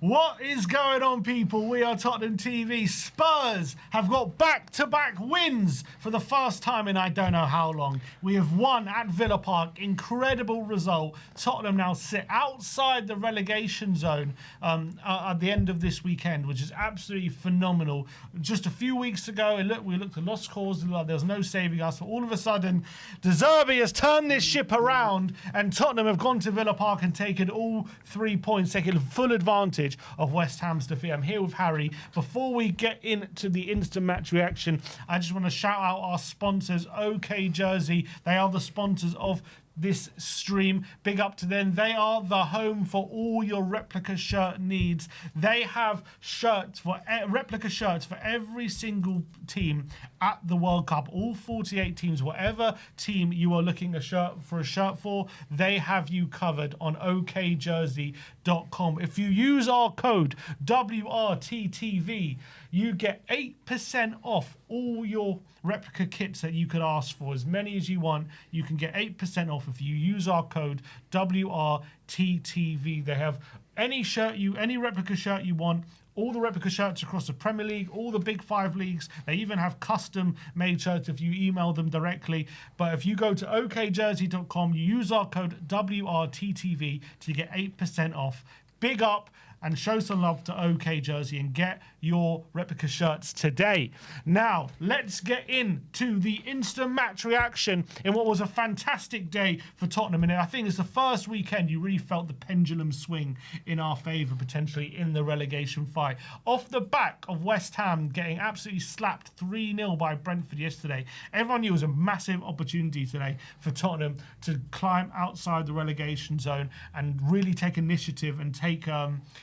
What is going on, people? We are Tottenham TV. Spurs have got back-to-back wins for the first time in I don't know how long. We have won at Villa Park. Incredible result. Tottenham now sit outside the relegation zone at the end of this weekend, which is absolutely phenomenal. Just a few weeks ago, we looked at lost cause. There was no saving us. But all of a sudden, Zerbi has turned this ship around, and Tottenham have gone to Villa Park and taken all 3 points, taking full advantage of West Ham's defeat. I'm here with Harry. Before we get into the instant match reaction, I just want to shout out our sponsors, OK Jersey. They are the sponsors of this stream. Big up to them. They are the home for all your replica shirt needs. They have replica shirts for every single team at the World Cup. All 48 teams, whatever team you are looking a shirt for, they have you covered on okjersey.com. If you use our code WRTTV, you get 8% off all your replica kits that you could ask for. As many as you want, you can get 8% off if you use our code WRTTV. They have any replica shirt you want. All the replica shirts across the Premier League, all the big 5 leagues. They even have custom-made shirts if you email them directly. But if you go to okjersey.com, you use our code WRTTV to get 8% off. Big up and show some love to OK Jersey and get your replica shirts today. Now, let's get into the instant match reaction in what was a fantastic day for Tottenham. And I think it's the first weekend you really felt the pendulum swing in our favour, potentially in the relegation fight. Off the back of West Ham getting absolutely slapped 3-0 by Brentford yesterday, everyone knew it was a massive opportunity today for Tottenham to climb outside the relegation zone and really take initiative and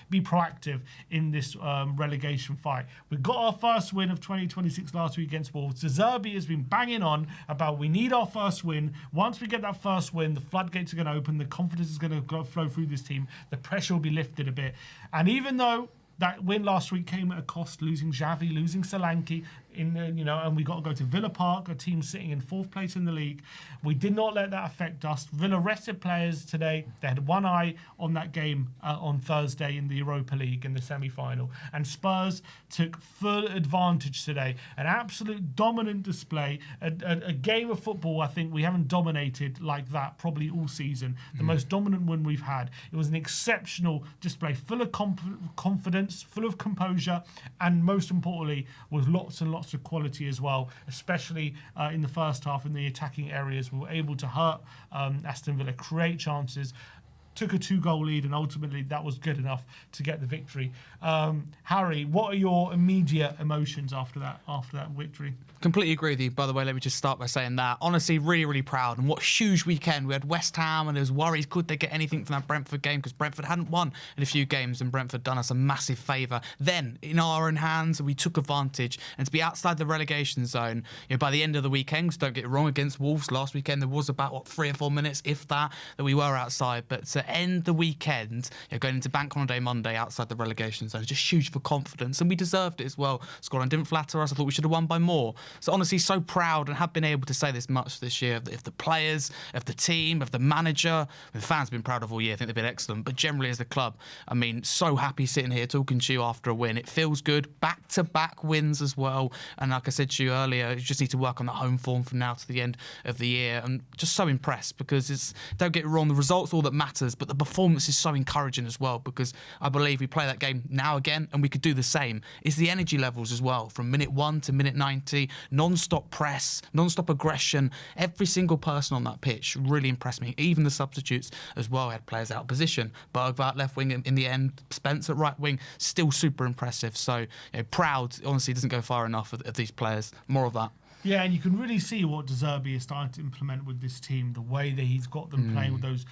be proactive in this relegation fight. We got our first win of 2026 last week against Wolves. Zerbi has been banging on about we need our first win. Once we get that first win, the floodgates are going to open, the confidence is going to flow through this team, the pressure will be lifted a bit. And even though that win last week came at a cost, losing Xavi, losing Solanke, and we got to go to Villa Park, a team sitting in 4th place in the league. We did not let that affect us. Villa rested players today. They had one eye on that game on Thursday in the Europa League in the semi-final. And Spurs took full advantage today. An absolute dominant display. A game of football I think we haven't dominated like that probably all season. The most dominant one we've had. It was an exceptional display, full of confidence, full of composure, and most importantly, with lots and lots of quality as well, especially in the first half in the attacking areas. We were able to hurt Aston Villa, create chances, took a 2-goal lead, and ultimately that was good enough to get the victory. Harry, what are your immediate emotions after that victory? Completely agree with you. By the way, let me just start by saying that. Honestly, really, really proud. And what a huge weekend. We had West Ham and there was worries, could they get anything from that Brentford game? Because Brentford hadn't won in a few games and Brentford done us a massive favour. Then, in our own hands, we took advantage. And to be outside the relegation zone, by the end of the weekend, don't get it wrong, against Wolves last weekend, there was about, 3 or 4 minutes, if that we were outside. But to end the weekend, going into Bank Holiday Monday outside the relegation zone, just huge for confidence. And we deserved it as well. Scotland didn't flatter us. I thought we should have won by more. So honestly, so proud and have been able to say this much this year of the players, of the team, of the manager. The fans have been proud of all year. I think they've been excellent. But generally as a club, so happy sitting here talking to you after a win. It feels good. Back-to-back wins as well. And like I said to you earlier, you just need to work on that home form from now to the end of the year. And just so impressed because don't get it wrong, the result's all that matters, but the performance is so encouraging as well because I believe we play that game now again and we could do the same. It's the energy levels as well from minute 1 to minute 90, non-stop press, non-stop aggression. Every single person on that pitch really impressed me. Even the substitutes as well had players out of position. Bergvall at left wing in the end, Spence at right wing, still super impressive. So proud, honestly, doesn't go far enough of these players. More of that. Yeah, and you can really see what Zerbi is starting to implement with this team, the way that he's got them playing with those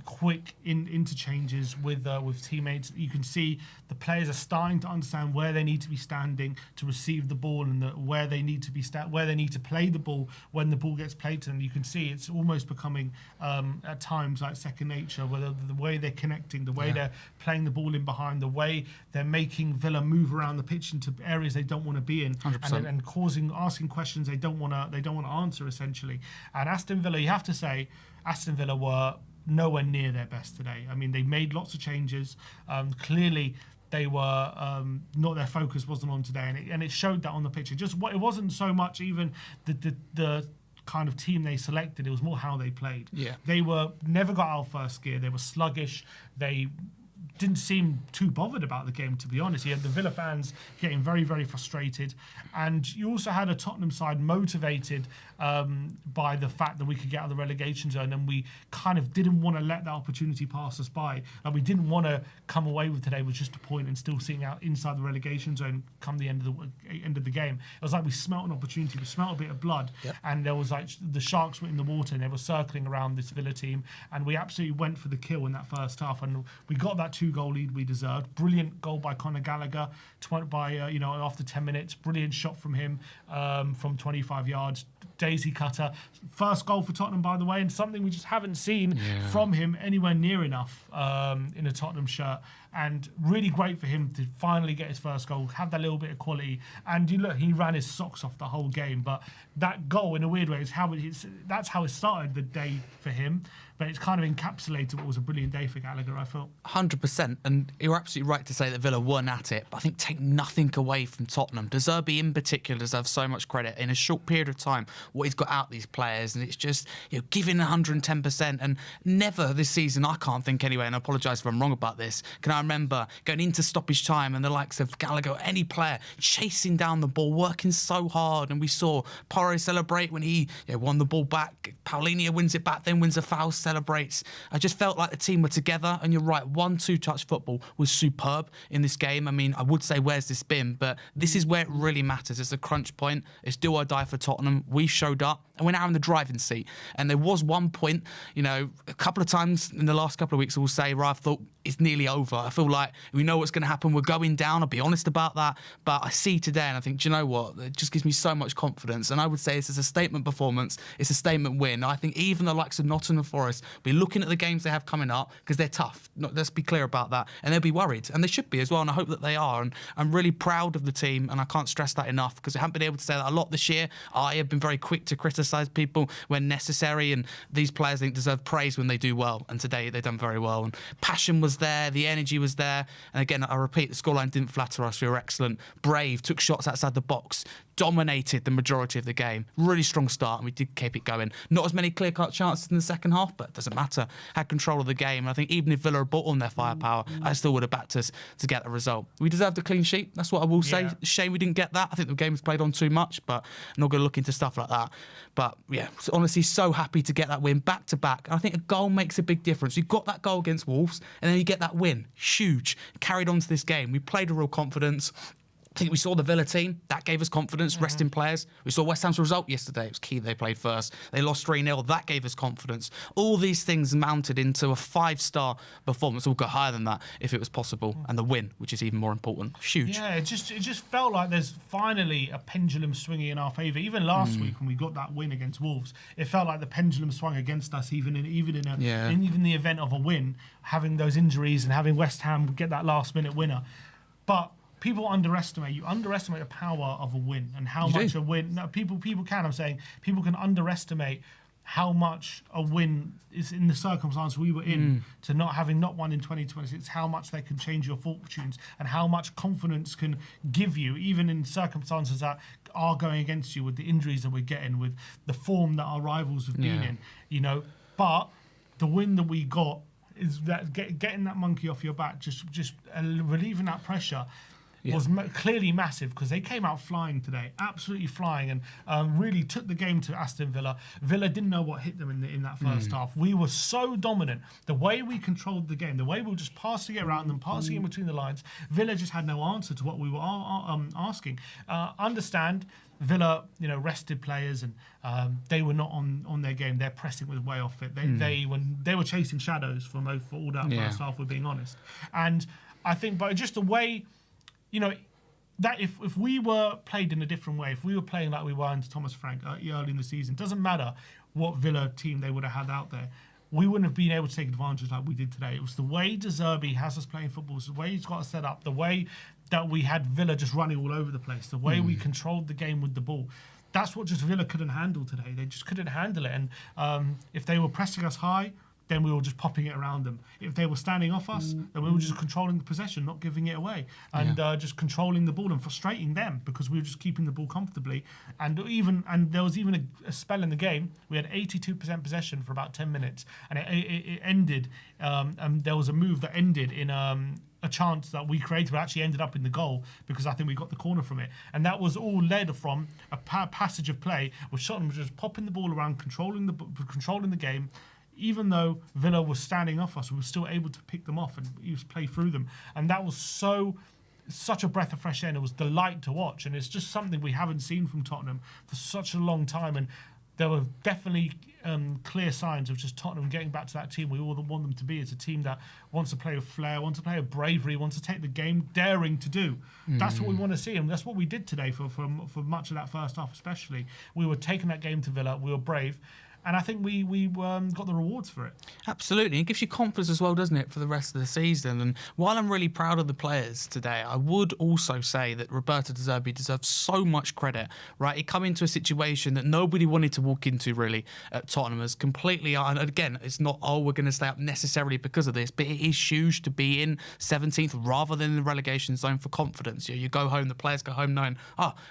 quick interchanges with teammates. You can see the players are starting to understand where they need to be standing to receive the ball and where they need to be where they need to play the ball when the ball gets played to them. You can see it's almost becoming at times like second nature, whether the way they're connecting, the way they're playing the ball in behind, the way they're making Villa move around the pitch into areas they don't want to be in, and asking questions they don't want to answer essentially. And Aston Villa, you have to say, Aston Villa were nowhere near their best today. I mean, they made lots of changes. Clearly, they were not, their focus wasn't on today, and it showed that on the pitch. It wasn't so much even the kind of team they selected. It was more how they played. Yeah. They never got out of first gear. They were sluggish. They didn't seem too bothered about the game, to be honest. You had the Villa fans getting very, very frustrated. And you also had a Tottenham side motivated by the fact that we could get out of the relegation zone, and we kind of didn't want to let that opportunity pass us by. Like, we didn't want to come away with today with just a point and still sitting out inside the relegation zone come the end of the game. It was like we smelt an opportunity, we smelt a bit of blood, and there was like the sharks were in the water and they were circling around this Villa team, and we absolutely went for the kill in that first half, and we got that 2-goal lead we deserved. Brilliant goal by Conor Gallagher after 10 minutes. Brilliant shot from him from 25 yards. Daisy cutter. First goal for Tottenham, by the way, and something we just haven't seen from him anywhere near enough in a Tottenham shirt. And really great for him to finally get his first goal, have that little bit of quality. And he ran his socks off the whole game. But that goal, in a weird way, that's how it started the day for him. But it's kind of encapsulated what was a brilliant day for Gallagher, I felt. 100%. And you're absolutely right to say that Villa weren't at it. But I think take nothing away from Tottenham. Zerbi in particular deserves so much credit. In a short period of time, what he's got out these players. And it's just giving 110%. And never this season, I can't think anyway, and I apologise if I'm wrong about this, can I remember going into stoppage time and the likes of Gallagher, any player, chasing down the ball, working so hard. And we saw Porro celebrate when he won the ball back. Paulinho wins it back, then wins a foul, celebrates. I just felt like the team were together, and you're right, 1-2 touch football was superb in this game. I mean, I would say where's this been, but this is where it really matters. It's a crunch point. It's do or die for Tottenham. We showed up, and we're now in the driving seat. And there was one point, a couple of times in the last couple of weeks, I will say, where I thought it's nearly over. I feel like we know what's going to happen. We're going down. I'll be honest about that. But I see today, and I think, do you know what? It just gives me so much confidence. And I would say this is a statement performance. It's a statement win. I think even the likes of Nottingham Forest will be looking at the games they have coming up, because they're tough. Let's be clear about that. And they'll be worried. And they should be as well. And I hope that they are. And I'm really proud of the team. And I can't stress that enough, because I haven't been able to say that a lot this year. I have been very quick to criticise people when necessary. And these players, I think, deserve praise when they do well. And today they've done very well. And passion was there. The energy was there. And again, I repeat, the scoreline didn't flatter us. We were excellent. Brave, took shots outside the box, dominated the majority of the game. Really strong start, and we did keep it going. Not as many clear-cut chances in the second half, but it doesn't matter. Had control of the game. And I think even if Villa had bought on their firepower, I still would have backed us to get the result. We deserved a clean sheet. That's what I will say. Yeah. Shame we didn't get that. I think the game was played on too much, but I'm not going to look into stuff like that. But yeah, honestly, so happy to get that win back to back. And I think a goal makes a big difference. You got that goal against Wolves, and then you get that win. Huge. Carried on to this game. We played with real confidence. I think we saw the Villa team. That gave us confidence, resting players. We saw West Ham's result yesterday. It was key they played first. They lost 3-0. That gave us confidence. All these things mounted into a 5-star performance. We'll go higher than that if it was possible. And the win, which is even more important. Huge. Yeah, it just felt like there's finally a pendulum swinging in our favour. Even last week when we got that win against Wolves, it felt like the pendulum swung against us, even in the event of a win, having those injuries and having West Ham get that last-minute winner. But people underestimate the power of a win and how much a win. No, people can. I'm saying people can underestimate how much a win is in the circumstance we were in to not won in 2026. How much they can change your fortunes and how much confidence can give you, even in circumstances that are going against you, with the injuries that we're getting, with the form that our rivals have been in. But the win that we got is that getting that monkey off your back, just relieving that pressure. Was clearly massive, because they came out flying today, absolutely flying, and really took the game to Aston Villa. Villa didn't know what hit them in that first half. We were so dominant. The way we controlled the game, the way we were just passing it around them, passing in between the lines, Villa just had no answer to what we were asking. Understand, Villa, rested players, and they were not on their game. Their pressing was way off it. They were chasing shadows for all that first half, we're being honest. And I think, but just the way, that if we were played in a different way, if we were playing like we were under Thomas Frank early in the season, doesn't matter what Villa team they would have had out there, we wouldn't have been able to take advantage like we did today. It was the way Zerbi has us playing football, it's the way he's got us set up, the way that we had Villa just running all over the place, the way we controlled the game with the ball. That's what just Villa couldn't handle today. They just couldn't handle it. And if they were pressing us high, then we were just popping it around them. If they were standing off us, then we were just controlling the possession, not giving it away, and just controlling the ball and frustrating them because we were just keeping the ball comfortably. And there was even a spell in the game. We had 82% possession for about 10 minutes, and it ended. There was a move that ended in a chance that we created, but actually ended up in the goal because I think we got the corner from it. And that was all led from a passage of play where Tottenham was just popping the ball around, controlling the game. Even though Villa was standing off us, we were still able to pick them off and play through them. And that was such a breath of fresh air. And it was delight to watch. And it's just something we haven't seen from Tottenham for such a long time. And there were definitely clear signs of just Tottenham getting back to that team we all want them to be. It's a team that wants to play with flair, wants to play with bravery, wants to take the game, daring to do. That's what we want to see, and that's what we did today for much of that first half especially. We were taking that game to Villa, we were brave, and I think we got the rewards for it. Absolutely. It gives you confidence as well, doesn't it, for the rest of the season? And while I'm really proud of the players today, I would also say that Roberto Zerbi deserves so much credit, right? He come into a situation that nobody wanted to walk into, really, at Tottenham as completely... And again, it's not, we're going to stay up necessarily because of this, but it is huge to be in 17th rather than in the relegation zone for confidence. You go home, the players go home knowing,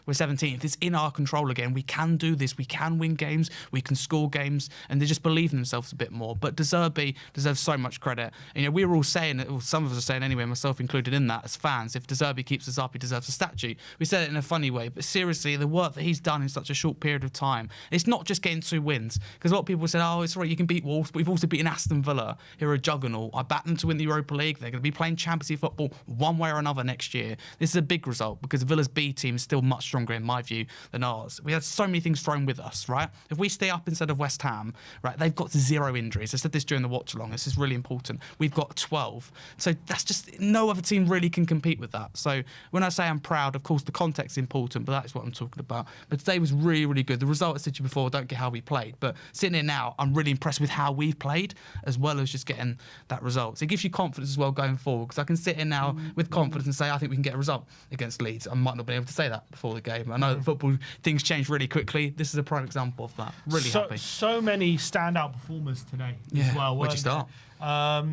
we're 17th. It's in our control again. We can do this. We can win games. We can score games. And they just believe in themselves a bit more. But De Zerbi deserves so much credit. And, we were all saying, or some of us are saying anyway, myself included in that, as fans, if De Zerbi keeps us up, he deserves a statue. We said it in a funny way, but seriously, the work that he's done in such a short period of time, it's not just getting 2 wins. Because a lot of people said, it's all right, you can beat Wolves, but we've also beaten Aston Villa, who are a juggernaut. I backed them to win the Europa League. They're going to be playing Champions League football one way or another next year. This is a big result because Villa's B team is still much stronger, in my view, than ours. We had so many things thrown with us, right? If we stay up instead of West Ham, right, they've got 0 injuries. I said this during the watch-along. This is really important. We've got 12. So that's just... No other team really can compete with that. So when I say I'm proud, of course, the context is important, but that's what I'm talking about. But today was really, really good. The result, I said to you before, I don't get how we played. But sitting here now, I'm really impressed with how we've played, as well as just getting that result. So it gives you confidence as well going forward, because I can sit here now with confidence and say, I think we can get a result against Leeds. I might not have been able to say that before the game. I know that football, things change really quickly. This is a prime example of that. Really happy. So many standout performers today as well. Where'd you start? I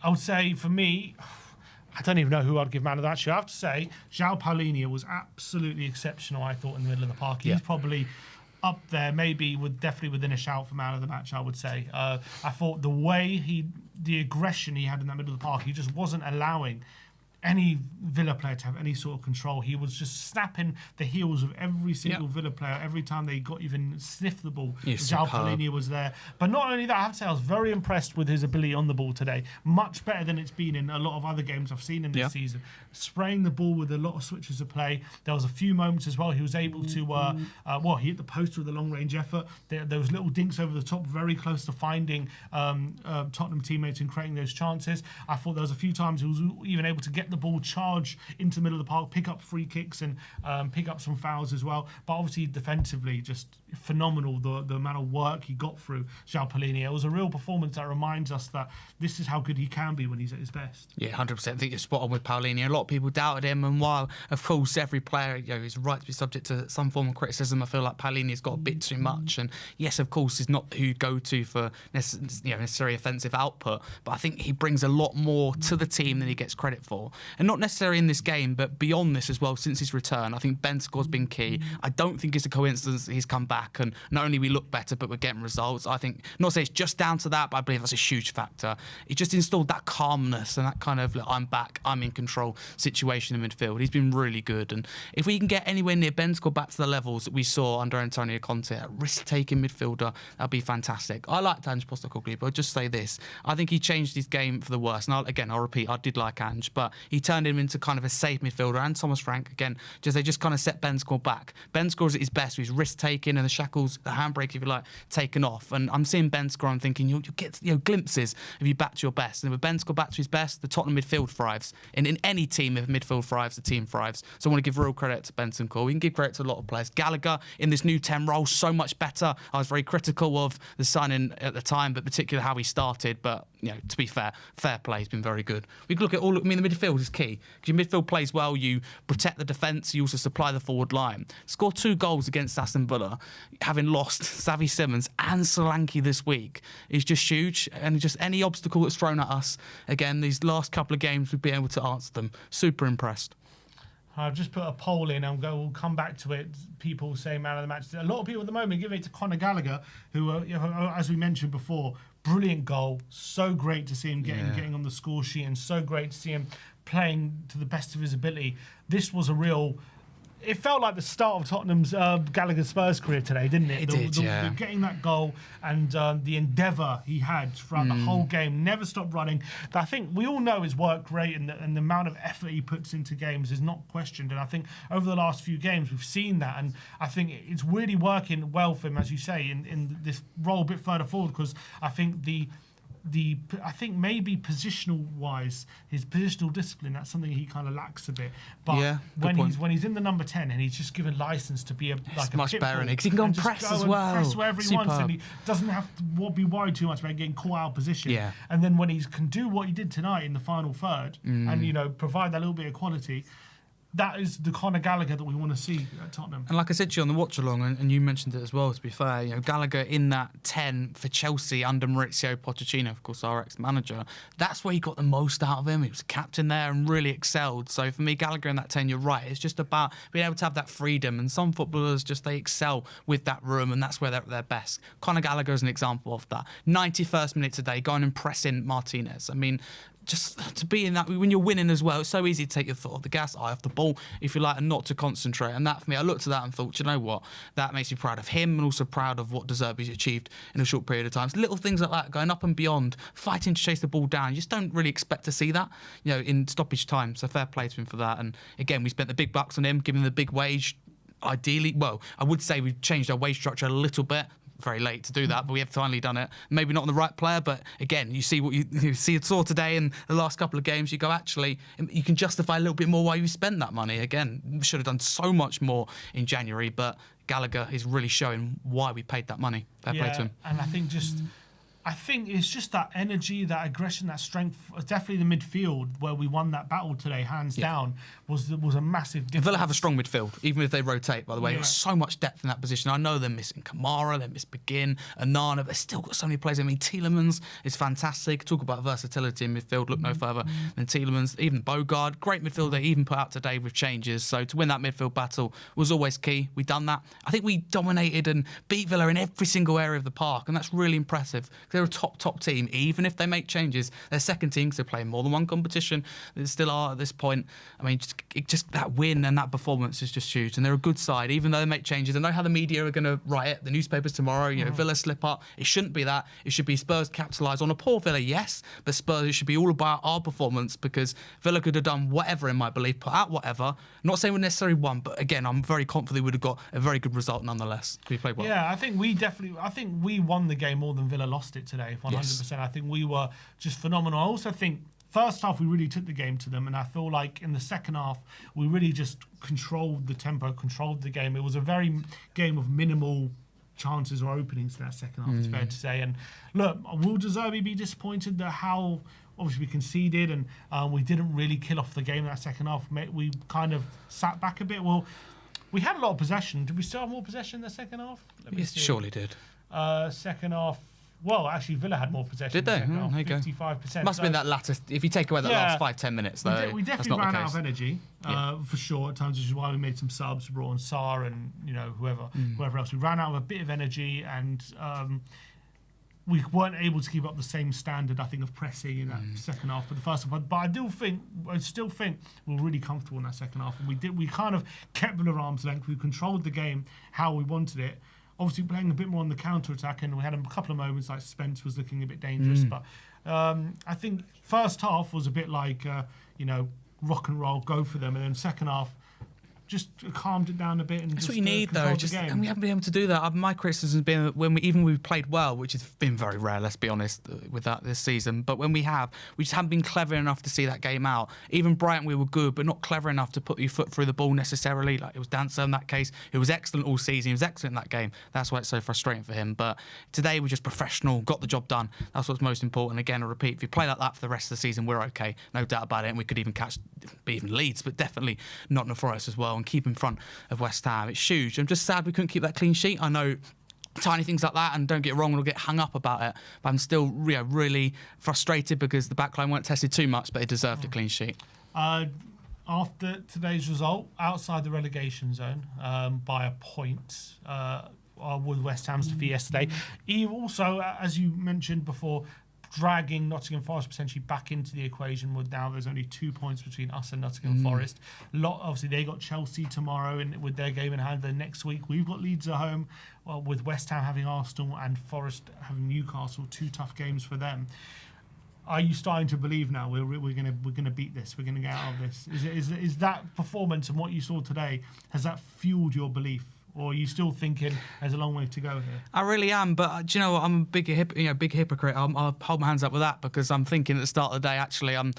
would say for me, I don't even know who I'd give man of the match. I have to say, João Paulinho was absolutely exceptional, I thought, in the middle of the park. He's probably up there, definitely within a shout for man of the match, I would say. I thought the aggression he had in that middle of the park, he just wasn't allowing any Villa player to have any sort of control. He was just snapping the heels of every single Villa player every time they got even sniffed the ball. João Paulinho was there. But not only that, I have to say I was very impressed with his ability on the ball today. Much better than it's been in a lot of other games I've seen him this season. Spraying the ball with a lot of switches of play. There was a few moments as well he was able to, he hit the post with a long-range effort. There was little dinks over the top, very close to finding Tottenham teammates and creating those chances. I thought there was a few times he was even able to get the ball, charge into the middle of the park, pick up free kicks and pick up some fouls as well. But obviously defensively, just phenomenal the amount of work he got through João Paulinho. It was a real performance that reminds us that this is how good he can be when he's at his best. Yeah, 100%. I think you're spot on with Paulinho. A lot of people doubted him, and while of course every player is right to be subject to some form of criticism, I feel like Paulinho's got a bit too much. And yes, of course, he's not who you go to for necessarily offensive output, but I think he brings a lot more to the team than he gets credit for. And not necessarily in this game, but beyond this as well, since his return, I think Bentancur's been key. I don't think it's a coincidence that he's come back, and not only we look better, but we're getting results. I think, not to say it's just down to that, but I believe that's a huge factor. He just installed that calmness and that kind of, I'm back, I'm in control situation in midfield. He's been really good. And if we can get anywhere near Bentancur back to the levels that we saw under Antonio Conte, a risk-taking midfielder, that'd be fantastic. I liked Ange Postecoglou, but I'll just say this. I think he changed his game for the worse. And I'll repeat, I did like Ange, but he turned him into kind of a safe midfielder, and Thomas Frank, again, they just kind of set Bentancur back. Bentancur is at his best, with his risk-taking and the shackles, the handbrake, if you like, taken off. And I'm seeing Bentancur, I'm thinking, you'll get glimpses of you back to your best. And with Bentancur back to his best, the Tottenham midfield thrives. And in any team, if midfield thrives, the team thrives. So I want to give real credit to Bentancur. We can give credit to a lot of players. Gallagher, in this new 10 role, so much better. I was very critical of the signing at the time, but particularly how he started. But, to be fair play, he's been very good. We can look at the midfield. midfield is key. Because your midfield plays well, you protect the defence, you also supply the forward line. Score 2 goals against Aston Villa, having lost Xavi Simons and Solanke this week, is just huge. And just any obstacle that's thrown at us, again, these last couple of games, we've been able to answer them. Super impressed. I've just put a poll in and we'll come back to it. People say man of the match. A lot of people at the moment give it to Conor Gallagher, who, as we mentioned before, brilliant goal. So great to see him getting on the score sheet, and so great to see him playing to the best of his ability. This was a real... It felt like the start of Tottenham's Gallagher Spurs career today, didn't it? The getting that goal and the endeavour he had throughout the whole game, never stopped running. I think we all know his work rate and the amount of effort he puts into games is not questioned. And I think over the last few games we've seen that, and I think it's really working well for him, as you say, in this role a bit further forward, because I think I think maybe positional wise, his positional discipline, that's something he kind of lacks a bit. But when he's in the number 10 and he's just given license to be much better, because he can go and press as well. Press wherever he wants, and he doesn't have to be worried too much about getting caught out of position. Yeah. And then when he can do what he did tonight in the final third, and provide that little bit of quality, that is the Conor Gallagher that we want to see at Tottenham. And like I said to you on the watch along, and you mentioned it as well, to be fair, Gallagher in that 10 for Chelsea under Maurizio Pochettino, of course, our ex-manager, that's where he got the most out of him. He was captain there and really excelled. So for me, Gallagher in that 10, you're right. It's just about being able to have that freedom. And some footballers they excel with that room, and that's where they're at their best. Conor Gallagher is an example of that. 91st minute today, going and pressing Martinez. I mean, just to be in that, when you're winning as well, it's so easy to take your foot off the gas, eye off the ball, if you like, and not to concentrate. And that, for me, I looked at that and thought, you know what? That makes me proud of him, and also proud of what Zerbi's achieved in a short period of time. So little things like that, going up and beyond, fighting to chase the ball down. You just don't really expect to see that, in stoppage time. So fair play to him for that. And again, we spent the big bucks on him, giving him the big wage. Ideally, well, I would say we've changed our wage structure a little bit. Very late to do that, but we have finally done it. Maybe not on the right player, but again, you see what you saw today in the last couple of games. You go, actually, you can justify a little bit more why you spent that money. Again, we should have done so much more in January, but Gallagher is really showing why we paid that money. Fair play to him. And I think it's just that energy, that aggression, that strength. Definitely the midfield where we won that battle today, hands down, was a massive difference. Villa have a strong midfield, even if they rotate, by the way. There's so much depth in that position. I know they're missing Kamara, they're missing Begin, Anana, but they've still got so many players. I mean, Tielemans is fantastic. Talk about versatility in midfield, look no further than Tielemans. Even Bogard, great midfield they even put out today with changes. So to win that midfield battle was always key. We've done that. I think we dominated and beat Villa in every single area of the park, and that's really impressive. They're a top team, even if they make changes. They're second team because they're playing more than one competition. They still are at this point. I mean, just that win and that performance is just huge. And they're a good side, even though they make changes. I know how the media are going to write it. The newspapers tomorrow, Villa slip up. It shouldn't be that. It should be Spurs capitalise on a poor Villa, yes, but Spurs, it should be all about our performance, because Villa could have done whatever, in my belief, put out whatever. Not saying we necessarily won, but again, I'm very confident we would have got a very good result nonetheless. We played well. Yeah, I think we won the game more than Villa lost it today. 100%. Yes. I think we were just phenomenal. I also think first half we really took the game to them, and I feel like in the second half we really just controlled the tempo, controlled the game. It was a very game of minimal chances or openings in that second half, it's fair to say. And look, will Zerbi be disappointed that how obviously we conceded and we didn't really kill off the game in that second half? We kind of sat back a bit. Well, we had a lot of possession. Did we still have more possession in the second half? Yes, surely did. Second half. Well, actually, Villa had more possession. Did they? Oh, there you 55%. Must have been that latter. If you take away that last 5-10 minutes, though, we definitely ran out of energy for sure at times, which is why we made some subs, brought on Sarr and whoever else. We ran out of a bit of energy, and we weren't able to keep up the same standard, I think, of pressing in that second half. But the first half, but I still think we were really comfortable in that second half, and we kind of kept Villa arm's length. We controlled the game how we wanted it. Obviously playing a bit more on the counter-attack, and we had a couple of moments like Spence was looking a bit dangerous. But I think first half was a bit like, rock and roll, go for them. And then second half, just calmed it down a bit and That's just what you need, though. controlled the game. And we haven't been able to do that. My criticism has been that when we've played well, which has been very rare, let's be honest, with that this season. But when we just haven't been clever enough to see that game out. Even Brighton, we were good, but not clever enough to put your foot through the ball necessarily. Like it was Dancer in that case, who was excellent all season. He was excellent in that game. That's why it's so frustrating for him. But today we're just professional, got the job done. That's what's most important. Again, I repeat, if you play like that for the rest of the season, we're okay, no doubt about it. And we could even catch even Leeds, but definitely Nottingham Forest as well, and keep in front of West Ham. It's huge. I'm just sad we couldn't keep that clean sheet. I know tiny things like that, and don't get wrong, we'll get hung up about it, but I'm still really frustrated because the backline weren't tested too much, but they deserved a clean sheet. After today's result, outside the relegation zone by a point with West Ham's defeat yesterday, he also, as you mentioned before, dragging Nottingham Forest potentially back into the equation. With now there's only 2 points between us and Nottingham Forest. Obviously they got Chelsea tomorrow with their game in hand. Then next week we've got Leeds at home, with West Ham having Arsenal and Forest having Newcastle. 2 tough games for them. Are you starting to believe now we're gonna beat this? We're gonna get out of this. Is that performance and what you saw today, has that fueled your belief? Or are you still thinking there's a long way to go here? I really am, but do you know what? I'm a big hypocrite. I'll hold my hands up with that, because I'm thinking at the start of the day, actually, I'm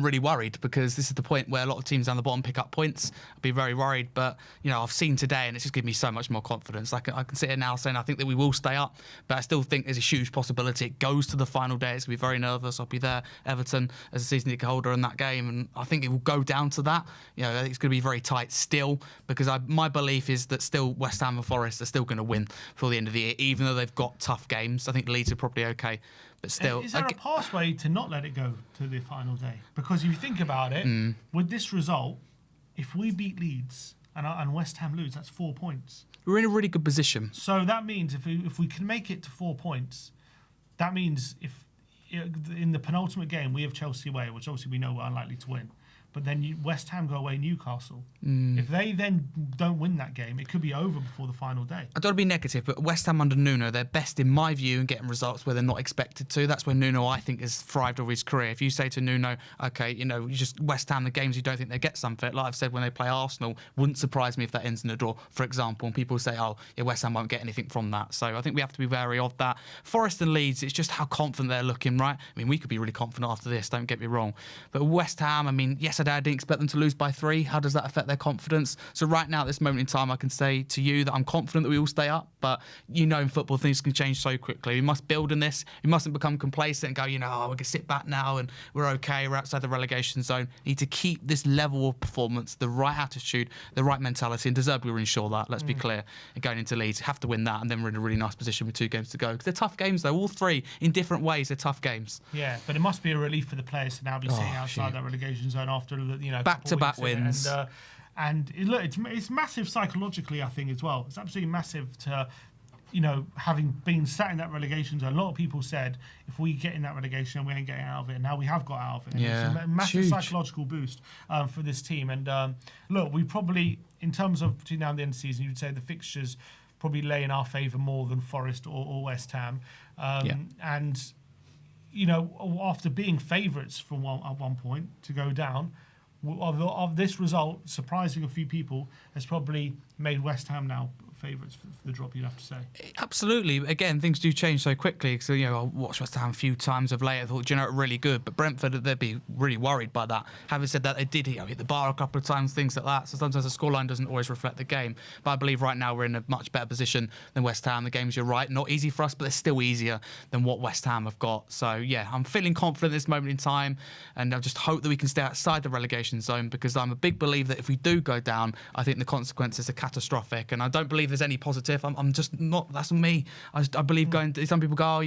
really worried, because this is the point where a lot of teams down the bottom pick up points. I'd be very worried, but I've seen today, and it's just given me so much more confidence. I can sit here now saying I think that we will stay up, but I still think there's a huge possibility it goes to the final day. It's gonna be very nervous. I'll be there, Everton, as a season ticket holder in that game, and I think it will go down to that. I think it's going to be very tight still, because my belief is that still West Ham and Forest are still going to win for the end of the year, even though they've got tough games. I think Leeds are probably okay, but still. Is there a pathway to not let it go to the final day? Because if you think about it, with this result, if we beat Leeds and West Ham lose, that's 4 points. We're in a really good position. So that means if we can make it to 4 points, that means if in the penultimate game we have Chelsea away, which obviously we know we're unlikely to win, but then West Ham go away Newcastle. If they then don't win that game, it could be over before the final day. I don't want to be negative, but West Ham under Nuno, they're best in my view in getting results where they're not expected to. That's where Nuno, I think, has thrived over his career. If you say to Nuno, okay, you just West Ham, the games you don't think they get something, like I've said when they play Arsenal, wouldn't surprise me if that ends in a draw, for example, and people say, oh, yeah, West Ham won't get anything from that. So I think we have to be wary of that. Forest and Leeds, it's just how confident they're looking, right? I mean, we could be really confident after this, don't get me wrong. But West Ham, I mean, yesterday I didn't expect them to lose by 3. How does that affect their confidence? So right now, at this moment in time, I can say to you that I'm confident that we will stay up, but in football, things can change so quickly. We must build on this. We mustn't become complacent and go, we can sit back now and we're okay, we're outside the relegation zone. We need to keep this level of performance, the right attitude, the right mentality, and Zerbi will ensure that, let's be clear. And going into Leeds, have to win that, and then we're in a really nice position with 2 games to go. Because they're tough games, though, all 3, in different ways, they're tough games. Yeah, but it must be a relief for the players to now be sitting outside that relegation zone after back-to-back wins. And it's massive psychologically, I think, as well. It's absolutely massive to, having been sat in that relegation zone. A lot of people said, if we get in that relegation, we ain't getting out of it. And now we have got out of it. Yeah, it's a massive psychological boost for this team. And look, we probably, in terms of between now and the end of the season, you'd say the fixtures probably lay in our favour more than Forest or West Ham. And, after being favourites from at one point to go down, of this result, surprising a few people, has probably made West Ham now favourites for the drop, you'd have to say. Absolutely. Again, things do change so quickly. So, I watched West Ham a few times of late. I thought, really good. But Brentford, they'd be really worried by that. Having said that, they did hit the bar a couple of times, things like that. So sometimes the scoreline doesn't always reflect the game. But I believe right now we're in a much better position than West Ham. The games, you're right, not easy for us, but they're still easier than what West Ham have got. So, yeah, I'm feeling confident at this moment in time. And I just hope that we can stay outside the relegation zone, because I'm a big believer that if we do go down, I think the consequences are catastrophic. And I don't believe there's any positive. I'm just not. That's me. I believe some people go,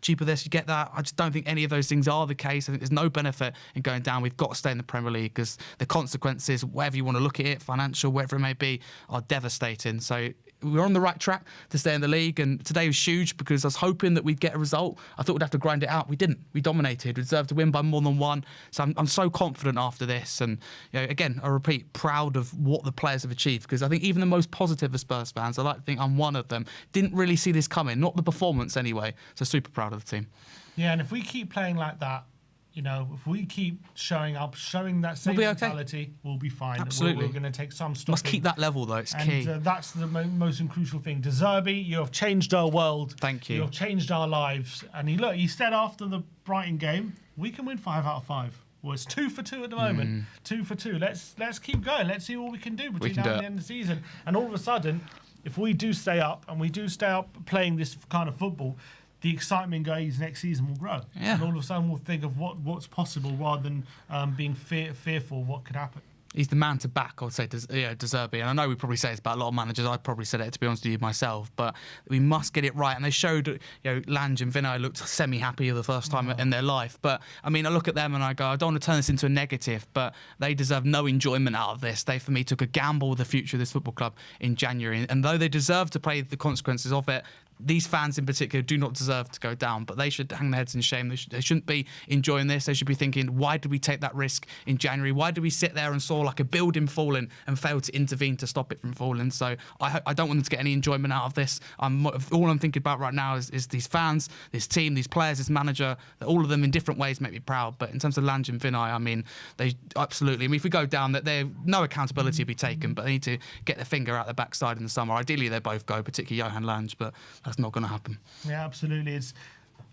cheaper this, you get that. I just don't think any of those things are the case. I think there's no benefit in going down. We've got to stay in the Premier League, because the consequences, whatever you want to look at it, financial, whatever it may be, are devastating. So we're on the right track to stay in the league, and today was huge because I was hoping that we'd get a result. I thought we'd have to grind it out. We didn't. We dominated. We deserved to win by more than 1. So I'm so confident after this, and again, I repeat, proud of what the players have achieved, because I think even the most positive of Spurs fans, I like to think I'm one of them, didn't really see this coming, not the performance anyway. So super proud of the team. Yeah, and if we keep playing like that, you know, if we keep showing up, showing that same We'll be okay. mentality, we'll be fine. Absolutely. We're going to take some stopping. Must keep that level, though. It's key. And that's the most crucial thing. De Zerbi, you have changed our world. Thank you. You have changed our lives. And he said after the Brighton game, we can win 5 out of 5. Well, it's 2 for 2 at the moment. 2 for 2. Let's keep going. Let's see what we can do between now and the end of the season. And all of a sudden, if we do stay up and we do stay up playing this kind of football, the excitement goes next season will grow. Yeah. And all of a sudden we'll think of what's possible rather than being fearful of what could happen. He's the man to back, I would say, De Zerbi. And I know we probably say this about a lot of managers. I'd probably said it, to be honest with you, myself. But we must get it right. And they showed, Lange and Vinay looked semi-happy the first time in their life. But, I mean, I look at them and I go, I don't want to turn this into a negative, but they deserve no enjoyment out of this. They, for me, took a gamble with the future of this football club in January. And though they deserve to pay the consequences of it, these fans in particular do not deserve to go down, but they should hang their heads in shame. They shouldn't be enjoying this. They should be thinking, why did we take that risk in January? Why did we sit there and saw like a building falling and fail to intervene to stop it from falling? So I don't want them to get any enjoyment out of this. All I'm thinking about right now is these fans, this team, these players, this manager, all of them in different ways make me proud. But in terms of Lange and Vinay, I mean, they absolutely, I mean, if we go down, that no accountability will be taken, but they need to get their finger out their backside in the summer. Ideally, they both go, particularly Johan Lange, but that's not going to happen. Yeah, absolutely.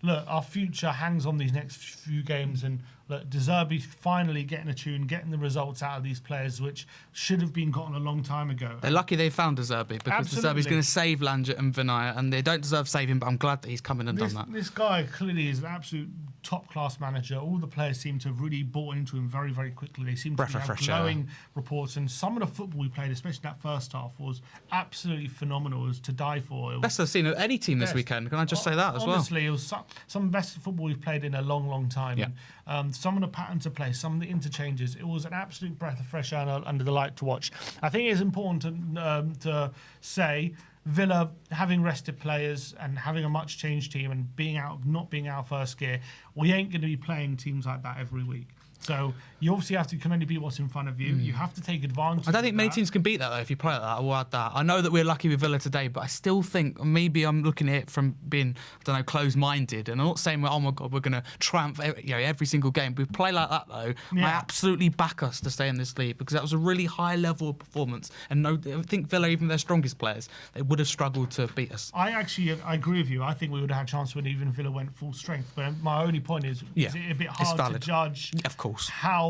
Look, our future hangs on these next few games, and look, De Zerbi finally getting a tune, getting the results out of these players, which should have been gotten a long time ago. They're lucky they found De Zerbi, because De Zerbi's going to save Lange and Vinay, and they don't deserve saving, but I'm glad that he's come in and done that. This guy clearly is an absolute top-class manager. All the players seem to have really bought into him very, very quickly. They seem to have glowing reports, and some of the football we played, especially that first half, was absolutely phenomenal. It was to die for. Best I've seen of any team this weekend. Can I just say that as well? Honestly, it was some of the best football we've played in a long, long time. Yeah. And, some of the patterns of play, some of the interchanges, it was an absolute breath of fresh air under the light to watch. I think it's important to say Villa having rested players and having a much changed team and not being out first gear, we ain't going to be playing teams like that every week. So you obviously can only beat what's in front of you. You have to take advantage. I don't think many teams can beat that, though, if you play like that. I will add that. I know that we're lucky with Villa today, but I still think maybe I'm looking at it from being, closed-minded. And I'm not saying, oh my God, we're going to triumph every single game. But if we play like that, though, I absolutely back us to stay in this league, because that was a really high level of performance. And I think Villa, even their strongest players, they would have struggled to beat us. I agree with you. I think we would have had a chance when even Villa went full strength. But my only point is it a bit hard to judge? Of course. How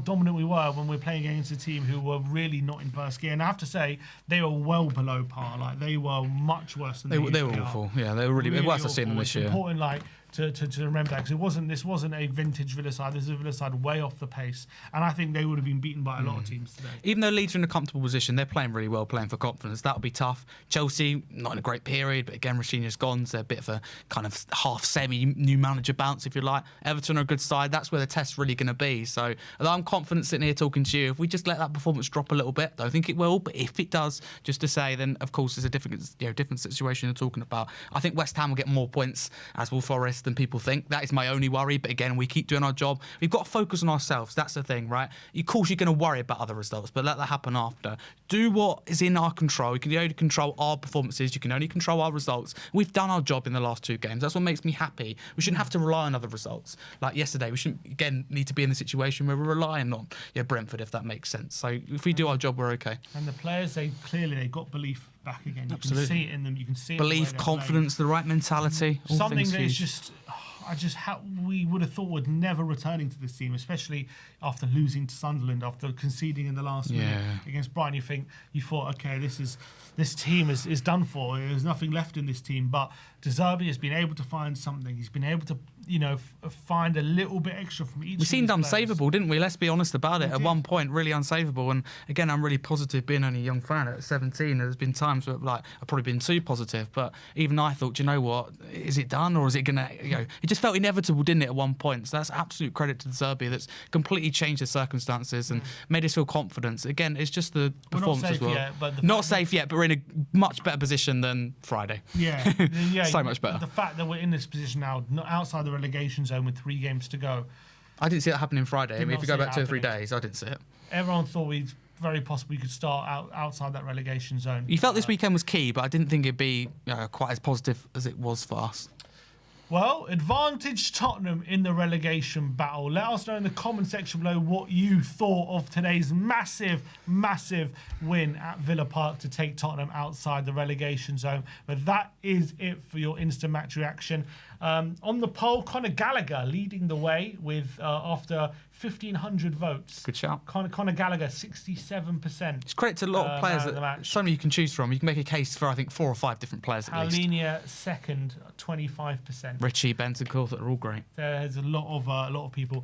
dominant we were when we were playing against a team who were really not in first gear. And I have to say, they were well below par. Like, they were much worse than they were awful. Yeah, they were really worse I've seen them this year. It's important, to remember that, because this wasn't a vintage Villa side. This is a Villa side way off the pace, and I think they would have been beaten by a lot of teams today. Even though Leeds are in a comfortable position, they're playing really well, playing for confidence. That'll be tough. Chelsea, not in a great period, but again, Rashinia's gone, so they're a bit of a kind of half semi new manager bounce, if you like. Everton are a good side. That's where the test's really going to be. So although I'm confident sitting here talking to you, if we just let that performance drop a little bit, I don't think it will, but if it does, just to say, then of course it's a different situation you're talking about. I think West Ham will get more points, as will Forest, than people think. That is my only worry, but again, we keep doing our job. We've got to focus on ourselves. That's the thing, right? Of course, you're going to worry about other results, but let that happen after. Do what is in our control. You can only control our performances. You can only control our results. We've done our job in the last 2 games. That's what makes me happy. We shouldn't have to rely on other results. Like yesterday, we shouldn't, again, need to be in the situation where we're relying on Brentford, if that makes sense. So if we do our job, we're okay. And the players, they got belief back again. You can see it in them. You can see it belief, confidence, the right mentality. Something that is just... we would have thought would never returning to this team, especially after losing to Sunderland, after conceding in the last minute against Brighton. You thought, okay, this team is done for. There's nothing left in this team. But De Zerbi has been able to find something. He's been able to, find a little bit extra from each. We seemed unsavable, didn't we? Let's be honest about it. At one point, really unsavable. And again, I'm really positive, being only a young fan at 17. There's been times where I've probably been too positive. But even I thought, do you know what? Is it done, or is it gonna? It just felt inevitable, didn't it? At one point. So that's absolute credit to De Zerbi. That's completely changed the circumstances and made us feel confident. Again, it's just the performance as well. Not safe yet, but we're in a much better position than Friday. Yeah, so much better. The fact that we're in this position now, not outside the relegation zone with 3 games to go. I didn't see that happening Friday. If you go back 2 or 3 days, I didn't see it. Everyone thought we very possibly could start outside that relegation zone. You felt this weekend was key, but I didn't think it'd be quite as positive as it was for us. Well, advantage Tottenham in the relegation battle. Let us know in the comment section below what you thought of today's massive, massive win at Villa Park to take Tottenham outside the relegation zone. But that is it for your instant match reaction. On the poll, Conor Gallagher leading the way with after 1,500 votes. Good shout. Conor Gallagher, 67%. It's credit to a lot of players. So many you can choose from. You can make a case for, I think, 4 or 5 different players at least. Alenia, second, 25%. Richie, Bentancur, that are all great. There's a lot of people.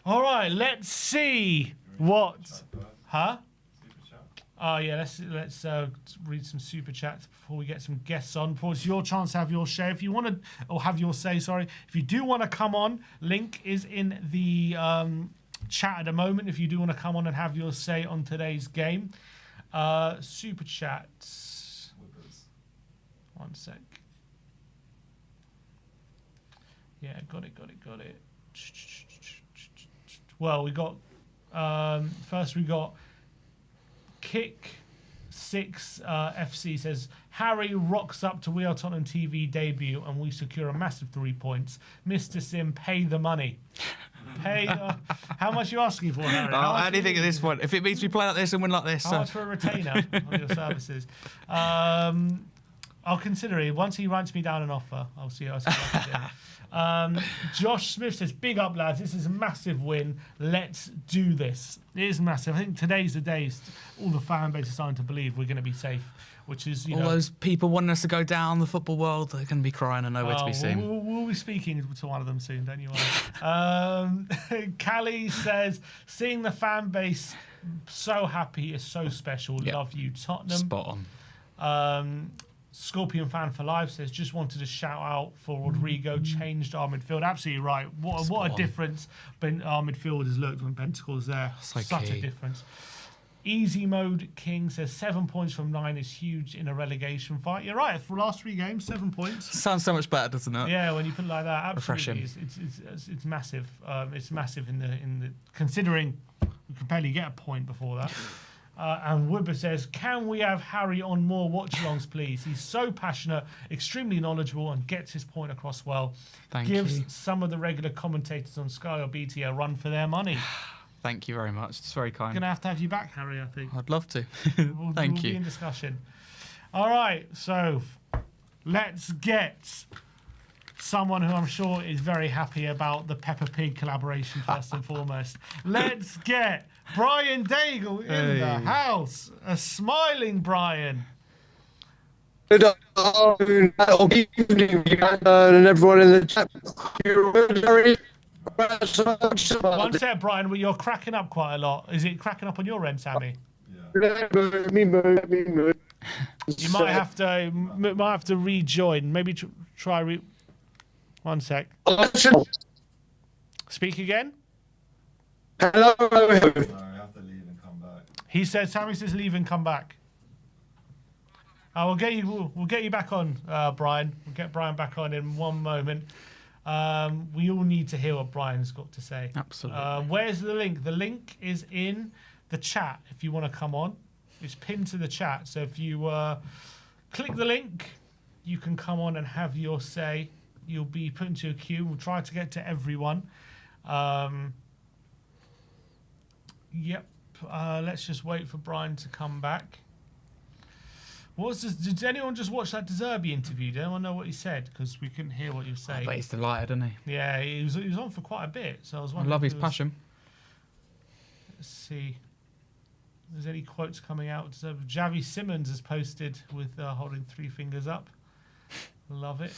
All right, let's see what. Huh? Oh yeah, let's read some super chats before we get some guests on. Before it's your chance to have your share. If you want to, or have your say, sorry. If you do want to come on, link is in the chat at the moment. If you do want to come on and have your say on today's game, super chats. One sec. Yeah, got it. Well, we got first we got Kick 6 FC says Harry rocks up to We Are Tottenham TV debut and we secure a massive 3 points. Mr. Sim, pay the money. Pay how much are you asking for, Harry? Anything at this point. If it means we play like this and win like this. How much for a retainer on your services? I'll consider it. Once he writes me down an offer, I'll see what I can do. Josh Smith says, big up, lads. This is a massive win. Let's do this. It is massive. I think today's the day all the fan base is starting to believe we're going to be safe, which is, all those people wanting us to go down the football world, they're going to be crying and nowhere to be seen. We'll be speaking to one of them soon, don't you worry. Callie says, seeing the fan base so happy is so special. Yep. Love you, Tottenham. Spot on. Scorpion Fan for Life says, just wanted to shout out for Rodrigo, changed our midfield. Absolutely right. What a difference our midfield has looked when Bentacle's there. Such a difference. Easy Mode King says 7 points from 9 is huge in a relegation fight. You're right. For the last 3 games, 7 points. Sounds so much better, doesn't it? Yeah, when you put it like that, absolutely. It's massive. It's massive in the considering we could barely get a point before that. And Wibber says, can we have Harry on more watch-alongs, please? He's so passionate, extremely knowledgeable, and gets his point across well. Gives some of the regular commentators on Sky or BT a run for their money. Thank you very much. It's very kind. We're going to have you back, Harry, I think. I'd love to. We'll Thank you. Be in discussion. All right, so let's get someone who I'm sure is very happy about the Peppa Pig collaboration first and foremost. Let's get Brian Daigle in the house. A smiling Brian. Good afternoon, or good evening, and everyone in the chat. One sec, Brian, you're cracking up quite a lot. Is it cracking up on your end, Sammy? Yeah. You might have to rejoin. Maybe try. One sec. Speak again. Hello. No, I have to leave and come back. He said, Sammy says leave and come back. We'll get you back on, Brian. We'll get Brian back on in one moment. We all need to hear what Brian's got to say. Absolutely. Where's the link? The link is in the chat if you want to come on. It's pinned to the chat. So if you click the link, you can come on and have your say. You'll be put into a queue. We'll try to get to everyone. Yep. Let's just wait for Brian to come back. What's this? Did anyone just watch that Zerbi interview? Did anyone know what he said? Because we couldn't hear what he was saying. But he's delighted, isn't he? Yeah, he was on for quite a bit. So I was wondering. I love his passion. Let's see. If there's any quotes coming out? Javi Simmons has posted with holding 3 fingers up. Love it.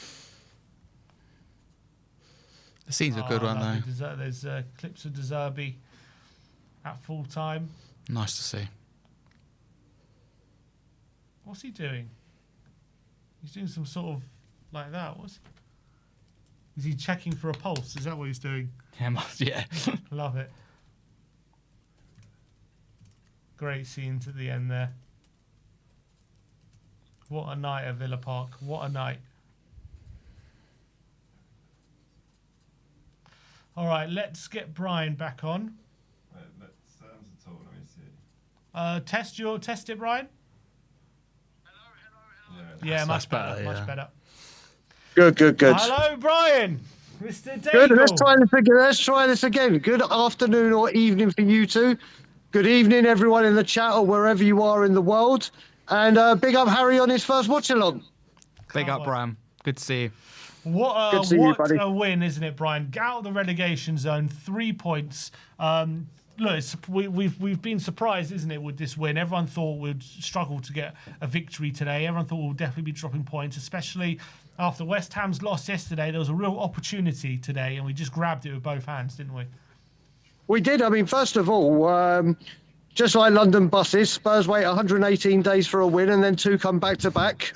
The scenes are good, aren't they? There's clips of Zerbi at full time. Nice to see. What's he doing? He's doing some sort of like that. Is he checking for a pulse? Is that what he's doing? Yeah. Love it. Great scenes at the end there. What a night at Villa Park. What a night. All right, let's get Brian back on. Wait, let's talk. Let me see. Test it, Brian. Hello. Yeah, much better. Yeah. Much better. Good, good, good. Hello, Brian. Mr. Good. Daigle. Let's try this again. Good afternoon or evening for you two. Good evening, everyone in the chat or wherever you are in the world. And big up Harry on his first watch along. Big up, Brian. Good to see you. Good to see you, buddy. A win, isn't it, Brian? Get out of the relegation zone, 3 points. Look, we've been surprised, isn't it, with this win? Everyone thought we'd struggle to get a victory today. Everyone thought we'd definitely be dropping points, especially after West Ham's loss yesterday. There was a real opportunity today, and we just grabbed it with both hands, didn't we? We did. I mean, first of all, just like London buses, Spurs wait 118 days for a win and then 2 come back to back.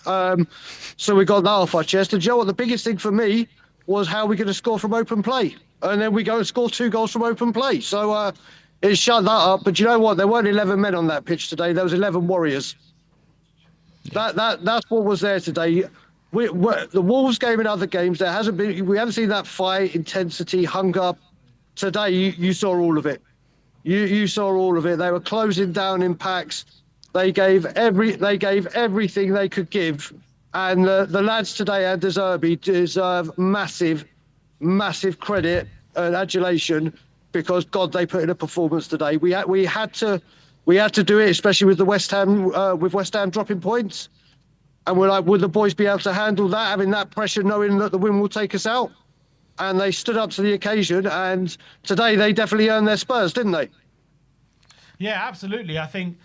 So we got that off our chest. And you know what? The biggest thing for me was how we're going to score from open play. And then we go and score 2 goals from open play. So it shut that up. But you know what? There weren't 11 men on that pitch today. There was 11 warriors. That's what was there today. The Wolves game and other games, we haven't seen that fight, intensity, hunger. Today, you saw all of it. You saw all of it. They were closing down in packs. They gave everything they could give, and the lads today and Zerbi deserve massive credit and adulation because God, they put in a performance today. We had to do it, especially with the West Ham dropping points, and we're like, would the boys be able to handle that, having that pressure, knowing that the win will take us out? And they stood up to the occasion, and today they definitely earned their Spurs, didn't they? Yeah, absolutely. I think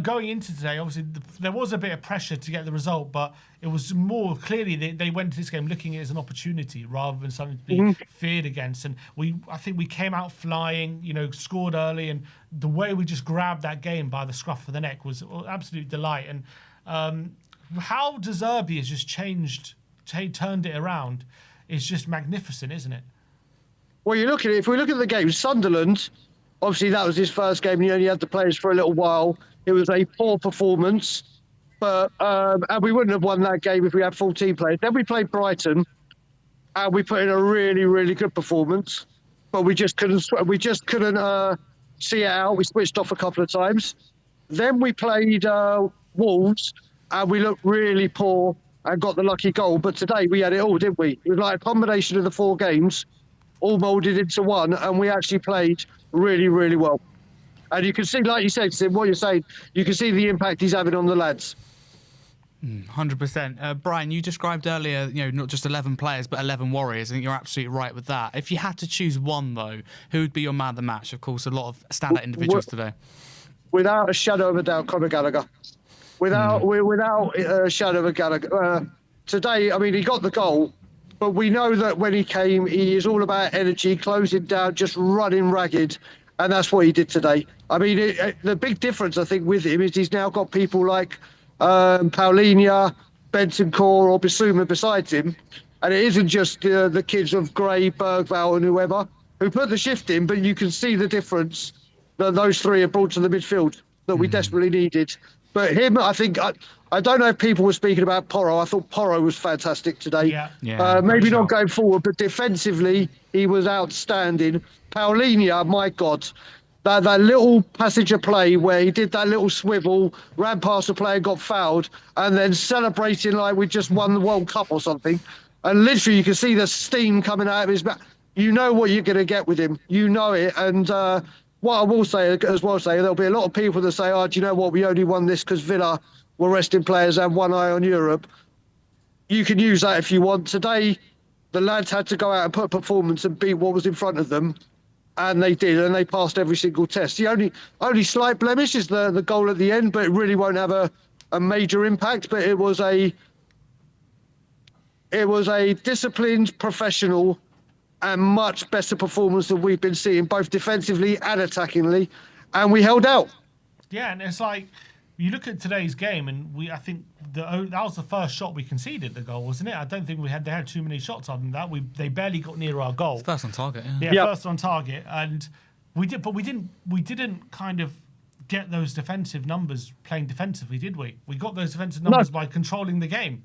going into today, obviously, there was a bit of pressure to get the result, but it was more clearly they went into this game looking at it as an opportunity rather than something to be feared against. And I think we came out flying, scored early, and the way we just grabbed that game by the scruff of the neck was an absolute delight. And how Zerbi has just turned it around is just magnificent, isn't it? Well, you look at it. If we look at the game, Sunderland, obviously that was his first game, and he only had the players for a little while. It was a poor performance, but and we wouldn't have won that game if we had 14 players. Then we played Brighton, and we put in a really, really good performance, but we just couldn't see it out. We switched off a couple of times. Then we played Wolves, and we looked really poor and got the lucky goal. But today we had it all, didn't we? It was like a combination of the 4 games, all moulded into one, and we actually played really, really well. And you can see, like you said, Sim, what you're saying, you can see the impact he's having on the lads. 100%. Brian, you described earlier, not just 11 players, but 11 warriors. I think you're absolutely right with that. If you had to choose one, though, who would be your man of the match? Of course, a lot of standout individuals today. Without a shadow of a doubt, Conor Gallagher. Without a shadow of a Gallagher. Today, I mean, he got the goal, but we know that when he came, he is all about energy, closing down, just running ragged, and that's what he did today. I mean, the big difference, I think, with him is he's now got people like Paulinho, Bentancur or Bissouma beside him, and it isn't just the kids of Gray, Bergvall and whoever who put the shift in, but you can see the difference that those 3 have brought to the midfield that we desperately needed. But him, I think, I don't know if people were speaking about Porro. I thought Porro was fantastic today. Yeah. Maybe not going forward, but defensively, he was outstanding. Paulinho, my God, that little passage of play where he did that little swivel, ran past the player, got fouled, and then celebrating like we just won the World Cup or something. And literally, you can see the steam coming out of his back. You know what you're going to get with him. You know it. And what I will say as well, there'll be a lot of people that say, do you know what, we only won this because Villa were resting players and one eye on Europe. You can use that if you want. Today, the lads had to go out and put a performance and beat what was in front of them, and they did, and they passed every single test. The only slight blemish is the goal at the end, but it really won't have a major impact. But it was a disciplined, professional, and much better performance than we've been seeing, both defensively and attackingly, and we held out. Yeah, and it's like you look at today's game, and I think that was the first shot we conceded the goal, wasn't it? I don't think they had too many shots on that. They barely got near our goal. First on target, yeah. Yeah, first on target, and we didn't kind of get those defensive numbers playing defensively, did we? We got those defensive numbers by controlling the game.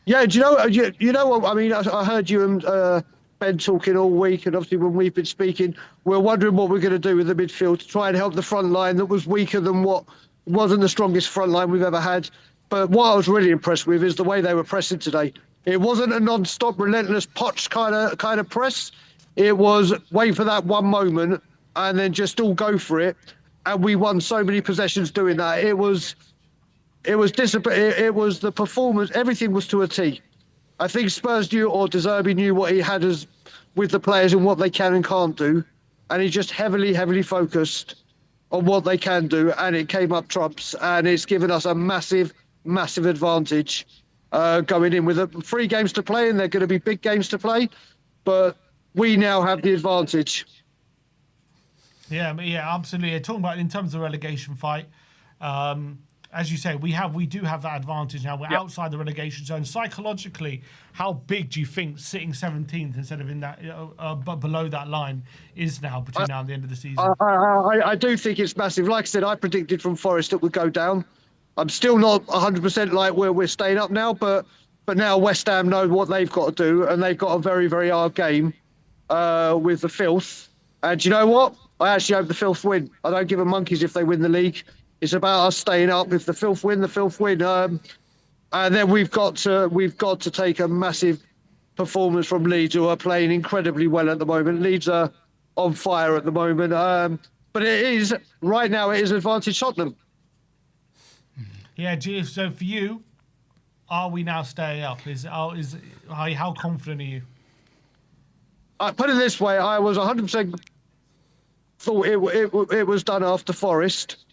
Yeah, do you know what I mean? I heard you and Ben talking all week, and obviously when we've been speaking, we're wondering what we're going to do with the midfield to try and help the front line that was weaker than what wasn't the strongest front line we've ever had. But what I was really impressed with is the way they were pressing today. It wasn't a non-stop, relentless Poch kind of press. It was wait for that one moment and then just all go for it. And we won so many possessions doing that. It was discipline. It was the performance. Everything was to a T. I think Spurs knew, or Zerbi knew what he had as with the players and what they can and can't do, and he just heavily focused on what they can do, and it came up trumps, and it's given us a massive advantage going in with 3 games to play, and they're going to be big games to play, but we now have the advantage. Yeah, absolutely. Talking about in terms of the relegation fight. As you say, we do have that advantage now. We're outside the relegation zone. Psychologically, how big do you think sitting 17th instead of in that below that line is now between now and the end of the season? I do think it's massive. Like I said, I predicted from Forest it would go down. I'm still not 100% like where we're staying up now, but now West Ham know what they've got to do, and they've got a very hard game with the Filth. And you know what? I actually hope the Filth win. I don't give a monkeys if they win the league. It's about us staying up. If the Filth win, the Filth win. And then we've got to take a massive performance from Leeds, who are playing incredibly well at the moment. Leeds are on fire at the moment. But it is right now. It is advantage Tottenham. Yeah, so for you, are we now staying up? How confident are you? I put it this way: I was 100% thought it was done after Forest.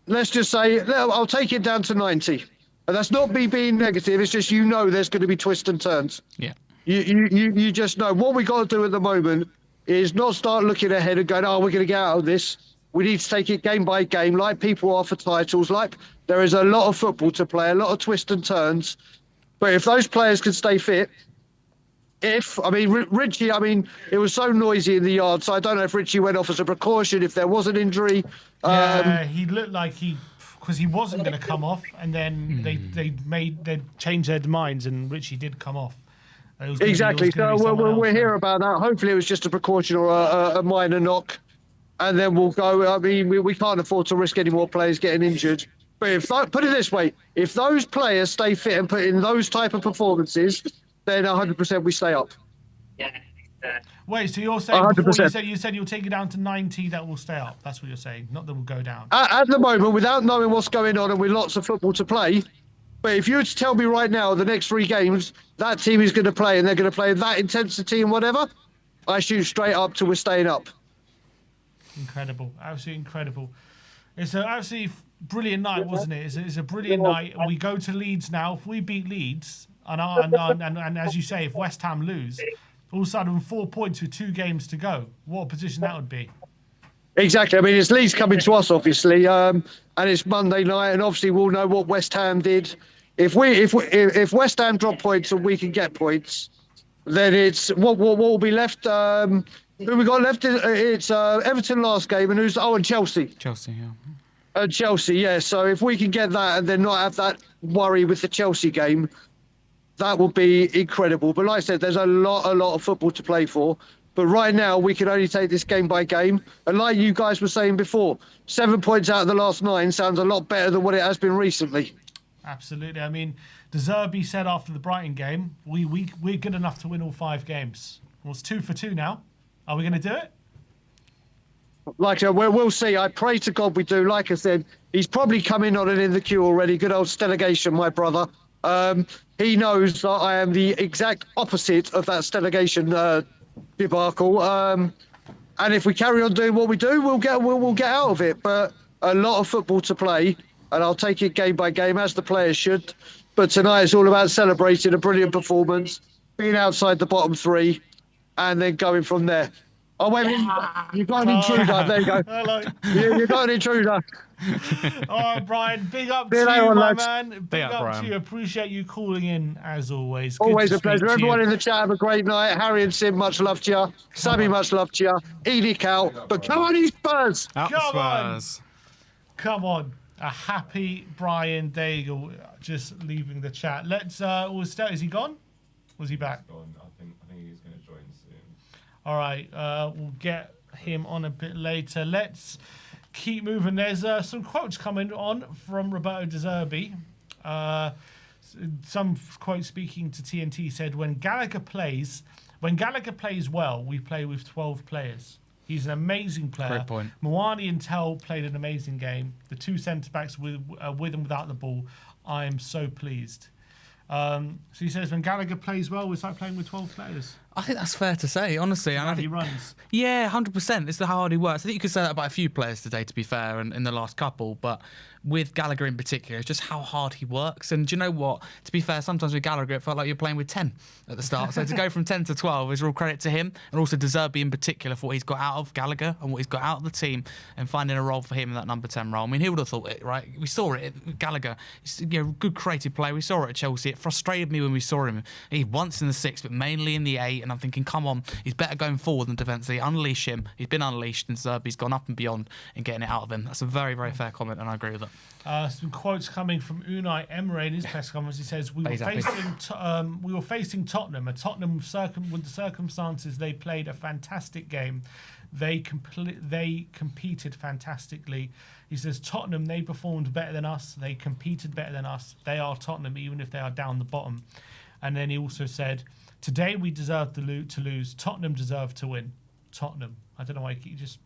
Let's just say I'll take it down to 90. And that's not me being negative. It's just there's going to be twists and turns. Yeah. You just know what we got to do at the moment is not start looking ahead and going, we're going to get out of this. We need to take it game by game, like people are for titles. Like there is a lot of football to play, a lot of twists and turns. But if those players can stay fit, Richie, it was so noisy in the yard, so I don't know if Richie went off as a precaution, if there was an injury. He looked like because he wasn't going to come off, and then they changed their minds, and Richie did come off. Exactly. So we'll hear about that. Hopefully, it was just a precaution or a minor knock, and then we'll go. We can't afford to risk any more players getting injured. But put it this way, if those players stay fit and put in those type of performances, then 100% we stay up. Yeah. Wait, so you're saying 100%. before you said you'll take it down to 90 that will stay up? That's what you're saying, not that we'll go down. At the moment, without knowing what's going on and with lots of football to play, but if you were to tell me right now the next 3 games that team is going to play and they're going to play that intensity and whatever, I shoot straight up to we're staying up. Incredible, absolutely incredible. It's an absolutely brilliant night, wasn't it? It's a brilliant night. We go to Leeds now. If we beat Leeds, and as you say, if West Ham lose, all of a sudden 4 points with 2 games to go. What a position that would be. Exactly. It's Leeds coming to us, obviously, and it's Monday night, and obviously we'll know what West Ham did. If West Ham drop points and we can get points, then it's what will be left. Who we got left? It's Everton last game, and Chelsea. Chelsea, yeah. Chelsea, yeah. So if we can get that and then not have that worry with the Chelsea game, that would be incredible. But like I said, there's a lot of football to play for. But right now, we can only take this game by game. And like you guys were saying before, 7 points out of the last 9 sounds a lot better than what it has been recently. Absolutely. Zerbi said after the Brighton game, we're good enough to win all 5 games. Well, it's 2 for 2 now. Are we going to do it? Like I said, we'll see. I pray to God we do. Like I said, he's probably coming on it in the queue already. Good old Stellegation, my brother. He knows that I am the exact opposite of that Stellegation debacle. And if we carry on doing what we do, we'll get out of it. But a lot of football to play, and I'll take it game by game as the players should. But tonight it's all about celebrating a brilliant performance, being outside the bottom 3, and then going from there. Oh, wait, you've got an intruder. There you go. Hello. You've got an intruder. All right, Brian. Big up to you, my man. Big up to you. Appreciate you calling in, as always. Good Always to a pleasure. speak to Everyone you. in the chat, have a great night. Harry and Sim, much love to you. Sammy, much love to you. Edie out. But come on, you Spurs. Out the Spurs. Come on. A happy Brian Daigle just leaving the chat. Let's. Is he gone? Was he back? I think he's going to join soon. All right, we'll get him on a bit later. Let's keep moving. There's some quotes coming on from Roberto De Zerbi. some quote speaking to TNT said, when Gallagher plays well, we play with 12 players. He's an amazing player. Great point. Moani and Tell played an amazing game. The two centre-backs with and without the ball, I am so pleased. So he says, when Gallagher plays well, it's like playing with 12 players. I think that's fair to say, honestly. And I And he think, runs. yeah, 100%. This is how hard he works. I think you could say that about a few players today, to be fair, and in the last couple. But with Gallagher in particular, it's just how hard he works. And do you know what? To be fair, sometimes with Gallagher, it felt like you're playing with 10 at the start. So to go from 10 to 12 is real credit to him, and also to Zerbi in particular for what he's got out of Gallagher and what he's got out of the team, and finding a role for him in that number 10 role. I mean, who would have thought it, right? We saw it with Gallagher. He's, good creative play. We saw it at Chelsea. It frustrated me when we saw him. He once in the 6, but mainly in the 8. And I'm thinking, come on, he's better going forward than defensively. Unleash him. He's been unleashed, and Zerbi's gone up and beyond in getting it out of him. That's a very, very fair comment, and I agree with it. Some quotes coming from Unai Emery in his press conference. He says, we were facing Tottenham. Tottenham, with the circumstances, they played a fantastic game. They competed fantastically. He says, Tottenham, they performed better than us. They competed better than us. They are Tottenham, even if they are down the bottom. And then he also said, today we deserved to lose. Tottenham deserved to win. Tottenham. I don't know why he just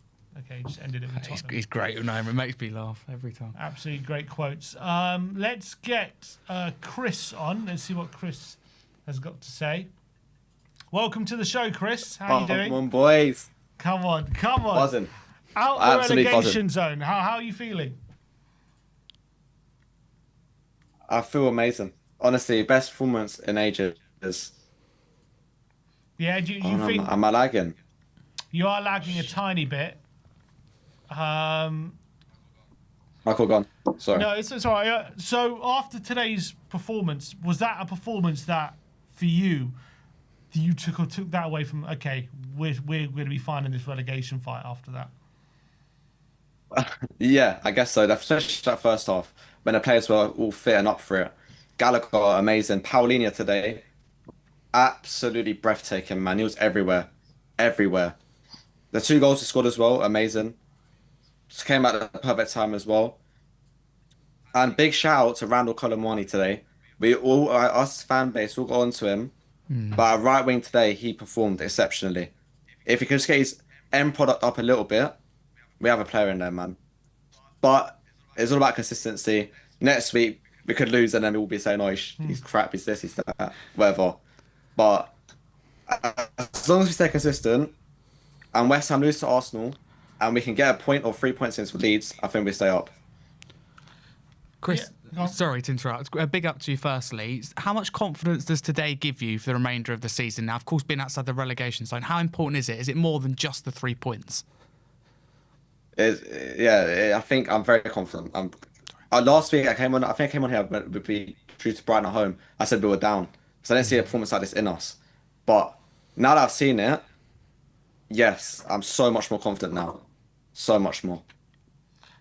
ended it with Tottenham. He's great, Unai. It makes me laugh every time. Absolutely great quotes. Let's get Chris on. Let's see what Chris has got to say. Welcome to the show, Chris. How are you doing? Come on, boys. Come on. Buzzing. Out of the Absolutely relegation buzzing. zone. How are you feeling? I feel amazing. Honestly, best performance in ages. Yeah, do you think Am I lagging? you are lagging a tiny bit? Michael, gone. Sorry. No, it's all right. So after today's performance, was that a performance that, for you, you took that away from? Okay, we're going to be fine in this relegation fight after that. Yeah, I guess so. Especially that first half when the players were all fit and up for it. Gallagher, amazing. Paulinho today, absolutely breathtaking, man. He was everywhere. The 2 goals he scored as well, amazing. Just came at the perfect time as well. And big shout out to Randall Colomwani today. We all, us fan base, all got onto him. But our right wing today, he performed exceptionally. If he could just get his end product up a little bit, we have a player in there, man. But it's all about consistency. Next week, we could lose and then we'll be saying, oh, he's crap, he's this, he's that, whatever. But as long as we stay consistent and West Ham lose to Arsenal and we can get a point or 3 points against Leeds, I think we stay up. Chris, sorry to interrupt. A big up to you firstly. How much confidence does today give you for the remainder of the season? Now, of course, being outside the relegation zone, how important is it? Is it more than just the 3 points? I think I'm very confident. Last week I came on here, but would be true to Brighton at home. I said we were down, so I didn't see a performance like this in us. But now that I've seen it, yes, I'm so much more confident now. So much more.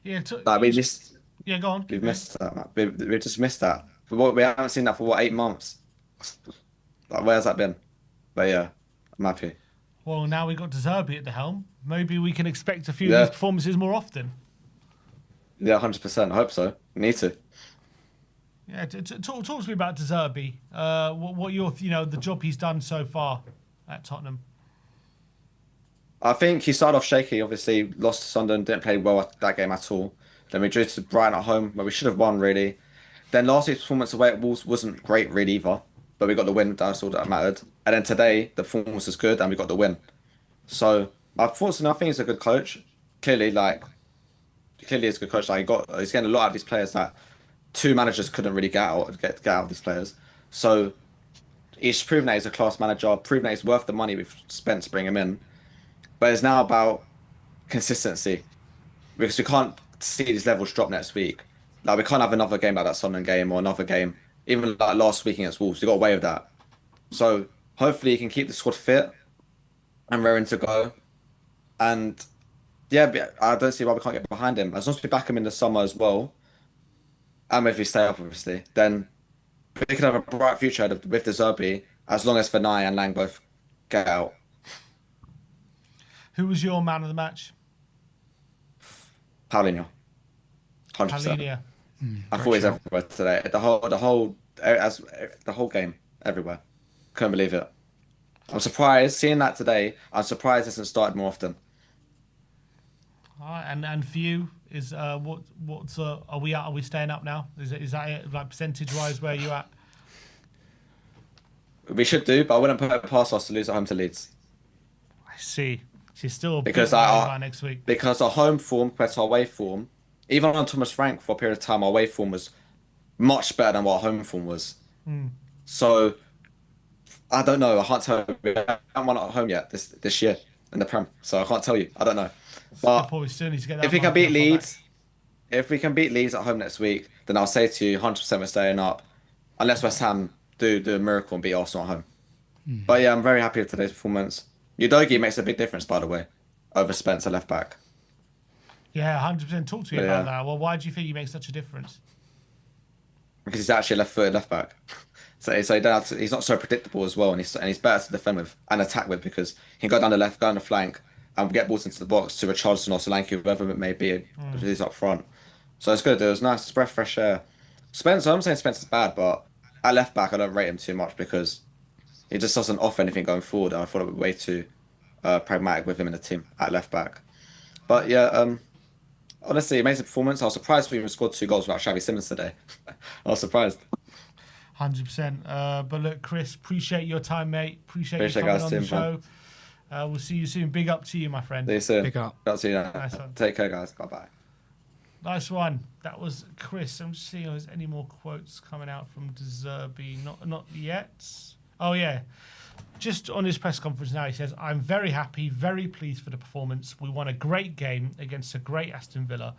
Yeah, we missed. Yeah, go on. We've missed that, man. We just missed that. We haven't seen that for 8 months. Like, where's that been? But yeah, I'm happy. Well, now we've got Zerbi at the helm. Maybe we can expect a few of these performances more often. Yeah, 100%. I hope so. We need to. Yeah, talk to me about Zerbi. What your the job he's done so far at Tottenham. I think he started off shaky. Obviously, lost to Sunderland, didn't play well at that game at all. Then we drew to Brighton at home, where we should have won really. Then last week's performance away at Wolves wasn't great really either, but we got the win. That's all that mattered. And then today, the performance was good, and we got the win. So I think he's a good coach. Clearly he's a good coach. Like he's getting a lot out of these players that 2 managers couldn't really get out of these players. So he's proven that he's a class manager, proven that he's worth the money we've spent to bring him in. But it's now about consistency, because we can't see these levels drop next week. Like we can't have another game like that Sunderland game or another game, even like last week against Wolves. We got away with that. So hopefully he can keep the squad fit and raring to go. And yeah, I don't see why we can't get behind him. As long as we back him in the summer as well, and if we stay up, obviously, then we could have a bright future with the Zerbi, as long as Fanai and Lang both get out. Who was your man of the match? Paulinho. 100%. Paulinho. I thought he was everywhere today. The as the whole game, everywhere. Couldn't believe it. I'm surprised seeing that today. I'm surprised it hasn't started more often. All right, and for you is what's are we staying up now? Is that it, like percentage wise where you at? We should do, but I wouldn't put it past us to lose at home to Leeds I see. She's still a because bit worried about next week. because our home form compared to our away form, even on Thomas Frank for a period of time, our away form was much better than what our home form was. So I don't know. I can't tell you. We haven't won at home yet this year in the Prem, so I can't tell you. I don't know. But We still need to get that if we can marking beat off our Leeds, back. if we can beat Leeds at home next week, then I'll say to you, 100% we're staying up, unless West Ham do a miracle and beat Arsenal at home. But yeah, I'm very happy with today's performance. Udogie makes a big difference, by the way, over Spencer left back. Yeah, 100%. Talk to me Yeah. about that. Well, why do you think he makes such a difference? Because he's actually a left-footed left back. So you don't have to, he's not so predictable as well, and he's better to defend with and attack with because he can go down the left, go on the flank, and get balls into the box to Richarlison or Solanke, whoever it may be, who's up front. So it's good. It was nice. It's breath of fresh air. Spencer, I'm saying Spencer's bad, but at left back, I don't rate him too much because he just doesn't offer anything going forward. I thought it would be way too pragmatic with him in the team at left back. But yeah, honestly, amazing performance. I was surprised we even scored 2 goals without Xavi Simons today. I was surprised. 100%. But look, Chris, appreciate your time, mate. Appreciate you Appreciate coming guys, on the Tim, show. We'll see you soon. Big up to you, my friend. See you soon. Pick up. Got to you now. Nice one. Take care, guys. Bye-bye. Nice one. That was Chris. I'm just seeing if there's any more quotes coming out from Zerbi. Not yet. Oh, yeah. Just on his press conference now, he says, I'm very happy, very pleased for the performance. We won a great game against a great Aston Villa.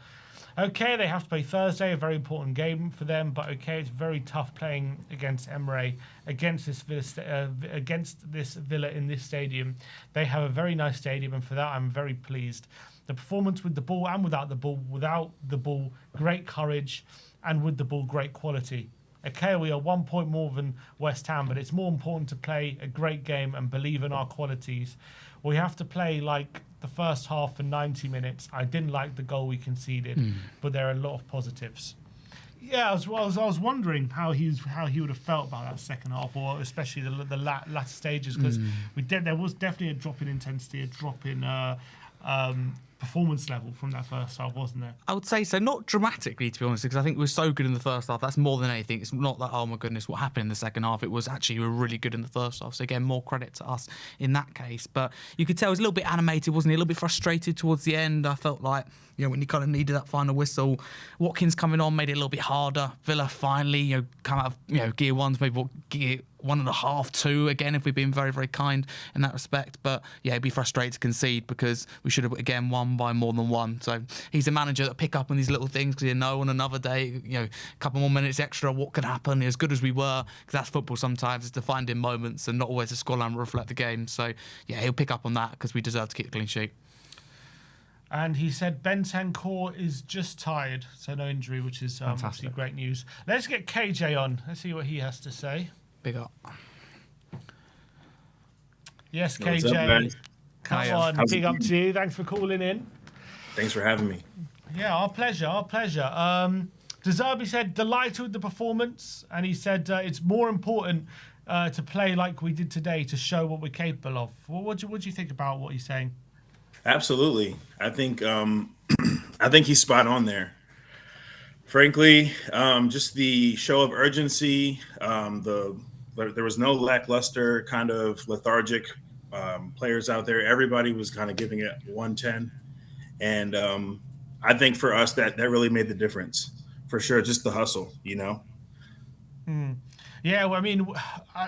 Okay, they have to play Thursday, a very important game for them, but okay, it's very tough playing against Emre, against this Villa in this stadium. They have a very nice stadium, and for that, I'm very pleased. The performance with the ball and without the ball, great courage, and with the ball, great quality. Okay, we are 1 point more than West Ham, but it's more important to play a great game and believe in our qualities. We have to play like the first half for 90 minutes. I didn't like the goal we conceded, but there are a lot of positives. Yeah, I was wondering how he would have felt about that second half, or especially the latter stages, because there was definitely a drop in intensity, a drop in performance level from that first half, wasn't there? I would say so, not dramatically, to be honest, because I think we were so good in the first half. That's more than anything. It's not that, oh my goodness, what happened in the second half. It was actually we were really good in the first half. So again, more credit to us in that case. But you could tell he was a little bit animated, wasn't he? A little bit frustrated towards the end. I felt like, when you kind of needed that final whistle, Watkins coming on made it a little bit harder. Villa finally, come out of gear ones, maybe gear 1.5, 2 again, if we've been very, very kind in that respect. But yeah, he'd be frustrated to concede because we should have again won by more than one. So he's a manager that pick up on these little things because on another day, a couple more minutes extra, what could happen? As good as we were, because that's football sometimes, is defined in moments and not always the scoreline will reflect the game. So yeah, he'll pick up on that because we deserve to keep the clean sheet. And he said Bentancur is just tired, so no injury, which is obviously great news. Let's get KJ on. Let's see what he has to say. Big up. Yes, What's KJ. up, guys? Come on, How's big it up going? to you. Thanks for calling in. Thanks for having me. Yeah, our pleasure, our pleasure. Zerbi said delighted with the performance, and he said it's more important to play like we did today to show what we're capable of. What do you think about what he's saying? Absolutely. I think he's spot on there. Frankly, just the show of urgency, there was no lackluster kind of lethargic players out there. Everybody was kind of giving it 110. And I think for us that really made the difference. For sure, just the hustle, Yeah, well, I mean,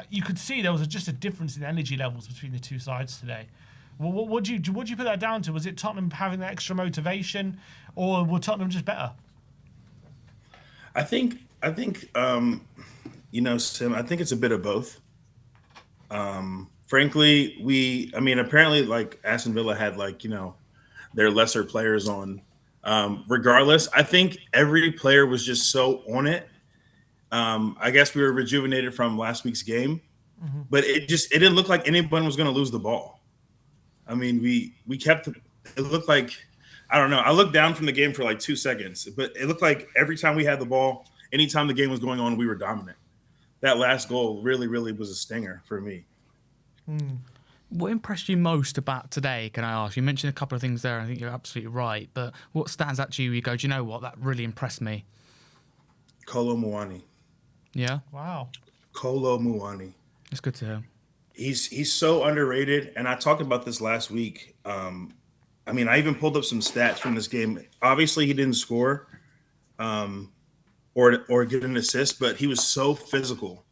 you could see there was just a difference in energy levels between the two sides today. Well, what do you put that down to? Was it Tottenham having that extra motivation, or were Tottenham just better? I think Sim, I think it's a bit of both. Frankly, apparently like Aston Villa had their lesser players on. Regardless, I think every player was just so on it. I guess we were rejuvenated from last week's game, but it didn't look like anyone was going to lose the ball. I mean, we kept it looked like, I don't know. I looked down from the game for like 2 seconds, but it looked like every time we had the ball, anytime the game was going on, we were dominant. that last goal really, really was a stinger for me. What impressed you most about today, can I ask? You mentioned a couple of things there. I think you're absolutely right. But what stands out to you? You go, do you know what? That really impressed me. Kolo Muani. Yeah? Wow. Kolo Muani. It's good to hear. He's so underrated, and I talked about this last week. I mean, I even pulled up some stats from this game. Obviously, he didn't score or get an assist, but he was so physical,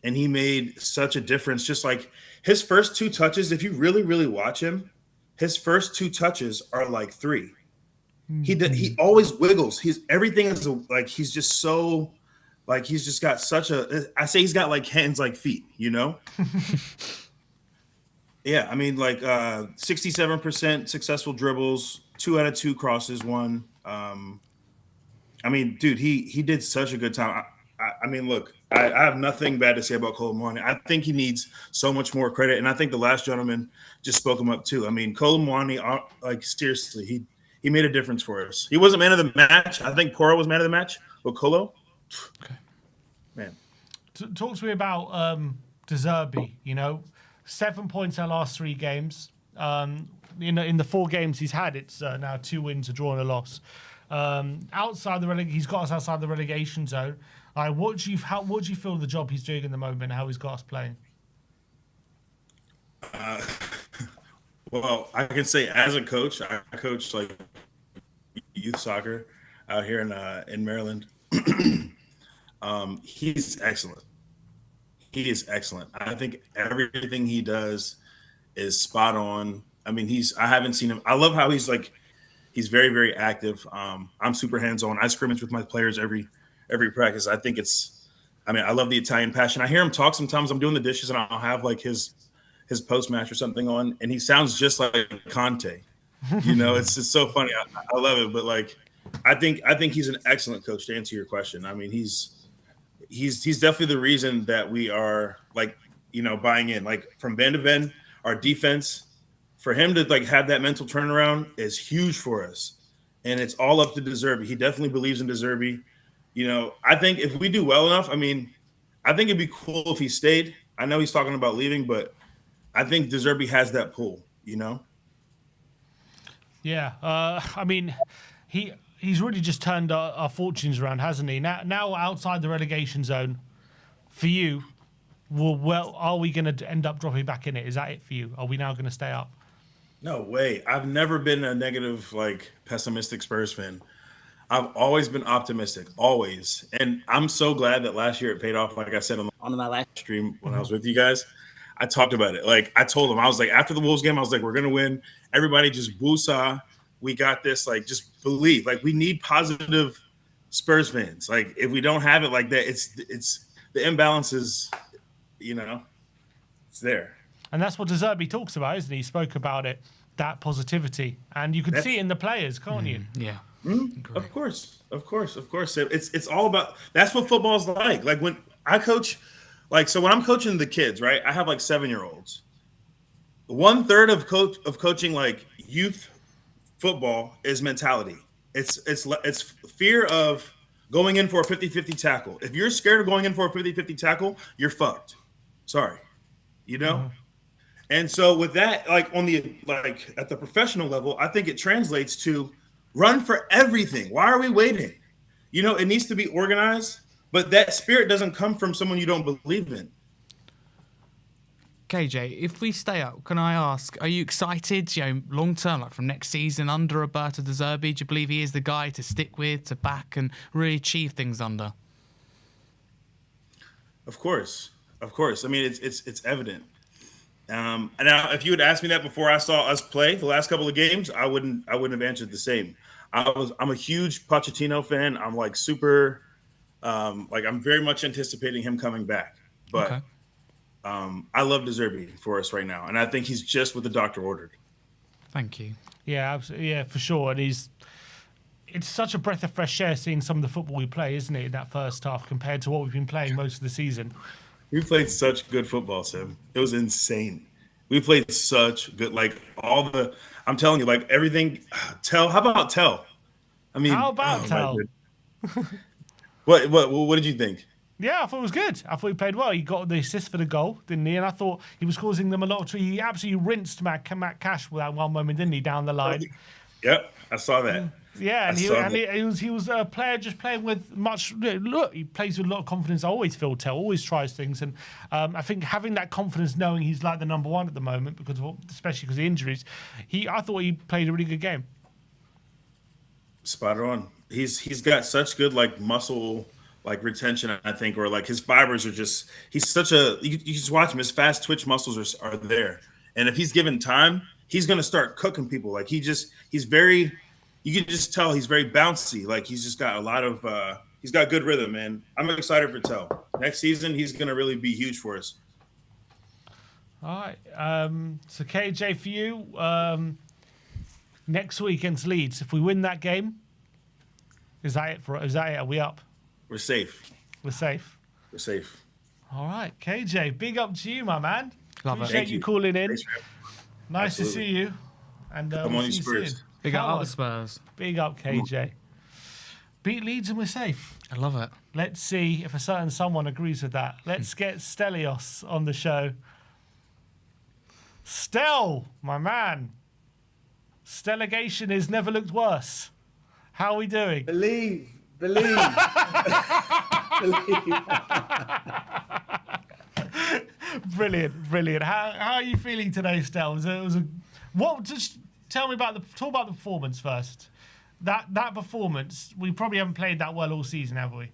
and he made such a difference. Just like his first 2 touches, if you really, really watch him, his first 2 touches are like 3. He always wiggles. Everything is like he's just so like he's just got such a. I say he's got like hands like feet, you know. Yeah, I mean, like 67% successful dribbles, 2 out of 2 crosses, 1. I mean, dude, he did such a good time. I mean, look, I have nothing bad to say about Kolo Muani. I think he needs so much more credit, and I think the last gentleman just spoke him up too. I mean, Kolo Muani, like seriously, he made a difference for us. He wasn't man of the match. I think Poro was man of the match, but Kolo, Okay. man. Talk to me about Zerbi. 7 points in our last 3 games. In the 4 games he's had, it's now 2 wins, a draw, and a loss. Outside he's got us outside the relegation zone. What do you feel the job he's doing in the moment? How he's got us playing? Well, I can say as a coach, I coach like youth soccer out here in Maryland. He's excellent. He is excellent. I think everything he does is spot on. I mean, I haven't seen him. I love how he's very, very active. I'm super hands-on. I scrimmage with my players every practice. I think I love the Italian passion. I hear him talk sometimes. I'm doing the dishes and I'll have like his post-match or something on, and he sounds just like Conte. It's just so funny. I love it. But like, I think he's an excellent coach, to answer your question. I mean, he's definitely the reason that we are like, buying in. Like from Van de Ven, our defense, for him to like have that mental turnaround is huge for us. And it's all up to De Zerbi. He definitely believes in De Zerbi. I think if we do well enough, I mean, I think it'd be cool if he stayed. I know he's talking about leaving, but I think De Zerbi has that pull, Yeah. I mean, he's really just turned our fortunes around, hasn't he? Now outside the relegation zone, for you, are we going to end up dropping back in it? Is that it for you? Are we now going to stay up? No way. I've never been a negative, like pessimistic Spurs fan. I've always been optimistic, always. And I'm so glad that last year it paid off. Like I said on my last stream when I was with you guys, I talked about it. Like I told them, I was like, after the Wolves game, I was like, we're going to win. Everybody just woosah. We got this. Like, just believe. Like, we need positive Spurs fans. Like, if we don't have it like that, it's the imbalance is, it's there. And that's what De Zerbi talks about, isn't he? He spoke about it, that positivity. And you can see it in the players, can't you? Yeah. Of course. It's all about – that's what football's like. Like, when I coach – like, so when I'm coaching the kids, right, I have, like, 7-year-olds. 1/3 of coaching, like, youth football is mentality. It's fear of going in for a 50-50 tackle. If you're scared of going in for a 50-50 tackle, you're fucked. Sorry. And so with that, like at the professional level, I think it translates to run for everything. Why are we waiting? It needs to be organized, but that spirit doesn't come from someone you don't believe in. KJ, if we stay up, can I ask, are you excited, long term, like from next season under Roberto De Zerbi? Do you believe he is the guy to stick with, to back, and really achieve things under? Of course. I mean, it's evident. And now, if you had asked me that before I saw us play the last couple of games, I wouldn't have answered the same. I'm a huge Pochettino fan. I'm like super, I'm very much anticipating him coming back. But okay. I love De Zerbi for us right now, and I think he's just what the doctor ordered. Thank you. Yeah, absolutely. Yeah, for sure. And it's such a breath of fresh air seeing some of the football we play, isn't it, in that first half compared to what we've been playing most of the season. We played such good football, Sim. It was insane. We played such good, I'm telling you, like everything. How about Tell? I mean, how about Tell? What did you think? Yeah, I thought it was good. I thought he played well. He got the assist for the goal, didn't he? And I thought he was causing them a lot of trouble. He absolutely rinsed Matt Cash with that one moment, didn't he, down the line? Yep, I saw that. Yeah, and he was a player just playing with much. Look, he plays with a lot of confidence. I always feel always tries things, and I think having that confidence, knowing he's like the number one at the moment, especially because of the injuries, I thought he played a really good game. Spot on. He's got such good muscle retention, I think, or his fibers are just. He's such a. You just watch him. His fast twitch muscles are there, and if he's given time, he's gonna start cooking people. He's very. You can just tell he's very bouncy. He's just got a lot of. He's got good rhythm, man. I'm excited for Tell. Next season, he's gonna really be huge for us. All right. So KJ, for you, next week against Leeds, if we win that game, is that it? Are we up? We're safe. We're safe. We're safe. All right, KJ, big up to you, my man. Appreciate you you calling in. Thanks, nice to see you. And Come we'll on, see you Spurs. soon. Big up the Spurs. Big up, KJ. Beat Leeds and we're safe. I love it. Let's see if a certain someone agrees with that. Let's get Stelios on the show. Stel, my man. Stellegation has never looked worse. How are we doing? Believe. Brilliant. How are you feeling today, Stel? Just tell me about the performance first. That performance, we probably haven't played that well all season, have we?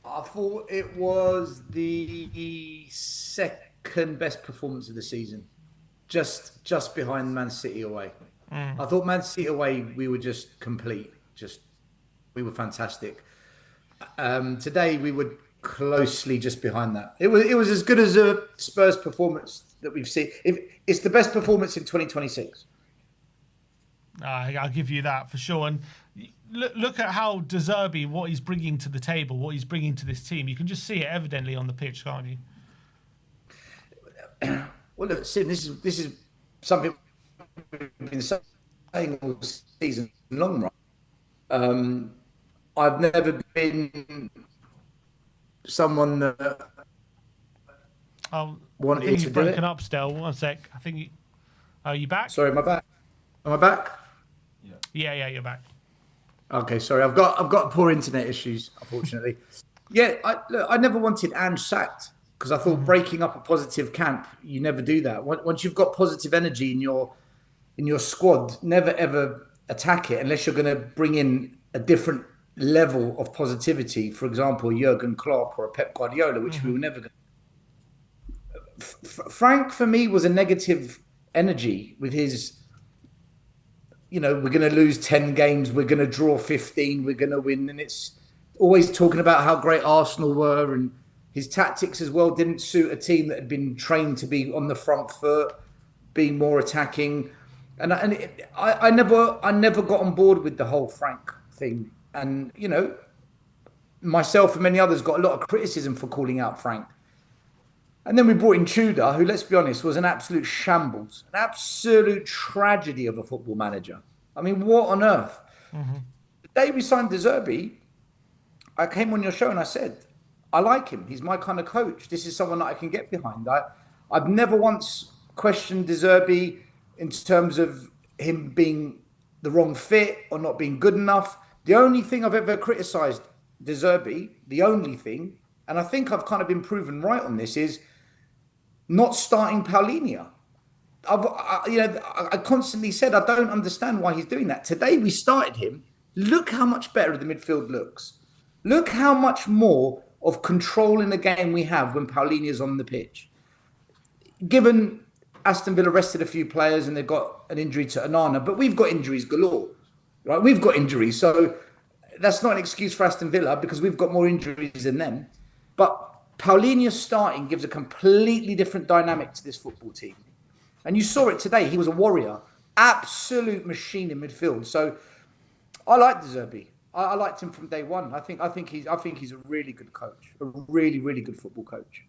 I thought it was the second best performance of the season, just behind Man City away. I thought Man City away, we were just complete. We were fantastic. Today we were closely just behind that. It was as good as a Spurs performance that we've seen. It's the best performance in 2026. I'll give you that for sure. And look at how Zerbi, what he's bringing to the table, what he's bringing to this team. You can just see it evidently on the pitch, can't you? Well, look, Sim, this is something we've been saying all season long, right? I've never been someone that I wanted think to you've do broken it. up, Stel. 1 sec. I think are you back? Sorry, am I back? Am I back? Yeah, you're back. Okay, sorry. I've got poor internet issues, unfortunately. Yeah, I never wanted Ange sacked because I thought breaking up a positive camp, you never do that. Once you've got positive energy in your squad, never ever attack it unless you're going to bring in a different level of positivity. For example, Jurgen Klopp or a Pep Guardiola, which we were never going to. Frank, for me, was a negative energy with his, we're going to lose 10 games, we're going to draw 15, we're going to win. And it's always talking about how great Arsenal were, and his tactics as well didn't suit a team that had been trained to be on the front foot, being more attacking. And I never got on board with the whole Frank thing. And, myself and many others got a lot of criticism for calling out Frank. And then we brought in Tudor, who, let's be honest, was an absolute shambles, an absolute tragedy of a football manager. I mean, what on earth? The day we signed Zerbi, I came on your show and I said, I like him. He's my kind of coach. This is someone that I can get behind. I've never once questioned Zerbi in terms of him being the wrong fit or not being good enough. The only thing I've ever criticised Zerbi, the only thing, and I think I've kind of been proven right on this, is not starting Paulinho. I constantly said I don't understand why he's doing that. Today we started him. Look how much better the midfield looks. Look how much more of control in the game we have when Paulinho's on the pitch. Given Aston Villa rested a few players and they've got an injury to Onana, but we've got injuries galore, right? We've got injuries, so that's not an excuse for Aston Villa because we've got more injuries than them. But Paulinho starting gives a completely different dynamic to this football team. And you saw it today. He was a warrior, absolute machine in midfield. So I like Zerbi. I liked him from day one. I think he's a really good coach, a really, really good football coach.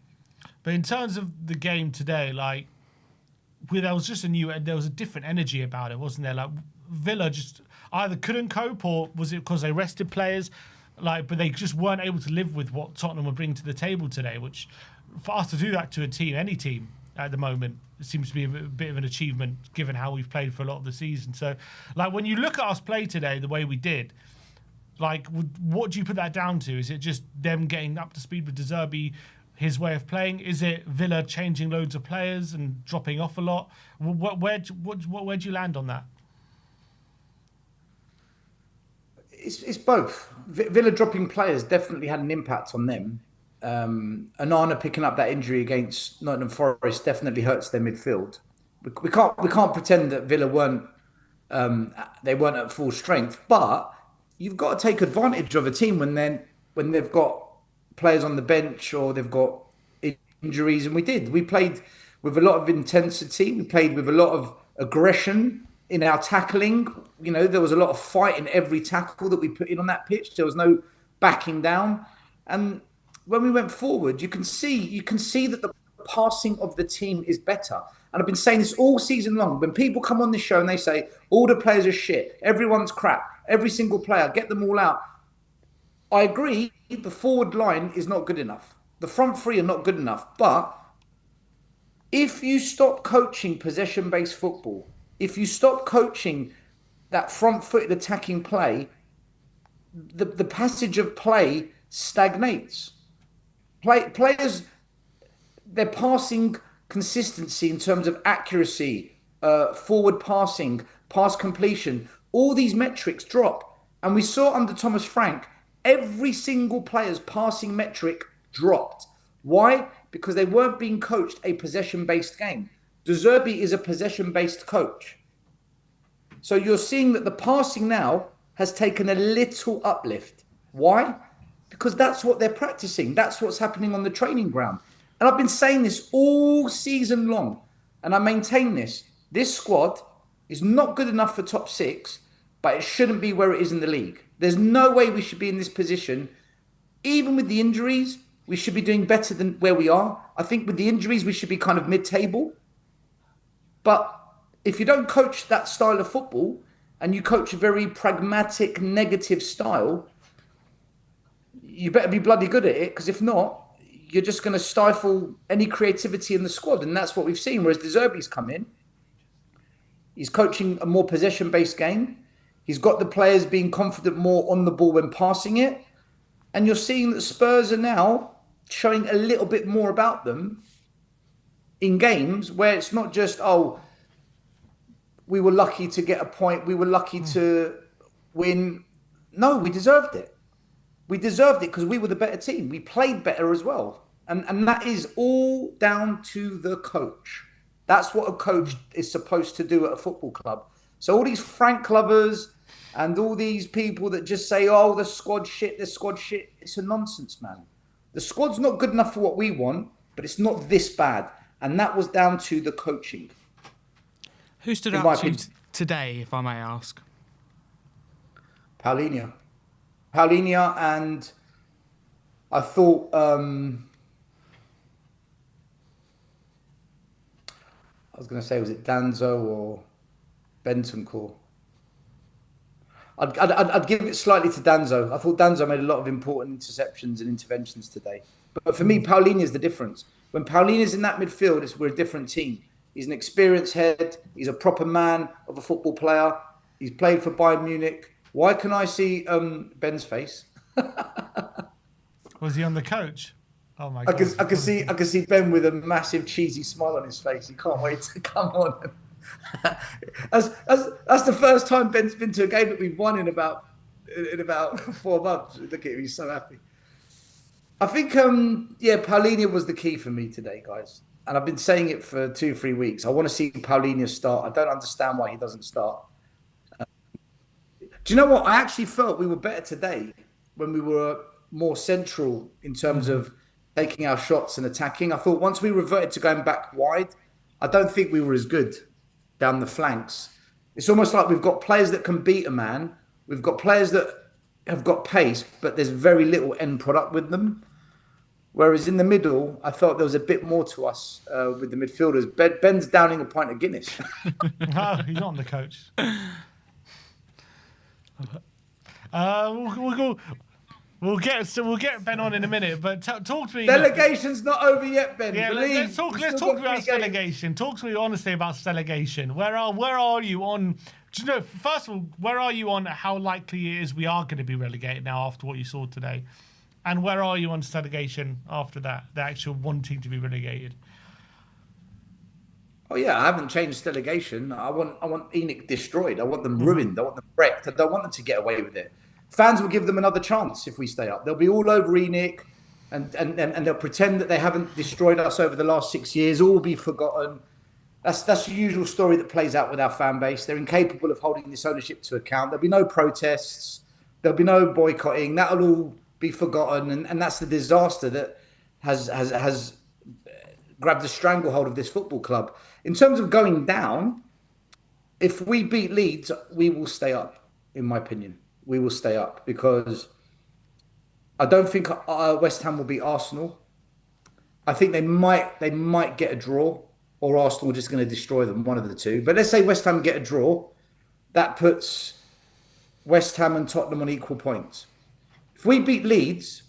But in terms of the game today, there was a different energy about it, wasn't there? Like Villa just either couldn't cope, or was it because they rested players? but they just weren't able to live with what Tottenham were bringing to the table today, which for us to do that to a team, any team at the moment, it seems to be a bit of an achievement given how we've played for a lot of the season. So, like, when you look at us play today the way we did, like, what do you put that down to? Is it just them getting up to speed with Zerbi, his way of playing? Is it Villa changing loads of players and dropping off a lot? Where'd you land on that? It's both. Villa dropping players definitely had an impact on them. Anana picking up that injury against Nottingham Forest definitely hurts their midfield. We can't pretend that Villa weren't at full strength, but you've got to take advantage of a team when they've got players on the bench or they've got injuries, and we did. We played with a lot of intensity. We played with a lot of aggression in our tackling. You know, there was a lot of fight in every tackle that we put in on that pitch. There was no backing down. And when we went forward, you can see that the passing of the team is better. And I've been saying this all season long. When people come on this show and they say, all the players are shit, everyone's crap, every single player, get them all out. I agree, the forward line is not good enough. The front three are not good enough. But if you stop coaching possession-based football, if you stop coaching that front-footed attacking play, the passage of play stagnates. Players, their passing consistency in terms of accuracy, forward passing, pass completion, all these metrics drop. And we saw under Thomas Frank, every single player's passing metric dropped. Why? Because they weren't being coached a possession-based game. Zerbi is a possession-based coach. So you're seeing that the passing now has taken a little uplift. Why? Because that's what they're practicing. That's what's happening on the training ground. And I've been saying this all season long, and I maintain this. This squad is not good enough for top six, but it shouldn't be where it is in the league. There's no way we should be in this position. Even with the injuries, we should be doing better than where we are. I think with the injuries, we should be kind of mid-table. But if you don't coach that style of football, and you coach a very pragmatic, negative style, you better be bloody good at it, because if not, you're just going to stifle any creativity in the squad. And that's what we've seen. Whereas Zerbi's come in, he's coaching a more possession-based game. He's got the players being confident more on the ball when passing it. And you're seeing that Spurs are now showing a little bit more about them in games where it's not just, oh, we were lucky to get a point, we were lucky to win. No, we deserved it. We deserved it because we were the better team. We played better as well. And that is all down to the coach. That's what a coach is supposed to do at a football club. So all these Frank lovers and all these people that just say, oh, the squad shit, it's a nonsense, man. The squad's not good enough for what we want, but it's not this bad. And that was down to the coaching. Who stood out to you today, if I may ask? Paulinho, and I thought I was going to say, was it Danzo or Bentancur? I'd give it slightly to Danzo. I thought Danzo made a lot of important interceptions and interventions today. But for me, Paulinho is the difference. When Paulinho's in that midfield, we're a different team. He's an experienced head. He's a proper man of a football player. He's played for Bayern Munich. Why can I see Ben's face? Was he on the coach? Oh my God! I can see Ben with a massive cheesy smile on his face. He can't wait to come on. That's the first time Ben's been to a game that we've won in about 4 months. Look at him, he's so happy. I think Paulinho was the key for me today, guys. And I've been saying it for 2-3 weeks. I want to see Paulinho start. I don't understand why he doesn't start. Do you know what? I actually felt we were better today when we were more central in terms of taking our shots and attacking. I thought once we reverted to going back wide, I don't think we were as good down the flanks. It's almost like we've got players that can beat a man. We've got players that have got pace, but there's very little end product with them. Whereas in the middle, I felt there was a bit more to us with the midfielders. Ben's downing a pint of Guinness. No, he's not the coach. We'll go. We'll get Ben on in a minute, but talk to me. Delegation's not over yet, Ben. Yeah, let's talk about delegation. Talk to me honestly about delegation. Where are you on? Do you know? First of all, where are you on how likely it is we are going to be relegated now after what you saw today, and where are you on delegation after that? The actual wanting to be relegated. Oh yeah, I haven't changed delegation. I want Enoch destroyed. I want them ruined. I want them wrecked. I don't want them to get away with it. Fans will give them another chance if we stay up. They'll be all over Enoch, and they'll pretend that they haven't destroyed us over the last 6 years. All will be forgotten. That's the usual story that plays out with our fan base. They're incapable of holding this ownership to account. There'll be no protests. There'll be no boycotting. That'll all be forgotten, and that's the disaster that has grabbed a stranglehold of this football club. In terms of going down, if we beat Leeds, we will stay up. In my opinion, we will stay up because I don't think West Ham will beat Arsenal. I think they might get a draw, or Arsenal are just going to destroy them, one of the two. But let's say West Ham get a draw, that puts West Ham and Tottenham on equal points. If we beat Leeds,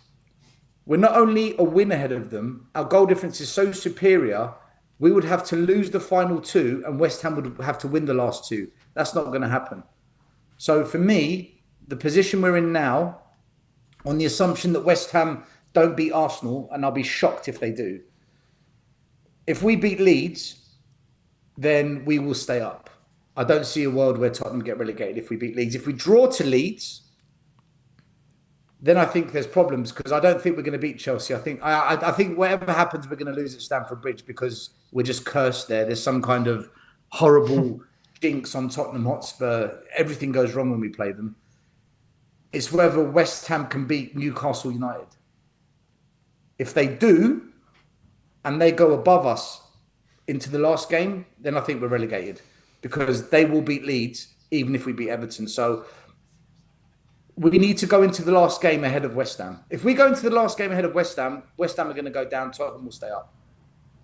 we're not only a win ahead of them, our goal difference is so superior, we would have to lose the final two and West Ham would have to win the last two. That's not going to happen. So for me, the position we're in now, on the assumption that West Ham don't beat Arsenal, and I'll be shocked if they do, if we beat Leeds, then we will stay up. I don't see a world where Tottenham get relegated if we beat Leeds. If we draw to Leeds, then I think there's problems because I don't think we're going to beat Chelsea. I think whatever happens, we're going to lose at Stamford Bridge because we're just cursed there. There's some kind of horrible jinx on Tottenham Hotspur. Everything goes wrong when we play them. It's whether West Ham can beat Newcastle United. If they do, and they go above us into the last game, then I think we're relegated because they will beat Leeds even if we beat Everton. So we need to go into the last game ahead of West Ham. If we go into the last game ahead of West Ham are going to go down, Tottenham will stay up.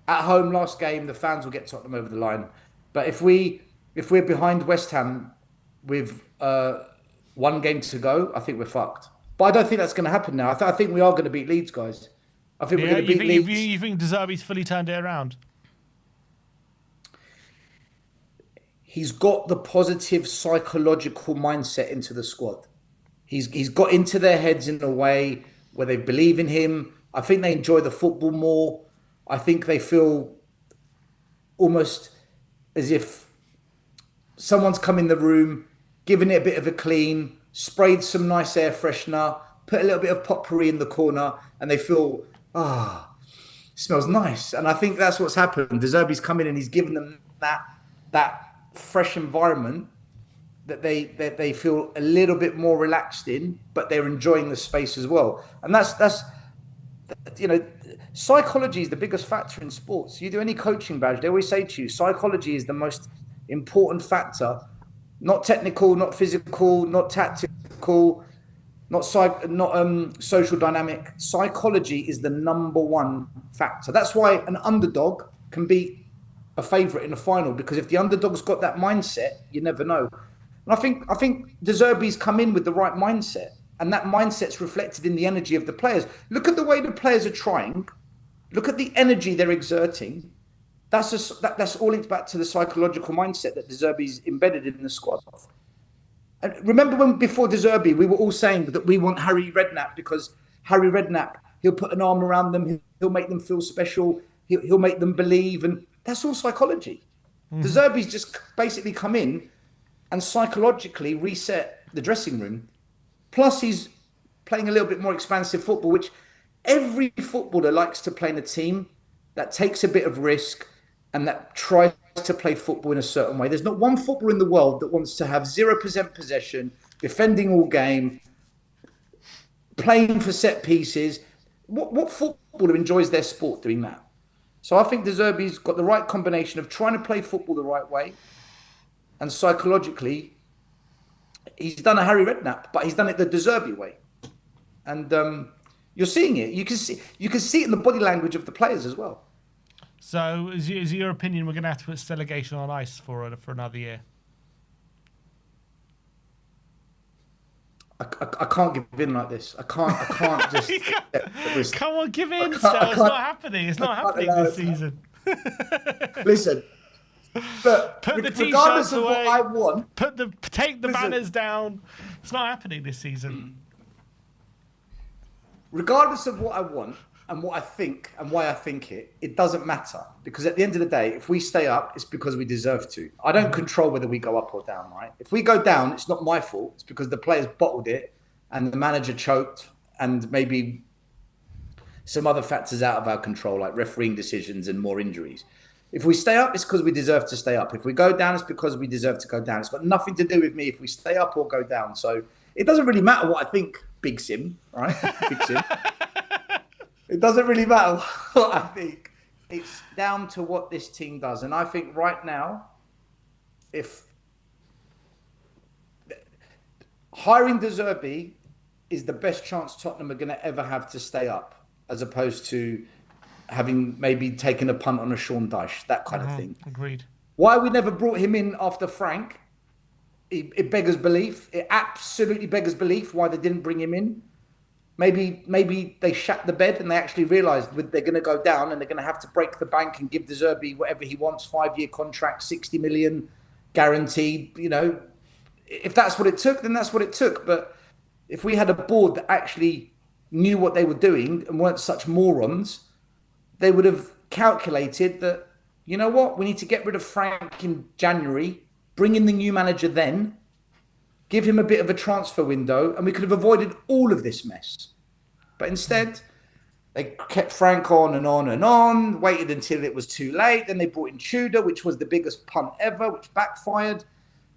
At home, last game, the fans will get Tottenham over the line. But if we're behind West Ham with one game to go, I think we're fucked. But I don't think that's going to happen now. I think we are going to beat Leeds, guys. I think we're going to beat Leeds. You think Zerbi's fully turned it around? He's got the positive psychological mindset into the squad. He's got into their heads in a way where they believe in him. I think they enjoy the football more. I think they feel almost as if someone's come in the room, given it a bit of a clean, sprayed some nice air freshener, put a little bit of potpourri in the corner, and they feel, it smells nice. And I think that's what's happened. De Zerbi's come in and he's given them that fresh environment that they feel a little bit more relaxed in, but they're enjoying the space as well. And that's psychology is the biggest factor in sports. You do any coaching badge, they always say to you, psychology is the most important factor. Not technical, not physical, not tactical, not social dynamic. Psychology is the number one factor. That's why an underdog can beat a favourite in a final, because if the underdog's got that mindset, you never know. And I think De Zerbi's come in with the right mindset, and that mindset's reflected in the energy of the players. Look at the way the players are trying. Look at the energy they're exerting. That's all linked back to the psychological mindset that De Zerbi's embedded in the squad. And remember when before De Zerbi, we were all saying that we want Harry Redknapp because Harry Redknapp, he'll put an arm around them, he'll make them feel special, he'll make them believe, and that's all psychology. De Zerbi's just basically come in and psychologically reset the dressing room. Plus, he's playing a little bit more expansive football, which every footballer likes to play in a team that takes a bit of risk and that tries to play football in a certain way. There's not one footballer in the world that wants to have 0% possession, defending all game, playing for set pieces. What footballer enjoys their sport doing that? So I think De Zerbi's got the right combination of trying to play football the right way, and psychologically, he's done a Harry Redknapp, but he's done it the De Zerbi way. And you're seeing it. You can see it in the body language of the players as well. So, is your opinion we're going to have to put delegation on ice for another year? I can't give in like this. I can't just. Come on, give in, Stel. It's not happening. It's not happening this season. Listen, but Put the regardless t-shirts of away. what I want, Take the Listen. banners down. It's not happening this season. regardless of what I want and what I think and why I think it doesn't matter. Because at the end of the day, if we stay up, it's because we deserve to. I don't control whether we go up or down, right? If we go down, it's not my fault. It's because the players bottled it and the manager choked and maybe some other factors out of our control, like refereeing decisions and more injuries. If we stay up, it's because we deserve to stay up. If we go down, it's because we deserve to go down. It's got nothing to do with me if we stay up or go down. So it doesn't really matter what I think, Big Sim, right? Big Sim. It doesn't really matter what I think. It's down to what this team does. And I think right now, if hiring Zerbi is the best chance Tottenham are going to ever have to stay up, as opposed to having maybe taken a punt on a Sean Dyche, that kind of thing. Agreed. Why we never brought him in after Frank, it beggars belief. It absolutely beggars belief why they didn't bring him in. Maybe they shat the bed and they actually realised they're going to go down and they're going to have to break the bank and give Zerbi whatever he wants, 5-year contract, 60 million guaranteed. You know, if that's what it took, then that's what it took. But if we had a board that actually knew what they were doing and weren't such morons, they would have calculated that, you know what, we need to get rid of Frank in January, bring in the new manager then, give him a bit of a transfer window, and we could have avoided all of this mess. But instead, they kept Frank on and on and on, waited until it was too late. Then they brought in Tudor, which was the biggest punt ever, which backfired.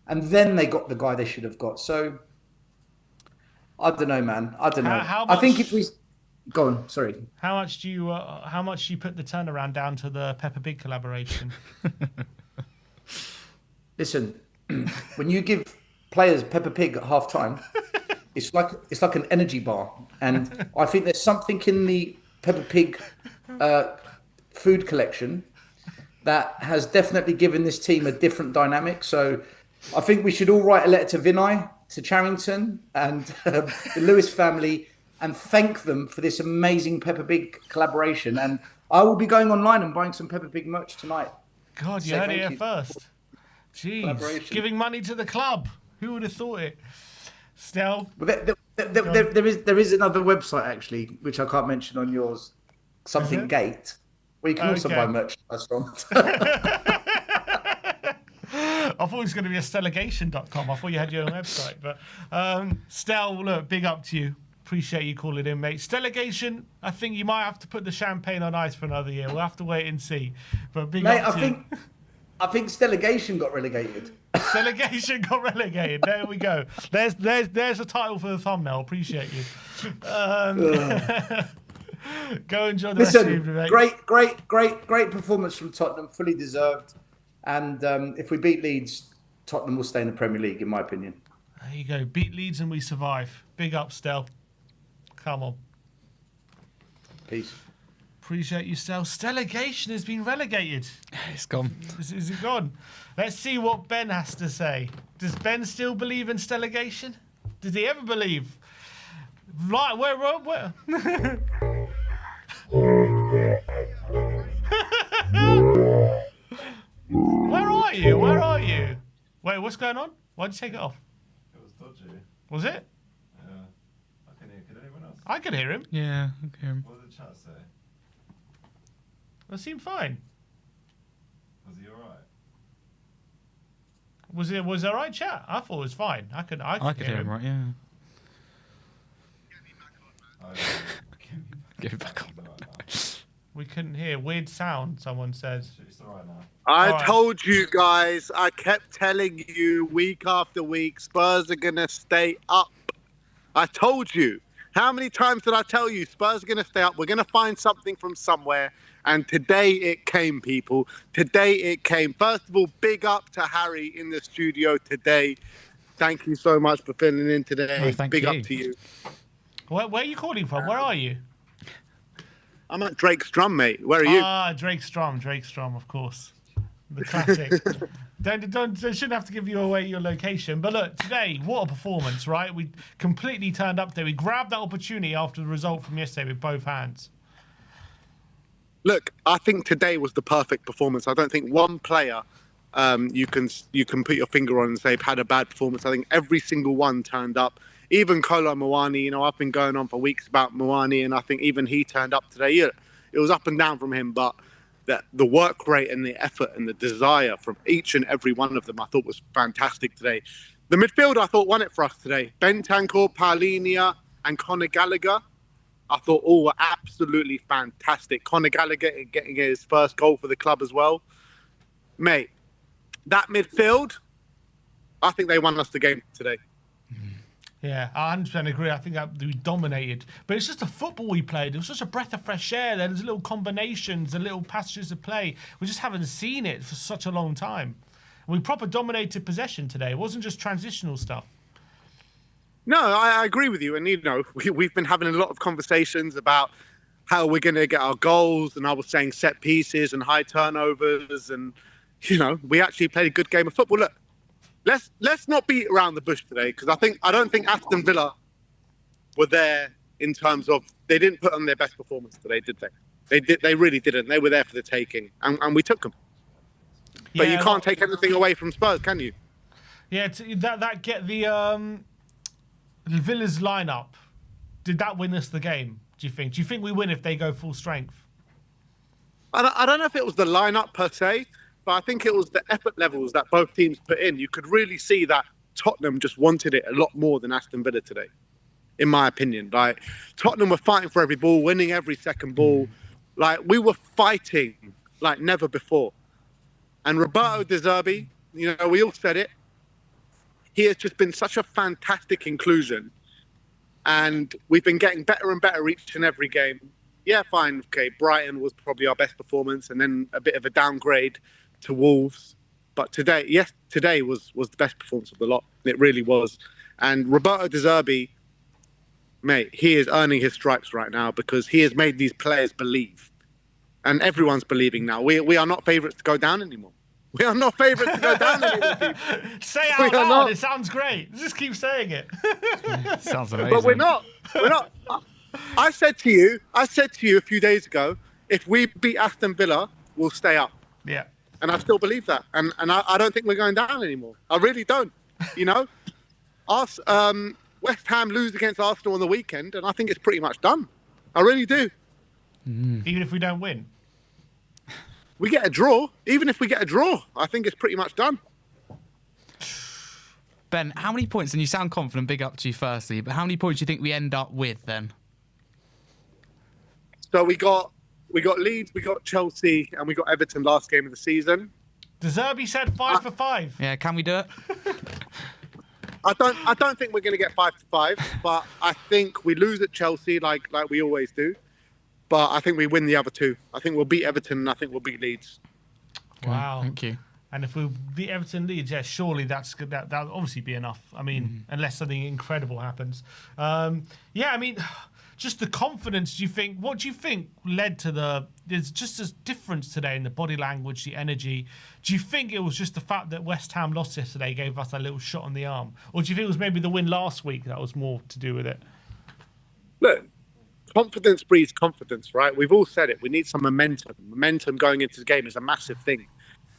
And then they got the guy they should have got. So, I don't know, man. I don't know. I think if we... Go on, sorry. How much do you put the turnaround down to the Peppa Pig collaboration? Listen, when you give players Peppa Pig at half time, it's like an energy bar. And I think there's something in the Peppa Pig food collection that has definitely given this team a different dynamic. So I think we should all write a letter to Vinay, to Charrington and the Lewis family and thank them for this amazing Peppa Pig collaboration. And I will be going online and buying some Peppa Pig merch tonight. God, you heard it here first. Jeez, giving money to the club. Who would have thought it? Still, there is another website actually, which I can't mention on yours. Something Gate, where you can also buy merchandise from. I thought it was going to be a stellagation.com. I thought you had your own website, but Stel, look, big up to you. Appreciate you calling in, mate. Stellagation, I think you might have to put the champagne on ice for another year. We'll have to wait and see. But big up to you. I think Stellagation got relegated. Stellagation got relegated. There we go. There's a title for the thumbnail. Appreciate you. Go enjoy the rest of the evening, mate. Great performance from Tottenham, fully deserved. And if we beat Leeds, Tottenham will stay in the Premier League, in my opinion. There you go. Beat Leeds and we survive. Big up, Stel. Come on. Peace. Appreciate you, Stel. Stellagation has been relegated. It's gone. Is it gone? Let's see what Ben has to say. Does Ben still believe in Stellagation? Did he ever believe? Like, where? Where are you? Wait, what's going on? Why'd you take it off? It was dodgy. Was it? Yeah. I can hear. Could anyone else? I could hear him. Yeah, I can hear him. What did the chat say? It seemed fine. Was he alright? Was it alright, chat? I thought it was fine. I could hear him. Right, yeah. Oh, Get it back on. We couldn't hear. Weird sound, someone says. It's alright now. I told you guys, I kept telling you week after week, Spurs are going to stay up. I told you. How many times did I tell you Spurs are going to stay up? We're going to find something from somewhere. And today it came, people. Today it came. First of all, big up to Harry in the studio today. Thank you so much for filling in today. Big up to you. Where are you calling from? Where are you? I'm at Drake's Drum, mate. Where are you? Ah, Drake's Drum, of course. The classic. They shouldn't have to give you away your location. But look, today, what a performance, right? We completely turned up there. We grabbed that opportunity after the result from yesterday with both hands. Look, I think today was the perfect performance. I don't think one player you can put your finger on and say had a bad performance. I think every single one turned up. Even Kolo Muani, you know, I've been going on for weeks about Muani, and I think even he turned up today. Yeah, it was up and down from him, but the work rate and the effort and the desire from each and every one of them, I thought was fantastic today. The midfield, I thought, won it for us today. Bentancur, Paulinia, and Conor Gallagher, I thought all were absolutely fantastic. Conor Gallagher getting his first goal for the club as well. Mate, that midfield, I think they won us the game today. Yeah, I 100% agree. I think that we dominated. But it's just the football we played. It was just a breath of fresh air. There's little combinations and little passages of play. We just haven't seen it for such a long time. We proper dominated possession today. It wasn't just transitional stuff. No, I agree with you. And, you know, we've been having a lot of conversations about how we're going to get our goals. And I was saying set pieces and high turnovers. And, you know, we actually played a good game of football. Look, let's not beat around the bush today, because I don't think Aston Villa were there in terms of they didn't put on their best performance today, did they? They really didn't. They were there for the taking, and we took them. But Yeah, you can't take anything away from Spurs, can you? Yeah, that get the Villa's lineup. Did that win us the game? Do you think? Do you think we win if they go full strength? I don't know if it was the lineup per se, but I think it was the effort levels that both teams put in. You could really see that Tottenham just wanted it a lot more than Aston Villa today, in my opinion. Like, Tottenham were fighting for every ball, winning every second ball. Like, we were fighting like never before. And Roberto De Zerbi, you know, we all said it. He has just been such a fantastic inclusion. And we've been getting better and better each and every game. Yeah, fine. Okay, Brighton was probably our best performance, and then a bit of a downgrade to Wolves. But today was the best performance of the lot. It really was. And Roberto De Zerbi, mate, he is earning his stripes right now because he has made these players believe. And everyone's believing now. We are not favourites to go down anymore. We are not favourites to go down anymore, people. Say it out loud. It sounds great. Just keep saying it. Sounds amazing. But we're not. I said to you a few days ago, if we beat Aston Villa, we'll stay up. Yeah. And I still believe that. And I don't think we're going down anymore. I really don't. You know? West Ham lose against Arsenal on the weekend, and I think it's pretty much done. I really do. Even if we don't win? We get a draw. Even if we get a draw, I think it's pretty much done. Ben, how many points, and you sound confident, big up to you firstly, but how many points do you think we end up with then? So we got Leeds, we got Chelsea, and we got Everton last game of the season. De Zerbi said 5 for 5. Yeah, can we do it? I don't think we're going to get 5 to 5, but I think we lose at Chelsea like we always do. But I think we win the other two. I think we'll beat Everton, and I think we'll beat Leeds. Wow. Thank you. And if we beat Everton Leeds, yeah, surely that'll obviously be enough. I mean, unless something incredible happens. Yeah, I mean, just the confidence. What do you think led to there's just a difference today in the body language, the energy. Do you think it was just the fact that West Ham lost yesterday gave us a little shot on the arm? Or do you think it was maybe the win last week that was more to do with it? Look, confidence breeds confidence, right? We've all said it. We need some momentum. Momentum going into the game is a massive thing.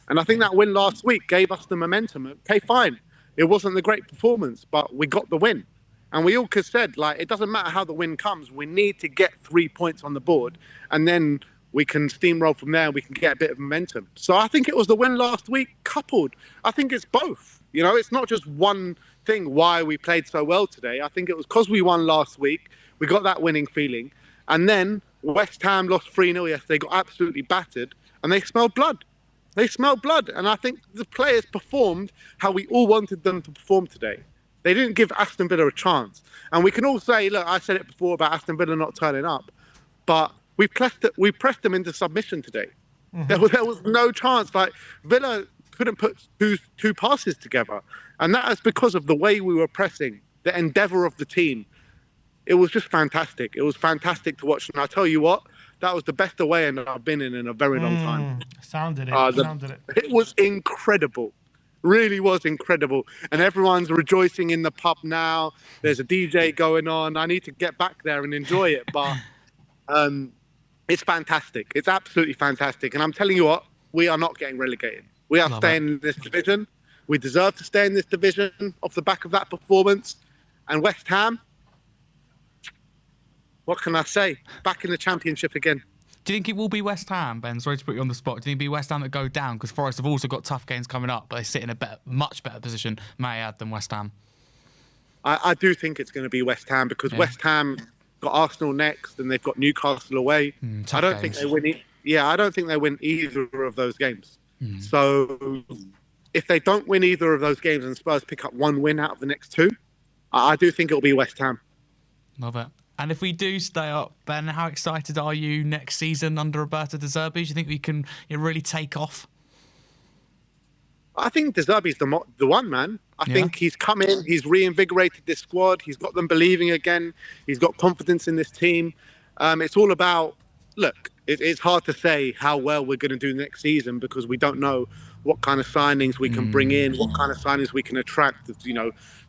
And I think that win last week gave us the momentum. Okay, fine. It wasn't the great performance, but we got the win. And we all said, like, it doesn't matter how the win comes. We need to get 3 points on the board. And then we can steamroll from there. We can get a bit of momentum. So I think it was the win last week coupled. I think it's both. You know, it's not just one thing why we played so well today. I think it was because we won last week. We got that winning feeling. And then West Ham lost 3-0 yesterday, got absolutely battered, and they smelled blood. They smelled blood. And I think the players performed how we all wanted them to perform today. They didn't give Aston Villa a chance. And we can all say, look, I said it before about Aston Villa not turning up, but we pressed them into submission today. There was no chance. Like, Villa couldn't put two passes together. And that is because of the way we were pressing, the endeavour of the team. It was just fantastic. It was fantastic to watch. And I tell you what, that was the best away end I've been in a very long time. Sounded it. It was incredible. Really was incredible. And everyone's rejoicing in the pub now. There's a DJ going on. I need to get back there and enjoy it. But it's fantastic. It's absolutely fantastic. And I'm telling you what, we are not getting relegated. We are staying in this division. We deserve to stay in this division off the back of that performance. And West Ham, what can I say? Back in the Championship again. Do you think it will be West Ham, Ben? Sorry to put you on the spot. Do you think it'll be West Ham that go down? Because Forest have also got tough games coming up, but they sit in a much better position, may I add, than West Ham. I do think it's going to be West Ham because West Ham got Arsenal next and they've got Newcastle away. I don't think they win. I don't think they win either of those games. So if they don't win either of those games and Spurs pick up one win out of the next two, I do think it'll be West Ham. Love it. And if we do stay up, Ben, how excited are you next season under Roberto De Zerbi? Do you think we can really take off? I think De Zerbi's the one, man. I think he's come in, he's reinvigorated this squad, he's got them believing again, he's got confidence in this team. It's all about, look, it's hard to say how well we're going to do next season because we don't know what kind of signings we can bring in, what kind of signings we can attract.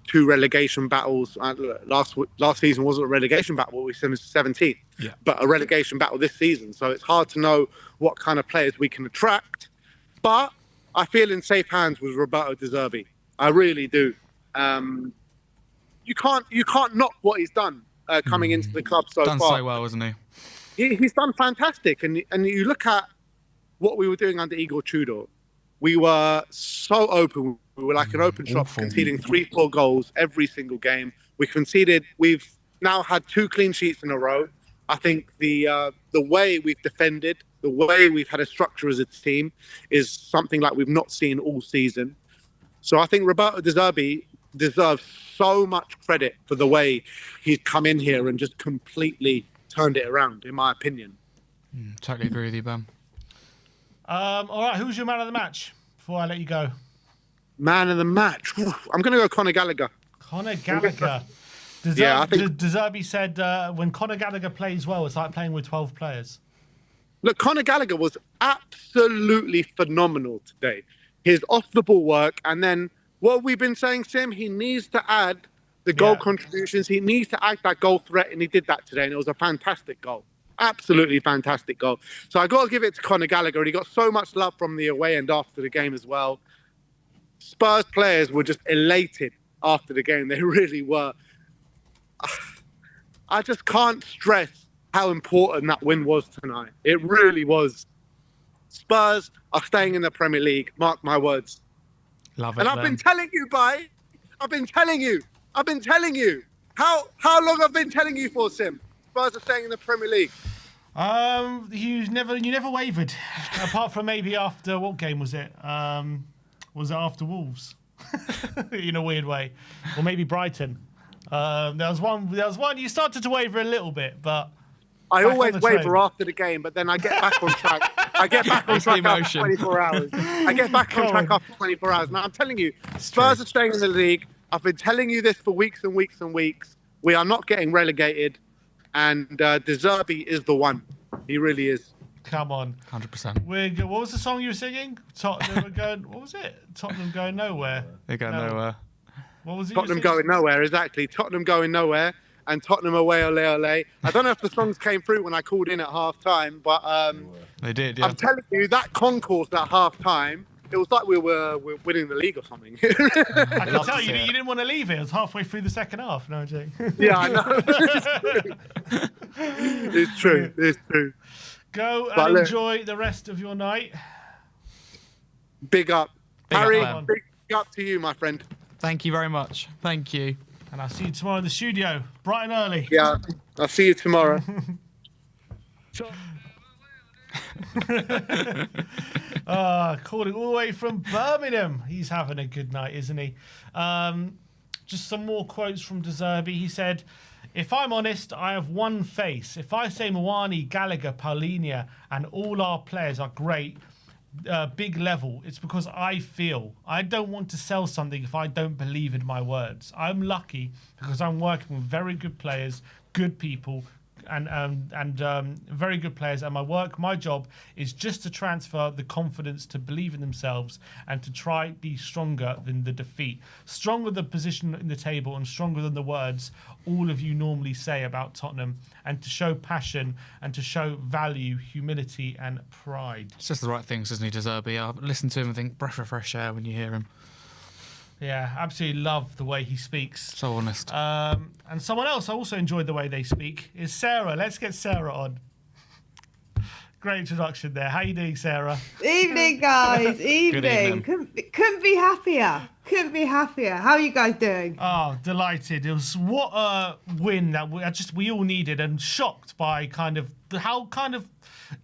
2 relegation battles. Last season wasn't a relegation battle, we finished 17th, but a relegation battle this season. So it's hard to know what kind of players we can attract. But I feel in safe hands with Roberto De Zerbi. I really do. You can't knock what he's done coming into the club so far. Done so well, hasn't he? He's done fantastic. And you look at what we were doing under Igor Tudor. We were so open. We were like an open shop, conceding 3-4 goals every single game. We've now had 2 clean sheets in a row. I think the way we've defended, the way we've had a structure as a team is something like we've not seen all season. So I think Roberto De Zerbi deserves so much credit for the way he's come in here and just completely turned it around, in my opinion. Totally agree with you, Ben. All right, who's your man of the match before I let you go? Man of the match. I'm going to go Conor Gallagher. Conor Gallagher. I think De Zerbi said when Conor Gallagher plays well, it's like playing with 12 players. Look, Conor Gallagher was absolutely phenomenal today. His off-the-ball work, and then what we've been saying, Sim, he needs to add the goal contributions. He needs to add that goal threat, and he did that today, and it was a fantastic goal. Absolutely fantastic goal. So I got to give it to Conor Gallagher, and he got so much love from the away end after the game as well. Spurs players were just elated after the game. They really were. I just can't stress how important that win was tonight. It really was. Spurs are staying in the Premier League. Mark my words. Love it. And I've been telling you, Bai. I've been telling you. How long I've been telling you for, Sim? Spurs are staying in the Premier League. You never wavered, apart from maybe after what game was it? Was it after Wolves? In a weird way, or maybe Brighton. There was one. You started to waver a little bit, but I always waver after the game, but then I get back on track. I get back on track after 24 hours. I get back on track after 24 hours. Now I'm telling you, Spurs are staying in the league. I've been telling you this for weeks and weeks and weeks. We are not getting relegated. And De Zerbi is the one. He really is. Come on. 100%. What was the song you were singing? Tottenham were going... What was it? Tottenham going nowhere. They're going nowhere. What was it? Tottenham going nowhere, exactly. Tottenham going nowhere. And Tottenham away, ole, ole. I don't know if the songs came through when I called in at half-time, but... they did, yeah. I'm telling you, that concourse at half-time, it was like we were winning the league or something. I can tell you didn't want to leave it. It was halfway through the second half. No, Jake. Yeah, I know. It's true. Go and enjoy the rest of your night. Big up. Harry, up, big up to you, my friend. Thank you very much. Thank you. And I'll see you tomorrow in the studio, bright and early. Yeah, I'll see you tomorrow. Calling all the way from Birmingham. He's having a good night, isn't he? Just some more quotes from De Zerbi. He said, "If I'm honest, I have one face. If I say Mwani, Gallagher, Paulinho, and all our players are great, big level, it's because I feel. I don't want to sell something if I don't believe in my words. I'm lucky because I'm working with very good players, good people, and very good players. And my job is just to transfer the confidence to believe in themselves and to try be stronger than the defeat, stronger than the position in the table, and stronger than the words all of you normally say about Tottenham, and to show passion and to show value, humility, and pride. It's just the right things, doesn't he, Zerbi? I listen to him and think breath of fresh air when you hear him. Yeah, absolutely love the way he speaks. So honest. And someone else I also enjoyed the way they speak is Sarah. Let's get Sarah on. Great introduction there. How you doing, Sarah? Evening, guys. evening. Couldn't be happier. Couldn't be happier. How are you guys doing? Oh, delighted. It was what a win that we all needed, and shocked by how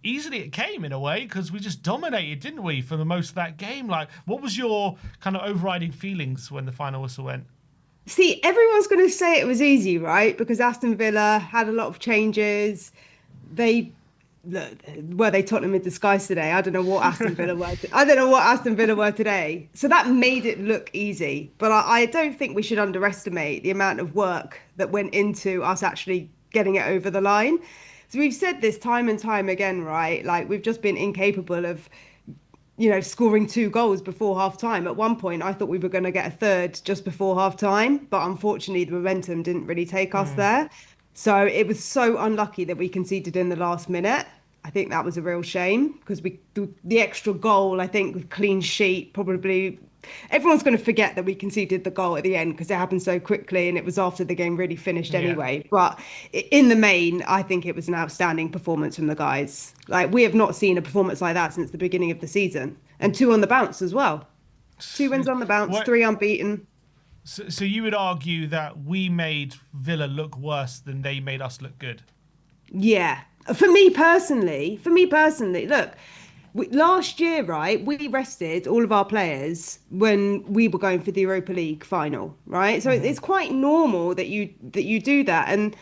easily it came in a way, because we just dominated, didn't we, for the most of that game? Like, what was your kind of overriding feelings when the final whistle went? See, everyone's going to say it was easy, right? Because Aston Villa had a lot of changes. Were they Tottenham in disguise today? I don't know what Aston Villa were. I don't know what Aston Villa were today. So that made it look easy. But I don't think we should underestimate the amount of work that went into us actually getting it over the line. So we've said this time and time again, right? Like, we've just been incapable of, scoring 2 goals before half time. At one point, I thought we were going to get a third just before half time. But unfortunately, the momentum didn't really take us there. So it was so unlucky that we conceded in the last minute. I think that was a real shame, because the extra goal, I think, with clean sheet, probably everyone's going to forget that we conceded the goal at the end because it happened so quickly and it was after the game really finished anyway. But in the main, I think it was an outstanding performance from the guys. Like, we have not seen a performance like that since the beginning of the season, and 2 on the bounce as well. 2 wins on the bounce, 3 unbeaten. So you would argue that we made Villa look worse than they made us look good? Yeah. For me personally, look, last year, right, we rested all of our players when we were going for the Europa League final, right? So it's quite normal that you do that. And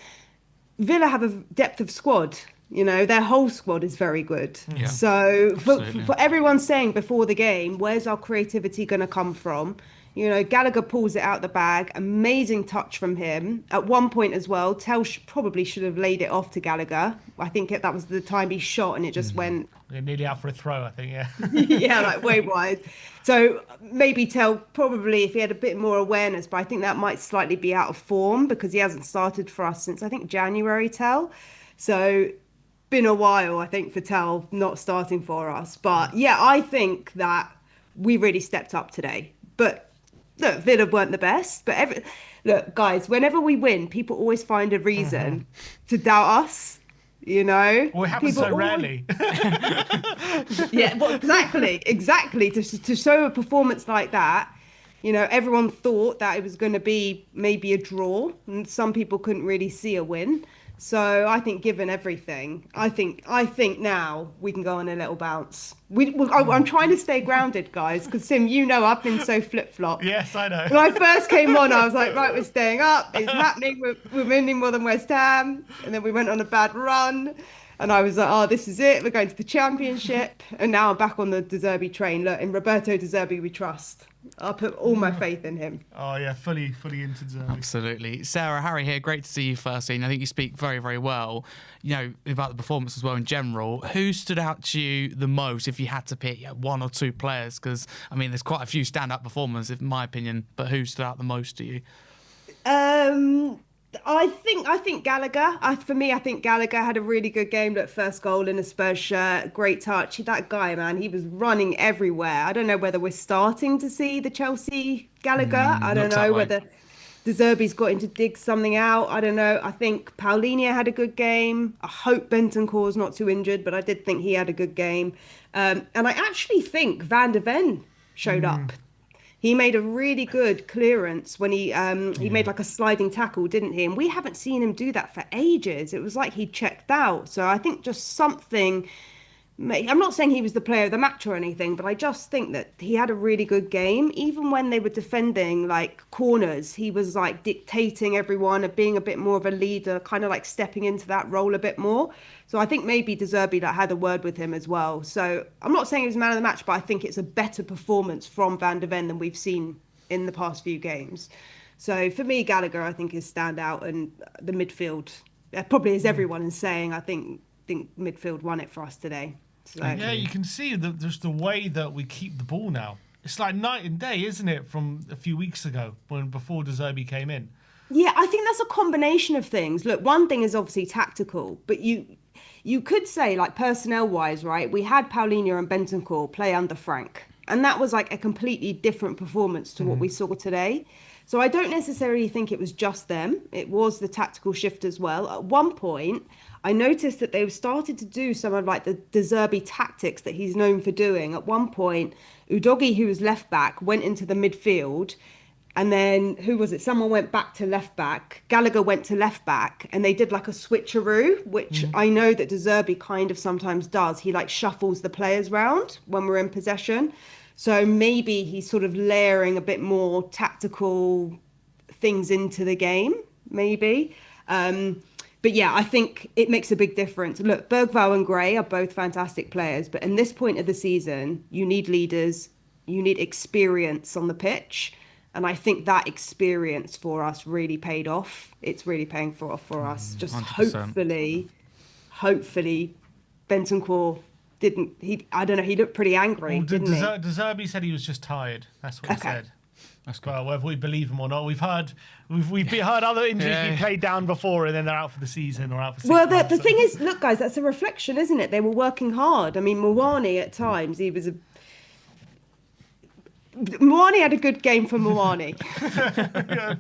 Villa have a depth of squad. Their whole squad is very good. Yeah, so for everyone saying before the game, where's our creativity going to come from? Gallagher pulls it out the bag. Amazing touch from him. At one point as well, Tell probably should have laid it off to Gallagher. I think that was the time he shot and it just went... Nearly out for a throw, I think, yeah. Yeah, like way wide. So maybe Tell, probably if he had a bit more awareness, but I think that might slightly be out of form because he hasn't started for us since, I think, January, Tell. So been a while, I think, for Tell not starting for us. But yeah, I think that we really stepped up today. But look, Villa weren't the best, but look, guys, whenever we win, people always find a reason to doubt us, Well, it happens so rarely. Yeah, well, exactly. To show a performance like that, everyone thought that it was going to be maybe a draw, and some people couldn't really see a win. So I think, given everything, I think now we can go on a little bounce. I'm trying to stay grounded, guys, because Sim, I've been so flip-flop. Yes, I know. When I first came on, I was like, right, we're staying up. It's happening. We're winning more than West Ham. And then we went on a bad run. And I was like, oh, this is it. We're going to the Championship. And now I'm back on the De Zerbi train. Look, in Roberto De Zerbi, we trust. I put all my faith in him. Oh, yeah, fully into Zerbi. Absolutely. Sarah, Harry here. Great to see you firstly. And I think you speak very, very well, about the performance as well in general. Who stood out to you the most if you had to pick 1 or 2 players? Because, there's quite a few stand-up performers, in my opinion. But who stood out the most to you? I think Gallagher. For me, I think Gallagher had a really good game. Look, first goal in a Spurs shirt, great touch. That guy, man, he was running everywhere. I don't know whether we're starting to see the Chelsea Gallagher. I don't know whether De Zerbi's got him to dig something out. I don't know. I think Paulinho had a good game. I hope Bentancur's not too injured, but I did think he had a good game. And I actually think Van de Ven showed up. He made a really good clearance when he made like a sliding tackle, didn't he? And we haven't seen him do that for ages. It was like he checked out. So I think just something... I'm not saying he was the player of the match or anything, but I just think that he had a really good game. Even when they were defending like corners, he was like dictating everyone and being a bit more of a leader, kind of like stepping into that role a bit more. So I think maybe De Zerbi had a word with him as well. So I'm not saying he was man of the match, but I think it's a better performance from Van de Ven than we've seen in the past few games. So for me, Gallagher, I think, is standout, and the midfield probably as everyone is saying, I think midfield won it for us today. So. Yeah, you can see just the way that we keep the ball now. It's like night and day, isn't it, from a few weeks ago before De Zerbi came in? Yeah, I think that's a combination of things. Look, one thing is obviously tactical, but you could say, like, personnel-wise, right, we had Paulinho and Bentancur play under Frank, and that was like a completely different performance to what we saw today. So I don't necessarily think it was just them. It was the tactical shift as well. At one point, I noticed that they've started to do some of like the De Zerbi tactics that he's known for doing. At one point, Udogie, who was left back, went into the midfield. And then, who was it? Someone went back to left back. Gallagher went to left back. And they did like a switcheroo, which I know that De Zerbi kind of sometimes does. He like shuffles the players round when we're in possession. So maybe he's sort of layering a bit more tactical things into the game, maybe. But yeah, I think it makes a big difference. Look, Bergvall and Gray are both fantastic players, but in this point of the season, you need leaders, you need experience on the pitch. And I think that experience for us really paid off. It's really paying off for us. Just 100%. Hopefully, Bentancur I don't know, he looked pretty angry, didn't he? De Zerbi said he was just tired. That's what he said. That's good. Well, whether we believe him or not, we've heard other injuries be played down before, and then they're out for the season or out for 6 months. Well, the thing is, look, guys, that's a reflection, isn't it? They were working hard. I mean, Moani at times, Moani had a good game for Moani.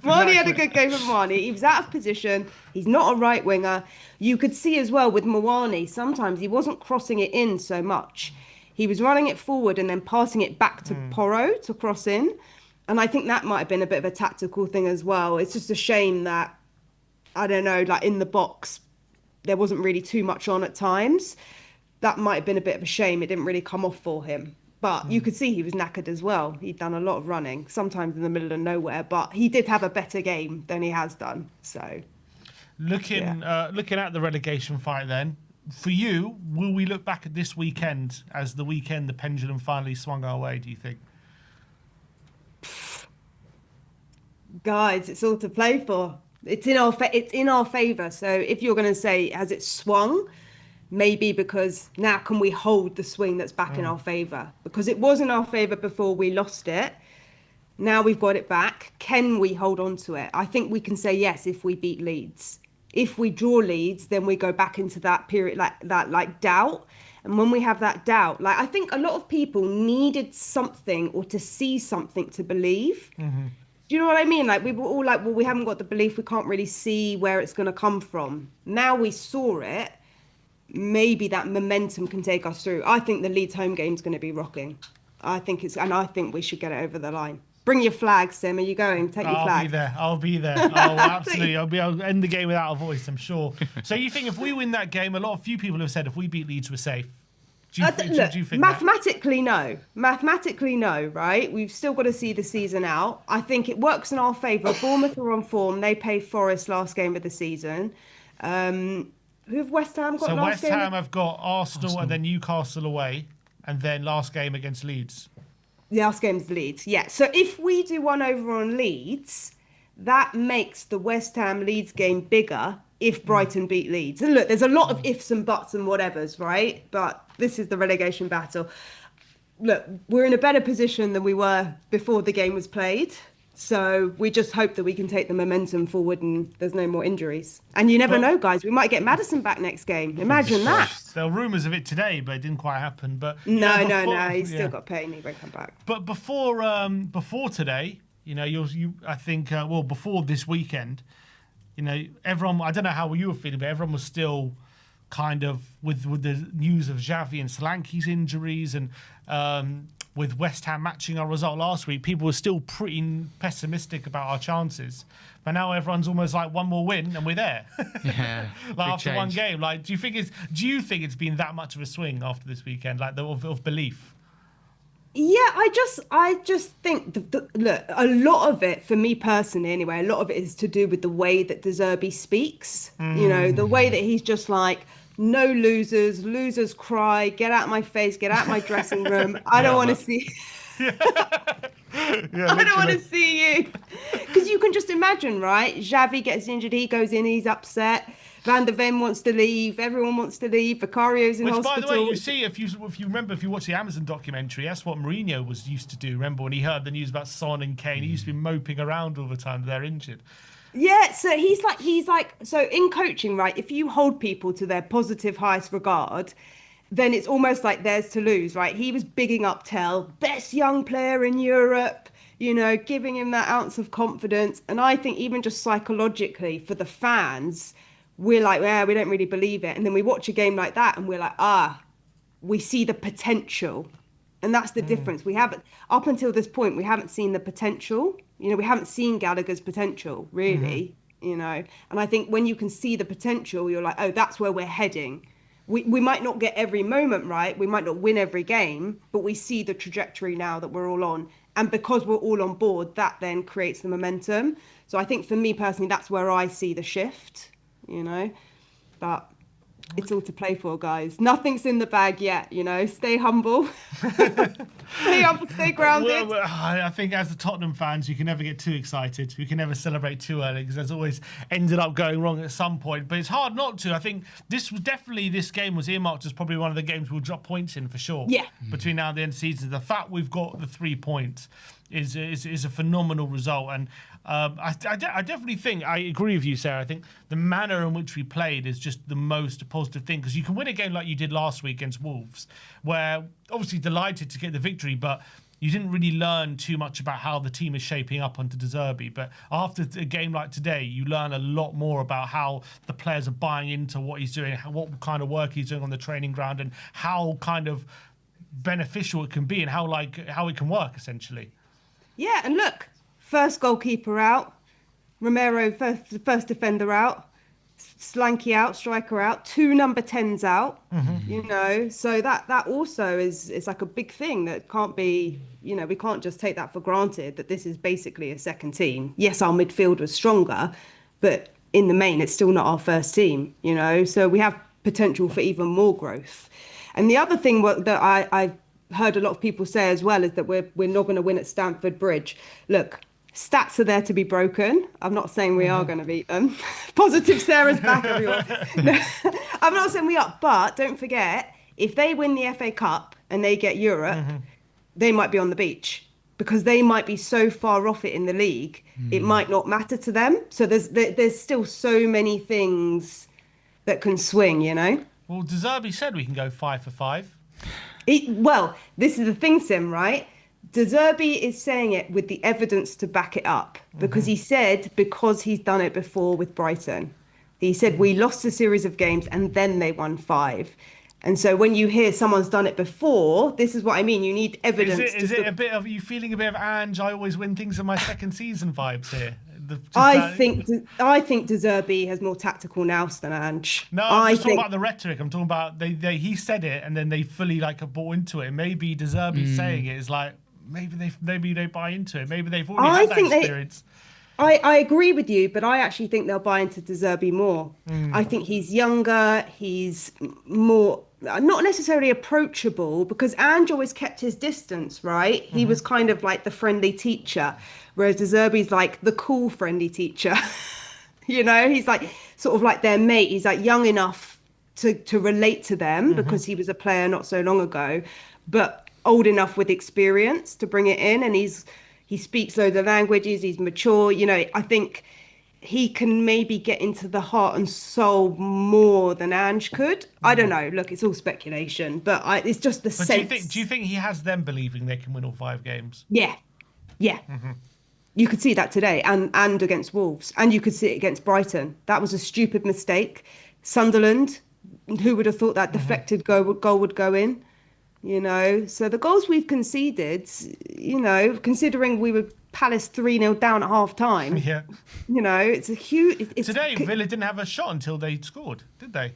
Moani had a good game for Moani. He was out of position. He's not a right winger. You could see as well with Moani, sometimes he wasn't crossing it in so much. He was running it forward and then passing it back to Porro to cross in. And I think that might have been a bit of a tactical thing as well. It's just a shame that, I don't know, like in the box, there wasn't really too much on at times. That might have been a bit of a shame. It didn't really come off for him. But you could see he was knackered as well. He'd done a lot of running, sometimes in the middle of nowhere. But he did have a better game than he has done. So, looking at the relegation fight then, for you, will we look back at this weekend as the weekend the pendulum finally swung our way, do you think? Guys, it's all to play for. It's in our favour. So if you're going to say, has it swung? Maybe because now can we hold the swing that's back in our favour? Because it was in our favour before we lost it. Now we've got it back. Can we hold on to it? I think we can say yes if we beat Leeds. If we draw Leeds, then we go back into that period, like doubt. And when we have that doubt, like I think a lot of people needed something or to see something to believe. Mm-hmm. Do you know what I mean? Like we were all like, well, we haven't got the belief. We can't really see where it's going to come from. Now we saw it. Maybe that momentum can take us through. I think the Leeds home game is going to be rocking. I think we should get it over the line. Bring your flag, Sim. Are you going? Take your flag. I'll be there. Oh, absolutely. I'll end the game without a voice, I'm sure. So you think if we win that game, few people have said if we beat Leeds, we're safe. Do you think mathematically, no. Mathematically, no, right? We've still got to see the season out. I think it works in our favour. Bournemouth are on form. They played Forest last game of the season. Who have West Ham got last game? So West Ham have got Arsenal and then Newcastle away, and then last game against Leeds. The last game's Leeds, yeah. So if we do 1-over on Leeds, that makes the West Ham Leeds game bigger if Brighton beat Leeds. And look, there's a lot of ifs and buts and whatevers, right? But this is the relegation battle. Look, we're in a better position than we were before the game was played. So we just hope that we can take the momentum forward and there's no more injuries. And you never know, guys. We might get Maddison back next game. Imagine that. There were rumours of it today, but it didn't quite happen. But no. He's still got pain. He won't come back. But before today, I think before this weekend, everyone. I don't know how you were feeling, but everyone was still kind of with the news of Xavi and Solanke's injuries and. With West Ham matching our result last week, people were still pretty pessimistic about our chances. But now everyone's almost like one more win and we're there. Yeah. Like after one game. Like, do you think it's been that much of a swing after this weekend, like of belief? Yeah, I just think look, a lot of it, for me personally anyway, a lot of it is to do with the way that De Zerbi speaks. The way that he's just like, no losers cry, get out my face, get out my dressing room. I don't want to see. Yeah, I don't want to literally. see you. Because you can just imagine, right? Xavi gets injured, he goes in, he's upset. Van der Ven wants to leave, everyone wants to leave, Vicario's in Which, hospital. by the way, you see, if you remember, if you watch the Amazon documentary, that's what Mourinho was used to do. Remember when he heard the news about Son and Kane, he used to be moping around all the time. They're injured. Yeah, so he's like so in coaching, right? If you hold people to their positive highest regard, then it's almost like theirs to lose, right? He was bigging up Tell, best young player in Europe, giving him that ounce of confidence. And I think even just psychologically for the fans, we're like, yeah, we don't really believe it. And then we watch a game like that and we're like, we see the potential. And that's the difference. We haven't, up until this point, we haven't seen the potential. We haven't seen Gallagher's potential, really, And I think when you can see the potential, you're like, oh, that's where we're heading. We might not get every moment right. We might not win every game, but we see the trajectory now that we're all on. And because we're all on board, that then creates the momentum. So I think for me personally, that's where I see the shift, But it's all to play for, guys. Nothing's in the bag yet, Stay humble. Stay humble, stay grounded. Well, I think as the Tottenham fans, you can never get too excited. You can never celebrate too early because there's always ended up going wrong at some point. But it's hard not to. I think this game was earmarked as probably one of the games we'll drop points in for sure. Yeah. Between now and the end of the season. The fact we've got the 3 points is a phenomenal result. And I definitely think, I agree with you, Sarah. I think the manner in which we played is just the most positive thing because you can win a game like you did last week against Wolves, where obviously delighted to get the victory, but you didn't really learn too much about how the team is shaping up under Zerbi. But after a game like today, you learn a lot more about how the players are buying into what he's doing, what kind of work he's doing on the training ground, and how kind of beneficial it can be and how it can work, essentially. Yeah, and look, first goalkeeper out, Romero first defender out, Slanky out, striker out, 2 number 10s out. So that also is like a big thing that can't be, we can't just take that for granted that this is basically a second team. Yes, our midfield was stronger, but in the main, it's still not our first team. So we have potential for even more growth. And the other thing that I've heard a lot of people say as well is that we're not going to win at Stamford Bridge. Look, stats are there to be broken. I'm not saying we are going to beat them. Positive Sarah's back, everyone. No, I'm not saying we are, but don't forget, if they win the FA Cup and they get Europe, they might be on the beach because they might be so far off it in the league, it might not matter to them. So there's still so many things that can swing, Well, Zerbi said we can go 5 for 5. Well, this is the thing, Sim, right? De Zerbi is saying it with the evidence to back it up because he said because he's done it before with Brighton. He said we lost a series of games and then they won 5. And so when you hear someone's done it before, this is what I mean. You need evidence. Is it a bit of you feeling a bit of Ange? I always win things in my second season vibes here. I think De Zerbi has more tactical nous than Ange. No, I'm just talking about the rhetoric. I'm talking about he said it and then they fully bought into it. Maybe De Zerbi saying it is like maybe they buy into it. Maybe they've already had that experience. I agree with you, but I actually think they'll buy into De Zerbi more. I think he's younger. He's more not necessarily approachable because Ange always kept his distance, right? He was kind of like the friendly teacher, whereas De Zerbi's like the cool friendly teacher. He's like sort of like their mate. He's like young enough to relate to them because he was a player not so long ago, but old enough with experience to bring it in. And he speaks loads of languages. He's mature. I think he can maybe get into the heart and soul more than Ange could. I don't know. Look, it's all speculation, but it's just the sense. Do you think he has them believing they can win all 5 games? Yeah. You could see that today and against Wolves, and you could see it against Brighton. That was a stupid mistake. Sunderland, who would have thought that deflected goal would go in? So the goals we've conceded, considering we were Palace 3-0 down at half time. Yeah. It's a huge. Today, Villa didn't have a shot until they scored, did they?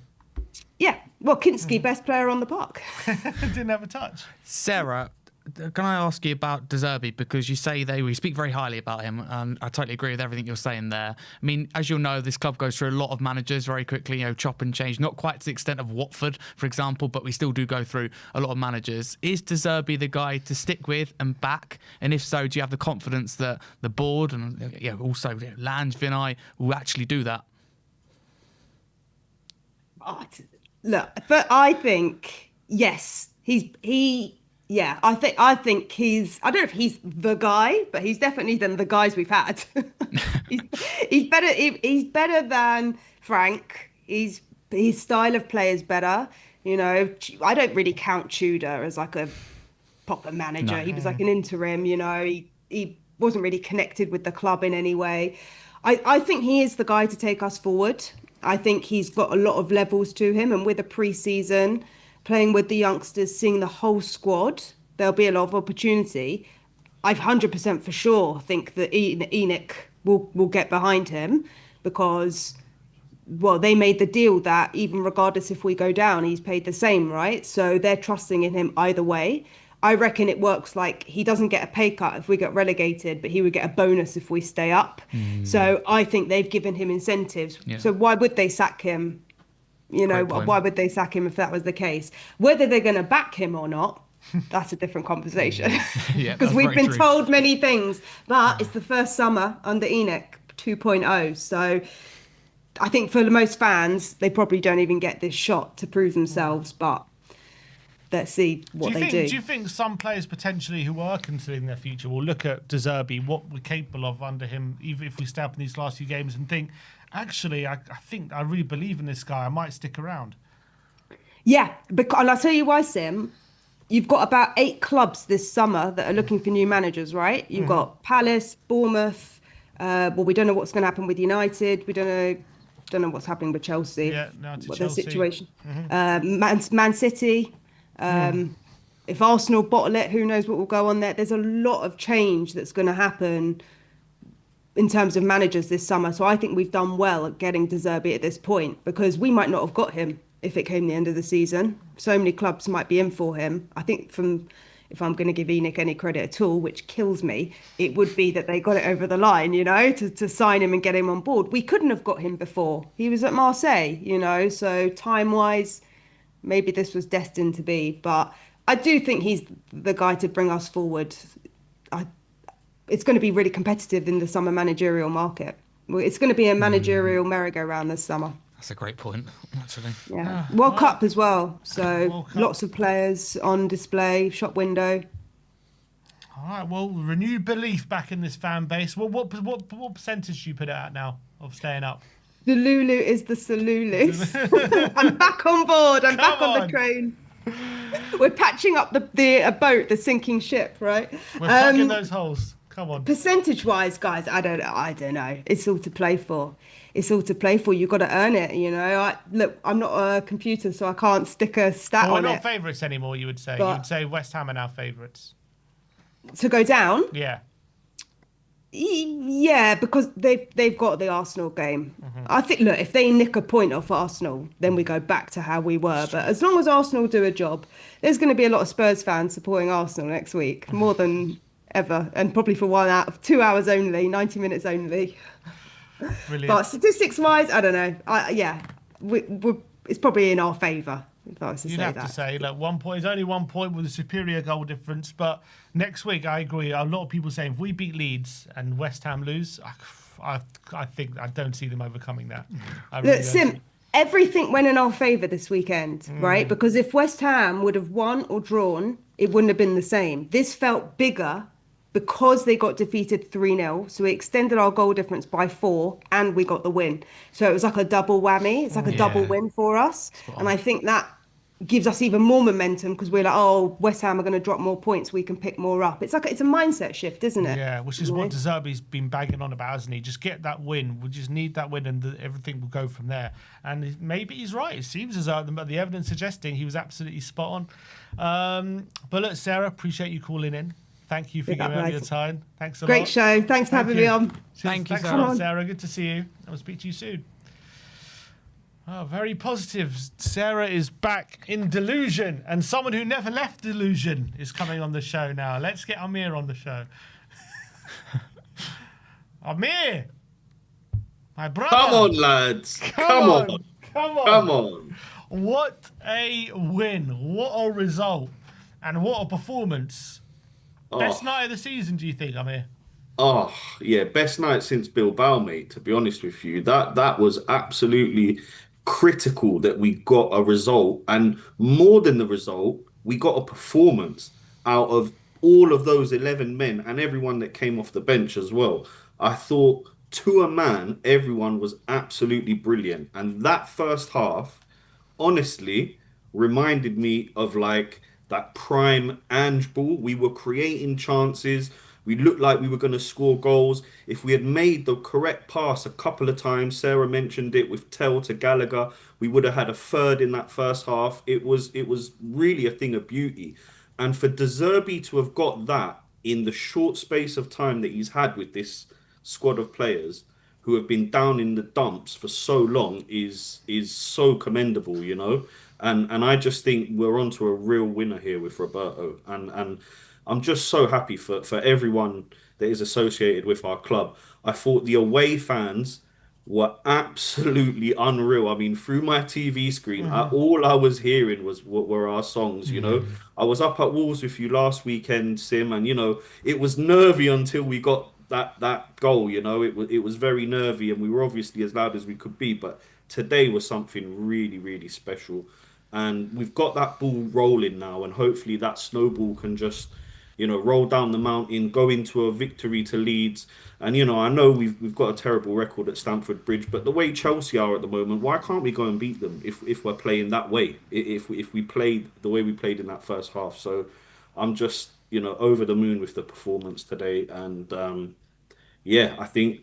Yeah. Well, Kinski, best player on the park. Didn't have a touch. Sarah, can I ask you about Zerbi? Because you say we speak very highly about him, and I totally agree with everything you're saying there. I mean, as you'll know, this club goes through a lot of managers very quickly, chop and change. Not quite to the extent of Watford, for example, but we still do go through a lot of managers. Is Zerbi the guy to stick with and back? And if so, do you have the confidence that the board and also Lange, Vinay will actually do that? Look, but I think yes, I think he's. I don't know if he's the guy, but he's definitely than the guys we've had. he's better. He's better than Frank. His style of play is better. I don't really count Tudor as like a proper manager. No. He was like an interim. He wasn't really connected with the club in any way. I think he is the guy to take us forward. I think he's got a lot of levels to him, and with a pre-season, playing with the youngsters, seeing the whole squad, there'll be a lot of opportunity. I 100% for sure think that Enoch will get behind him because, well, they made the deal that even regardless if we go down, he's paid the same, right? So they're trusting in him either way. I reckon it works like he doesn't get a pay cut if we get relegated, but he would get a bonus if we stay up. So I think they've given him incentives. Yeah. So why would they sack him? Why would they sack him if that was the case? Whether they're going to back him or not, that's a different conversation. Because we've been told many things, but it's the first summer under Enoch 2.0. So I think for most fans, they probably don't even get this shot to prove themselves, but let's see what they do. Do you think some players potentially who are considering their future will look at Zerbi, what we're capable of under him, even if we stay up in these last few games, and think, actually, I think I really believe in this guy. I might stick around. Yeah, and I'll tell you why, Sim. You've got about 8 clubs this summer that are looking for new managers, right? You've got Palace, Bournemouth. We don't know what's going to happen with United. We don't know what's happening with Chelsea. Yeah, now to Chelsea. Their situation. Man City. If Arsenal bottle it, who knows what will go on there. There's a lot of change that's going to happen in terms of managers this summer. So I think we've done well at getting Zerbi at this point, because we might not have got him if it came the end of the season. So many clubs might be in for him. I think if I'm going to give Enoch any credit at all, which kills me, it would be that they got it over the line, to sign him and get him on board. We couldn't have got him before. He was at Marseille, so time-wise, maybe this was destined to be, but I do think he's the guy to bring us forward. It's going to be really competitive in the summer managerial market. It's going to be a managerial merry-go-round this summer. That's a great point, actually. Yeah. World Cup as well. So lots of players on display, shop window. All right, well, renewed belief back in this fan base. Well, what percentage do you put it at now of staying up? The Lulu is the Salulu. I'm back on board. I'm back on the train. We're patching up the boat, the sinking ship, right? We're plugging those holes. Come on. Percentage-wise, guys, I don't know. It's all to play for. You've got to earn it, Look, I'm not a computer, so I can't stick a stat on it. We're not favourites anymore, you would say. You would say West Ham are now favourites. To go down? Yeah. Yeah, because they've got the Arsenal game. I think, look, if they nick a point off Arsenal, then we go back to how we were. But as long as Arsenal do a job, there's going to be a lot of Spurs fans supporting Arsenal next week, more than ever, and probably for 2 hours only, 90 minutes only. Brilliant. But statistics-wise, I don't know. It's probably in our favour. You'd have to say, look, 1 point is only 1 point with a superior goal difference. But next week, I agree. A lot of people saying if we beat Leeds and West Ham lose, I think I don't see them overcoming that. Look, Sim, everything went in our favour this weekend, right? Because if West Ham would have won or drawn, it wouldn't have been the same. This felt bigger because they got defeated 3-0. So we extended our goal difference by 4 and we got the win. So it was like a double whammy. It's like a double win for us. And I think that gives us even more momentum because we're like, oh, West Ham are going to drop more points. We can pick more up. It's a mindset shift, isn't it? Yeah, which is what Zerbi's been bagging on about, hasn't he? Just get that win. We just need that win and everything will go from there. And maybe he's right. It seems as though the evidence suggesting he was absolutely spot on. But look, Sarah, appreciate you calling in. Thank you for giving up your time. Thanks a lot. Great show. Thanks for having me on. Thank you, Sarah. Good to see you. I'll speak to you soon. Oh, very positive. Sarah is back in delusion, and someone who never left delusion is coming on the show now. Let's get Amir on the show. Amir, my brother. Come on, lads. Come on. Come on. Come on. What a win. What a result. And what a performance. Best night of the season, do you think, Amir? Oh, yeah, best night since Bilbao, mate, to be honest with you. That was absolutely critical that we got a result. And more than the result, we got a performance out of all of those 11 men and everyone that came off the bench as well. I thought, to a man, everyone was absolutely brilliant. And that first half, honestly, reminded me of like that prime Ange ball. We were creating chances. We looked like we were going to score goals. If we had made the correct pass a couple of times, Sarah mentioned it with Tell to Gallagher, we would have had a third in that first half. It was really a thing of beauty. And for De Zerbi to have got that in the short space of time that he's had with this squad of players who have been down in the dumps for so long is so commendable, you know. And I just think we're onto a real winner here with Roberto. And I'm just so happy for everyone that is associated with our club. I thought the away fans were absolutely unreal. I mean, through my TV screen, all I was hearing were our songs, you know. I was up at Wolves with you last weekend, Sim, and, you know, it was nervy until we got that goal, you know. It was very nervy, and we were obviously as loud as we could be, but today was something really, really special. And we've got that ball rolling now, and hopefully that snowball can just, you know, roll down the mountain, go into a victory to Leeds. And, you know, I know we've got a terrible record at Stamford Bridge, but the way Chelsea are at the moment, why can't we go and beat them if we're playing that way? If we played the way we played in that first half. So I'm just, you know, over the moon with the performance today. And yeah, I think,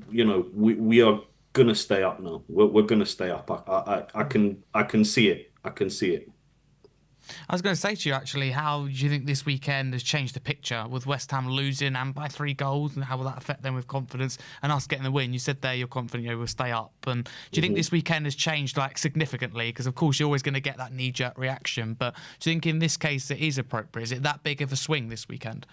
you know, we are gonna stay up now. We're gonna stay up. I can see it. I can see it. I was going to say to you, actually, how do you think this weekend has changed the picture with West Ham losing and by 3 goals, and how will that affect them with confidence and us getting the win? You said there you're confident we'll stay up. And do you think this weekend has changed like significantly? Because, of course, you're always going to get that knee-jerk reaction. But do you think in this case it is appropriate? Is it that big of a swing this weekend?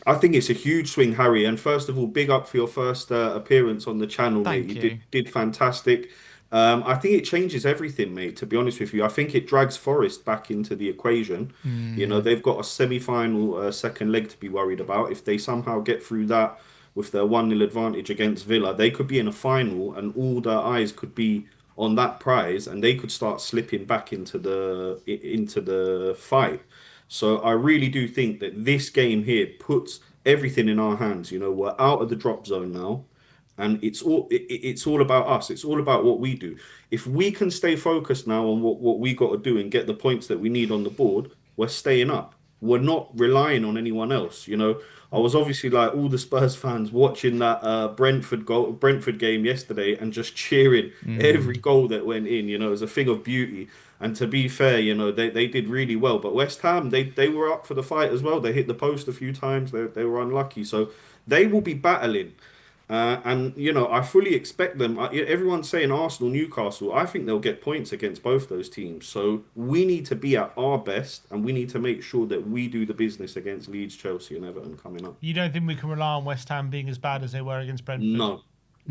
I think it's a huge swing, Harry. And first of all, big up for your first appearance on the channel, mate. You did fantastic. I think it changes everything, mate, to be honest with you. I think it drags Forest back into the equation. You know, they've got a semi-final second leg to be worried about. If they somehow get through that with their 1-0 advantage against Villa, they could be in a final and all their eyes could be on that prize, and they could start slipping back into the fight. So I really do think that this game here puts everything in our hands. You know, we're out of the drop zone now. And it's all about us. It's all about what we do. If we can stay focused now on what we got to do and get the points that we need on the board, we're staying up. We're not relying on anyone else. You know, I was obviously like all the Spurs fans watching that Brentford game yesterday and just cheering every goal that went in. You know, it was a thing of beauty. And to be fair, you know, they did really well. But West Ham, they were up for the fight as well. They hit the post a few times. They were unlucky. So they will be battling. And, you know, I fully expect them. Everyone's saying Arsenal, Newcastle. I think they'll get points against both those teams. So we need to be at our best, and we need to make sure that we do the business against Leeds, Chelsea and Everton coming up. You don't think we can rely on West Ham being as bad as they were against Brentford? No.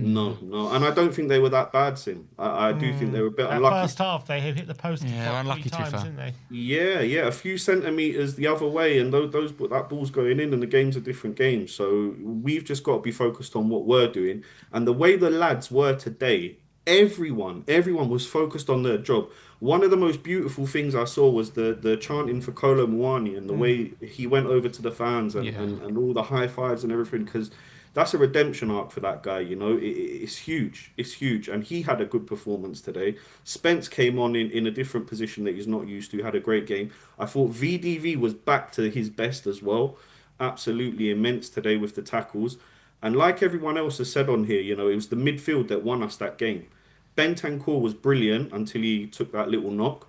And I don't think they were that bad, Sim. I do think they were a bit unlucky. That first half, they hit the post unlucky 3 times, didn't they? Yeah, a few centimetres the other way, and that ball's going in, and the game's a different game. So we've just got to be focused on what we're doing. And the way the lads were today, everyone was focused on their job. One of the most beautiful things I saw was the chanting for Kolo Muani and the way he went over to the fans and all the high fives and everything, because that's a redemption arc for that guy, you know. It's huge. It's huge. And he had a good performance today. Spence came on in a different position that he's not used to, had a great game. I thought VDV was back to his best as well. Absolutely immense today with the tackles. And like everyone else has said on here, you know, it was the midfield that won us that game. Bentancur was brilliant until he took that little knock.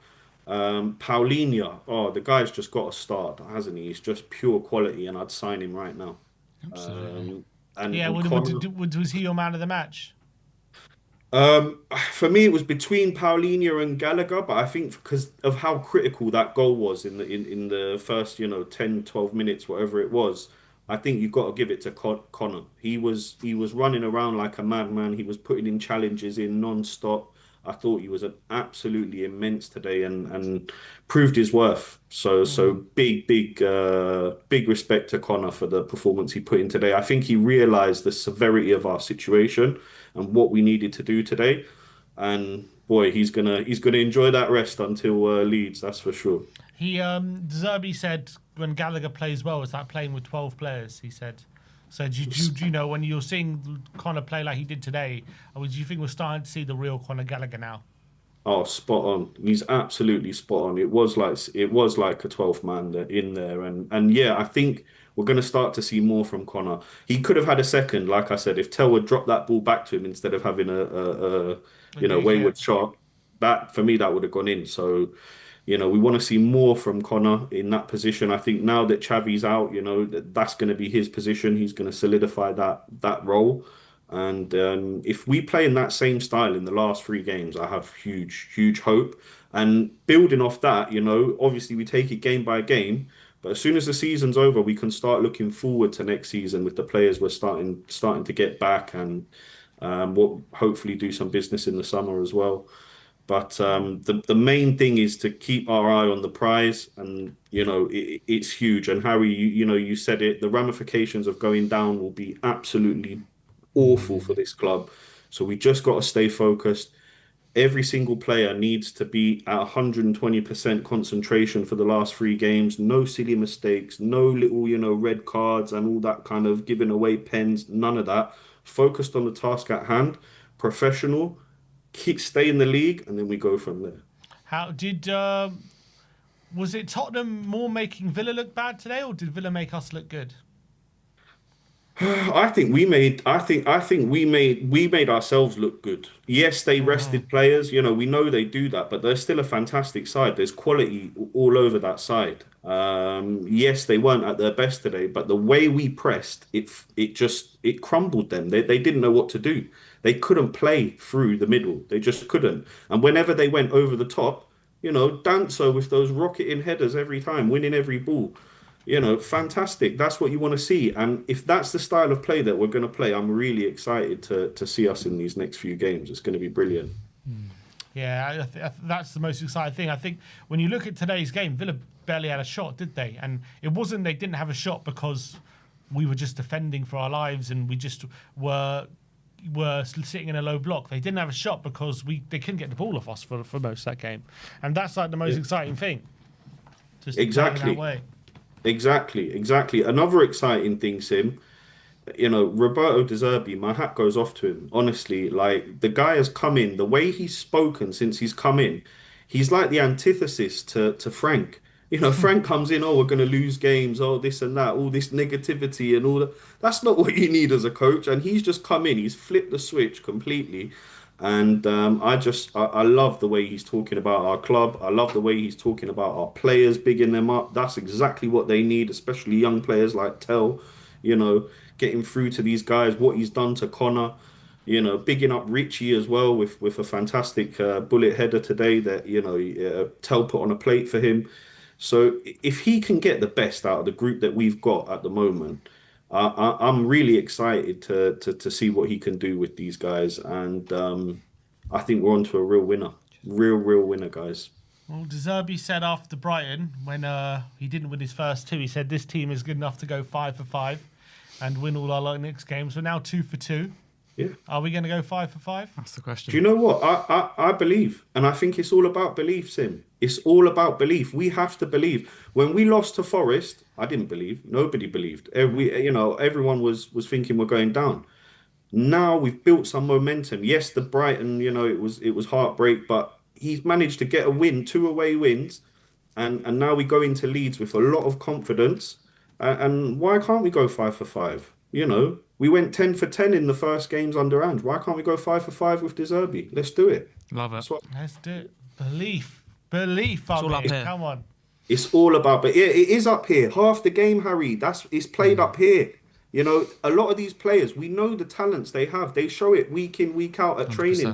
Paulinho, the guy's just got a start, hasn't he? He's just pure quality, and I'd sign him right now. Absolutely. Was he your man of the match? For me, it was between Paulinho and Gallagher, but I think because of how critical that goal was in the first, 10, 12 minutes, whatever it was, I think you've got to give it to Connor. He was running around like a madman. He was putting in challenges in non-stop. I thought he was an absolutely immense today and proved his worth. So big respect to Connor for the performance he put in today. I think he realised the severity of our situation and what we needed to do today. And boy, he's gonna enjoy that rest until Leeds. That's for sure. Zerbi said when Gallagher plays well, it's like playing with 12 players. He said. So do you know when you're seeing Connor play like he did today, do you think we're starting to see the real Conor Gallagher now? Oh, spot on. He's absolutely spot on. It was like a 12th man in there, and yeah, I think we're going to start to see more from Connor. He could have had a second, like I said, if Tell would drop that ball back to him instead of having a wayward shot. That for me, that would have gone in. So, we want to see more from Connor in that position. I think now that Xavi's out, that's going to be his position. He's going to solidify that role. And if we play in that same style in the last 3 games, I have huge hope. And building off that, obviously we take it game by game. But as soon as the season's over, we can start looking forward to next season with the players we're starting to get back, and we'll hopefully do some business in the summer as well. But the main thing is to keep our eye on the prize, and it's huge. And Harry, you said it. The ramifications of going down will be absolutely awful for this club. So we just got to stay focused. Every single player needs to be at 120% concentration for the last 3 games. No silly mistakes, no little, red cards and all that kind of giving away pens. None of that. Focused on the task at hand, professional, stay in the league, and then we go from there. How did was it Tottenham more making Villa look bad today, or did Villa make us look good? I think we made ourselves look good. Yes, they rested players. We know they do that, but they're still a fantastic side. There's quality all over that side. Yes, they weren't at their best today, but the way we pressed, it crumbled them. They didn't know what to do. They couldn't play through the middle. They just couldn't. And whenever they went over the top, Danso with those rocketing headers every time, winning every ball. Fantastic. That's what you want to see. And if that's the style of play that we're going to play, I'm really excited to see us in these next few games. It's going to be brilliant. Yeah, that's the most exciting thing. I think when you look at today's game, Villa barely had a shot, did they? And it wasn't they didn't have a shot because we were just defending for our lives and we just were sitting in a low block. They didn't have a shot because they couldn't get the ball off us for most of that game. And that's like the most exciting thing. Just exactly. That way. Exactly. Another exciting thing, Sim, Roberto De Zerbi, my hat goes off to him. Honestly, like the guy has come in, the way he's spoken since he's come in, he's like the antithesis to Frank. Frank comes in, we're going to lose games, this and that, all this negativity and all that. That's not what you need as a coach. And he's just come in, he's flipped the switch completely. And I love the way he's talking about our club. I love the way he's talking about our players, bigging them up. That's exactly what they need, especially young players like Tell, getting through to these guys, what he's done to Connor, bigging up Richie as well with a fantastic bullet header today that, Tell put on a plate for him. So if he can get the best out of the group that we've got at the moment, I'm really excited to see what he can do with these guys, and I think we're on to a real winner, real winner, guys. Well, De Zerbi said after Brighton, when he didn't win his first 2, he said this team is good enough to go 5 for 5 and win all our next games. We're now 2 for 2. Yeah. Are we going to go 5 for 5? That's the question. Do you know what? I believe, and I think it's all about belief, Sim. It's all about belief. We have to believe. When we lost to Forest, I didn't believe. Nobody believed. Everyone was thinking we're going down. Now we've built some momentum. Yes, the Brighton, it was heartbreak, but he's managed to get a win, 2 away wins, and now we go into Leeds with a lot of confidence. And why can't we go 5 for 5? We went 10 for 10 in the first games under Ange. Why can't we go 5 for 5 with De Zerbi? Let's do it. Love it. Let's do it. Belief. It's all up here. Come on. It's all about, but it is up here. Half the game, Harry, it's played up here. A lot of these players, we know the talents they have. They show it week in, week out at 100%. training.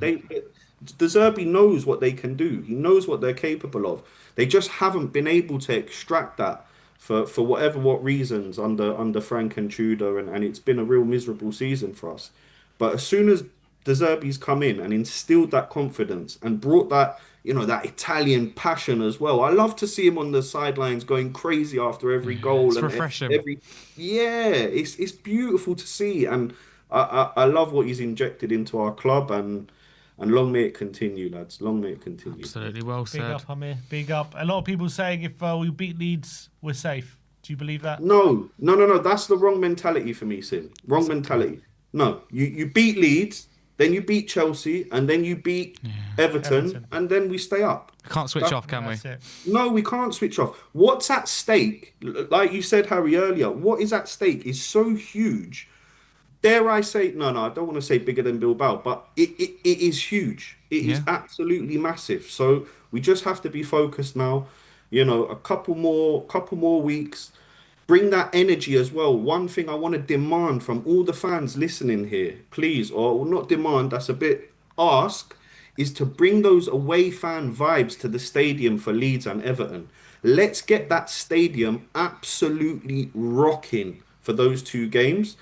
De Zerbi knows what they can do. He knows what they're capable of. They just haven't been able to extract that for what reasons under Frank and Tudor, and it's been a real miserable season for us. But as soon as De Zerbi's come in and instilled that confidence and brought that, that Italian passion as well. I love to see him on the sidelines going crazy after every goal It's and refreshing. it's beautiful to see, and I love what he's injected into our club, and long may it continue, lads. Long may it continue. Absolutely, well Big said. up, Amir. Big up. A lot of people saying if we beat Leeds, we're safe. Do you believe that? No. That's the wrong mentality for me, Sim. Wrong mentality. No, you beat Leeds, then you beat Chelsea, and then you beat Everton, and then we stay up. Can't switch off, can we? That's it. No, we can't switch off. What's at stake? Like you said, Harry, earlier, what is at stake is so huge. Dare I say, no, I don't want to say bigger than Bilbao, but it is huge. It is absolutely massive. So we just have to be focused now. A couple more weeks. Bring that energy as well. One thing I want to demand from all the fans listening here, please, or not demand, that's a bit ask, is to bring those away fan vibes to the stadium for Leeds and Everton. Let's get that stadium absolutely rocking for those two games.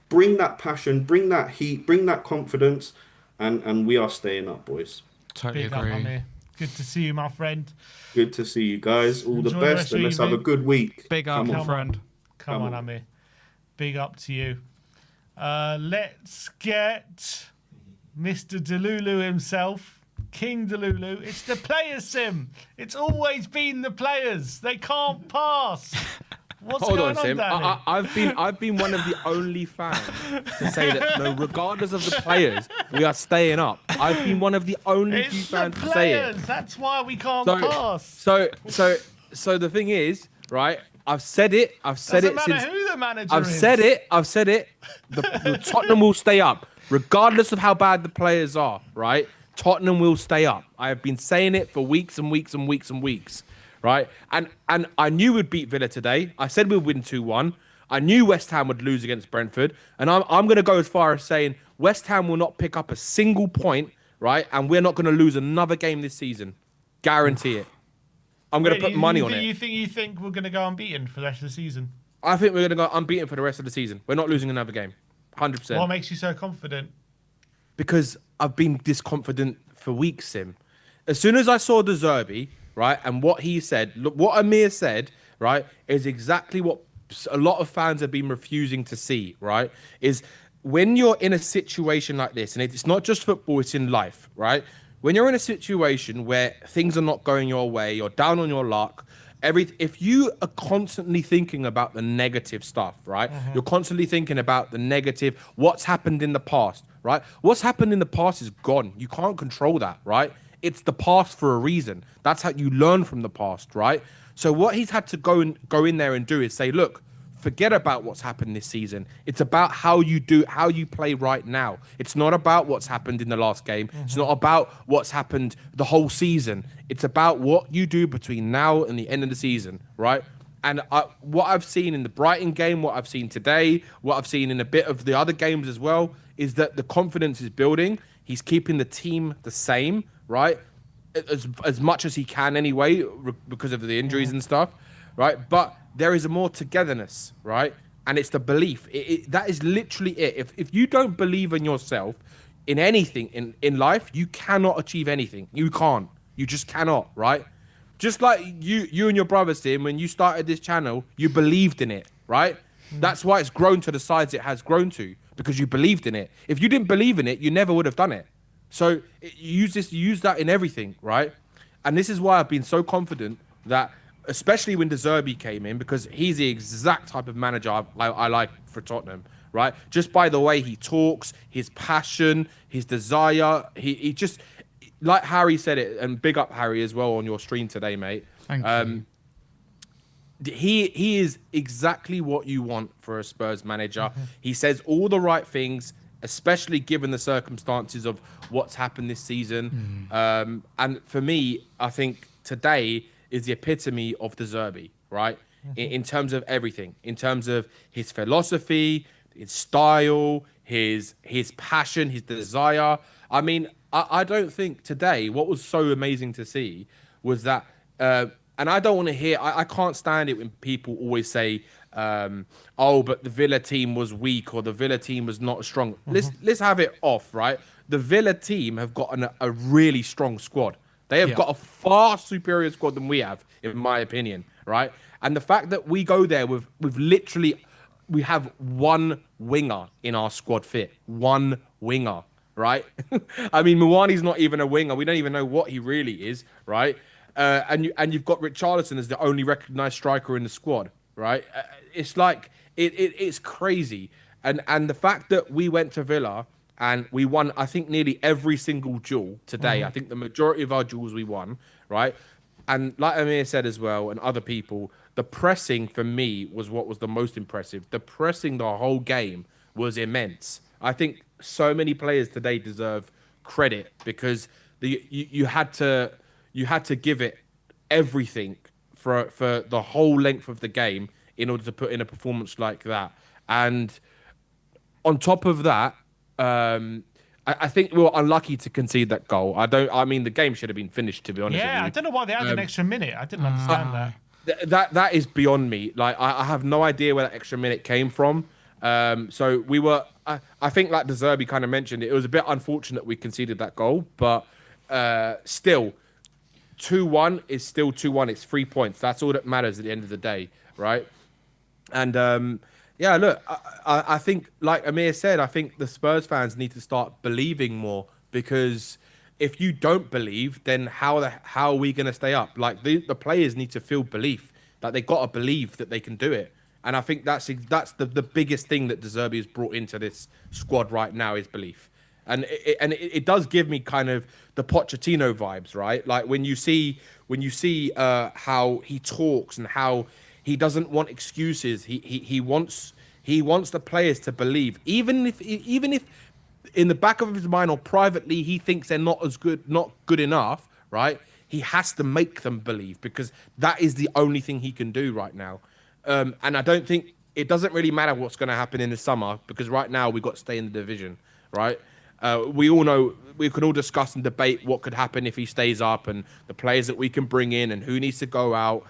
Bring that passion, bring that heat, bring that confidence, and we are staying up, boys. Totally Big up, agree. Amir. Good to see you, my friend. Good to see you guys. All Enjoy the the best, rest of and your let's have a evening. good week. Big up, my friend. Come on, Amir. Big up to you. Let's get Mr. Delulu himself, King Delulu. It's the player sim. It's always been the players. They can't pass. What's Hold going on, Sim. Danny? I've been one of the only fans to say that no, regardless of the players, we are staying up. I've been one of the only few It's the fans to say it. players. That's why we can't So, pass. so the thing is, right? I've said it. I've said Doesn't it matter since. who the manager I've is. said it. I've said it. The Tottenham will stay up, regardless of how bad the players are. Right? Tottenham will stay up. I have been saying it for weeks and weeks and weeks and weeks. Right? And I knew we'd beat Villa today. I said we'd win 2-1. I knew West Ham would lose against Brentford, and I'm going to go as far as saying West Ham will not pick up a single point. Right? And we're not going to lose another game this season. Guarantee it. I'm going to put money on it. You think we're going to go unbeaten for the rest of the season? I think we're going to go unbeaten for the rest of the season. We're not losing another game. 100%. What makes you so confident? Because I've been this confident for weeks, Sim. As soon as I saw De Zerbi, right, and what he said, look, what Amir said, right, is exactly what a lot of fans have been refusing to see, right, is when you're in a situation like this, and it's not just football, it's in life, right? When you're in a situation where things are not going your way, you're down on your luck, if you are constantly thinking about the negative stuff, right? You're constantly thinking about the negative, what's happened in the past, right? What's happened in the past is gone. You can't control that, right? It's the past for a reason. That's how you learn from the past, right? So what he's had to go in there and do is say, look, forget about what's happened this season. It's about how you play right now. It's not about what's happened in the last game. It's not about what's happened the whole season. It's about what you do between now and the end of the season, right? And what I've seen in the Brighton game, what I've seen today, what I've seen in a bit of the other games as well, is that the confidence is building. He's keeping the team the same, right? As much as he can anyway, because of the injuries and stuff, right? But there is a more togetherness, right? And it's the belief. That is literally it. If you don't believe in yourself, in anything in life, you cannot achieve anything. You can't. You just cannot, right? Just like you and your brother, Tim, when you started this channel, you believed in it, right? That's why it's grown to the size it has grown to, because you believed in it. If you didn't believe in it, you never would have done it. So use that in everything, right? And this is why I've been so confident that, especially when De Zerbi came in, because he's the exact type of manager I like for Tottenham, right? Just by the way he talks, his passion, his desire, he just, like Harry said it, and big up Harry as well on your stream today, mate. Thank you. He is exactly what you want for a Spurs manager. He says all the right things, especially given the circumstances of what's happened this season. And for me, I think today is the epitome of De Zerbi, right? In terms of everything, in terms of his philosophy, his style, his passion, his desire. I mean, I don't think today what was so amazing to see was that, and I don't want to hear, I can't stand it when people always say, oh, but the Villa team was weak or the Villa team was not strong. Let's have it off, right? The Villa team have got a really strong squad. They have got a far superior squad than we have, in my opinion, right? And the fact that we go there with literally, we have one winger in our squad fit. One winger, right? I mean, Mwani's not even a winger. We don't even know what he really is, right? And you've got Richarlison as the only recognised striker in the squad, right? It's like it's crazy. And the fact that we went to Villa and we won, I think, nearly every single duel today. I think the majority of our duels we won, right? And like Amir said as well, and other people, the pressing for me was what was the most impressive. The pressing the whole game was immense. I think so many players today deserve credit because you had to give it everything for the whole length of the game in order to put in a performance like that. And on top of that, I think we were unlucky to concede that goal. I mean, the game should have been finished, to be honest with you. Yeah, I don't know why they had an extra minute. I didn't understand that. That is beyond me. Like, I have no idea where that extra minute came from. So we were, I think, like the Zerbi kind of mentioned, it was a bit unfortunate we conceded that goal, but still, 2-1 is still 2-1. It's 3 points. That's all that matters at the end of the day, right? And yeah, look, I think, like Amir said, I think the Spurs fans need to start believing more, because if you don't believe, then how are we going to stay up? Like, the players need to feel belief. Like, they got to believe that they can do it. And I think that's the biggest thing that De Zerbi has brought into this squad right now is belief. And it does give me kind of the Pochettino vibes, right? Like when you see how he talks and how he doesn't want excuses. He wants the players to believe, even if in the back of his mind or privately he thinks they're not good enough, right? He has to make them believe, because that is the only thing he can do right now. And I don't think it doesn't really matter what's going to happen in the summer, because right now we've got to stay in the division, right? We all know, we can all discuss and debate what could happen if he stays up and the players that we can bring in and who needs to go out.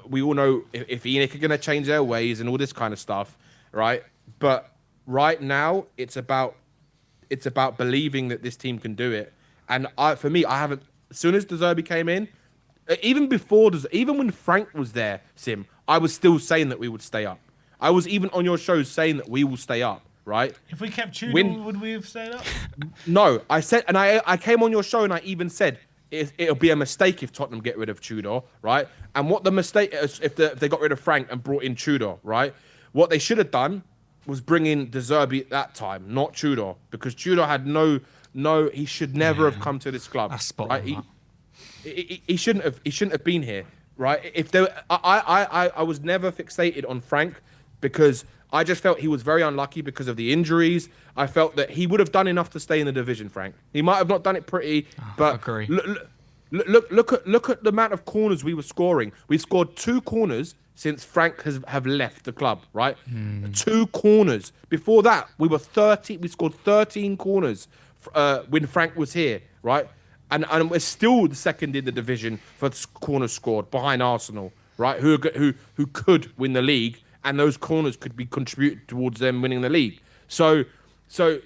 We all know if ENIC are going to change their ways and all this kind of stuff, right? But right now, it's about believing that this team can do it. And for me, I haven't. As soon as De Zerbi came in, even when Frank was there, Sim, I was still saying that we would stay up. I was even on your show saying that we will stay up. Right? If we kept Tudor, would we have stayed up? No, I said, and I came on your show and I even said it'll be a mistake if Tottenham get rid of Tudor, right? And what the mistake is, if they got rid of Frank and brought in Tudor, right? What they should have done was bring in De Zerbi at that time, not Tudor, because Tudor had he should never have come to this club. That's spot right? on, He shouldn't have been here, right? If there, I was never fixated on Frank, because I just felt he was very unlucky because of the injuries. I felt that he would have done enough to stay in the division, Frank. He might have not done it pretty, but agree. Look at the amount of corners we were scoring. We've scored 2 corners since Frank have left the club, right? 2 corners. Before that, we scored 13 corners when Frank was here, right? And we're still the second in the division for corners scored, behind Arsenal, right? Who could win the league. And those corners could be contributed towards them winning the league. So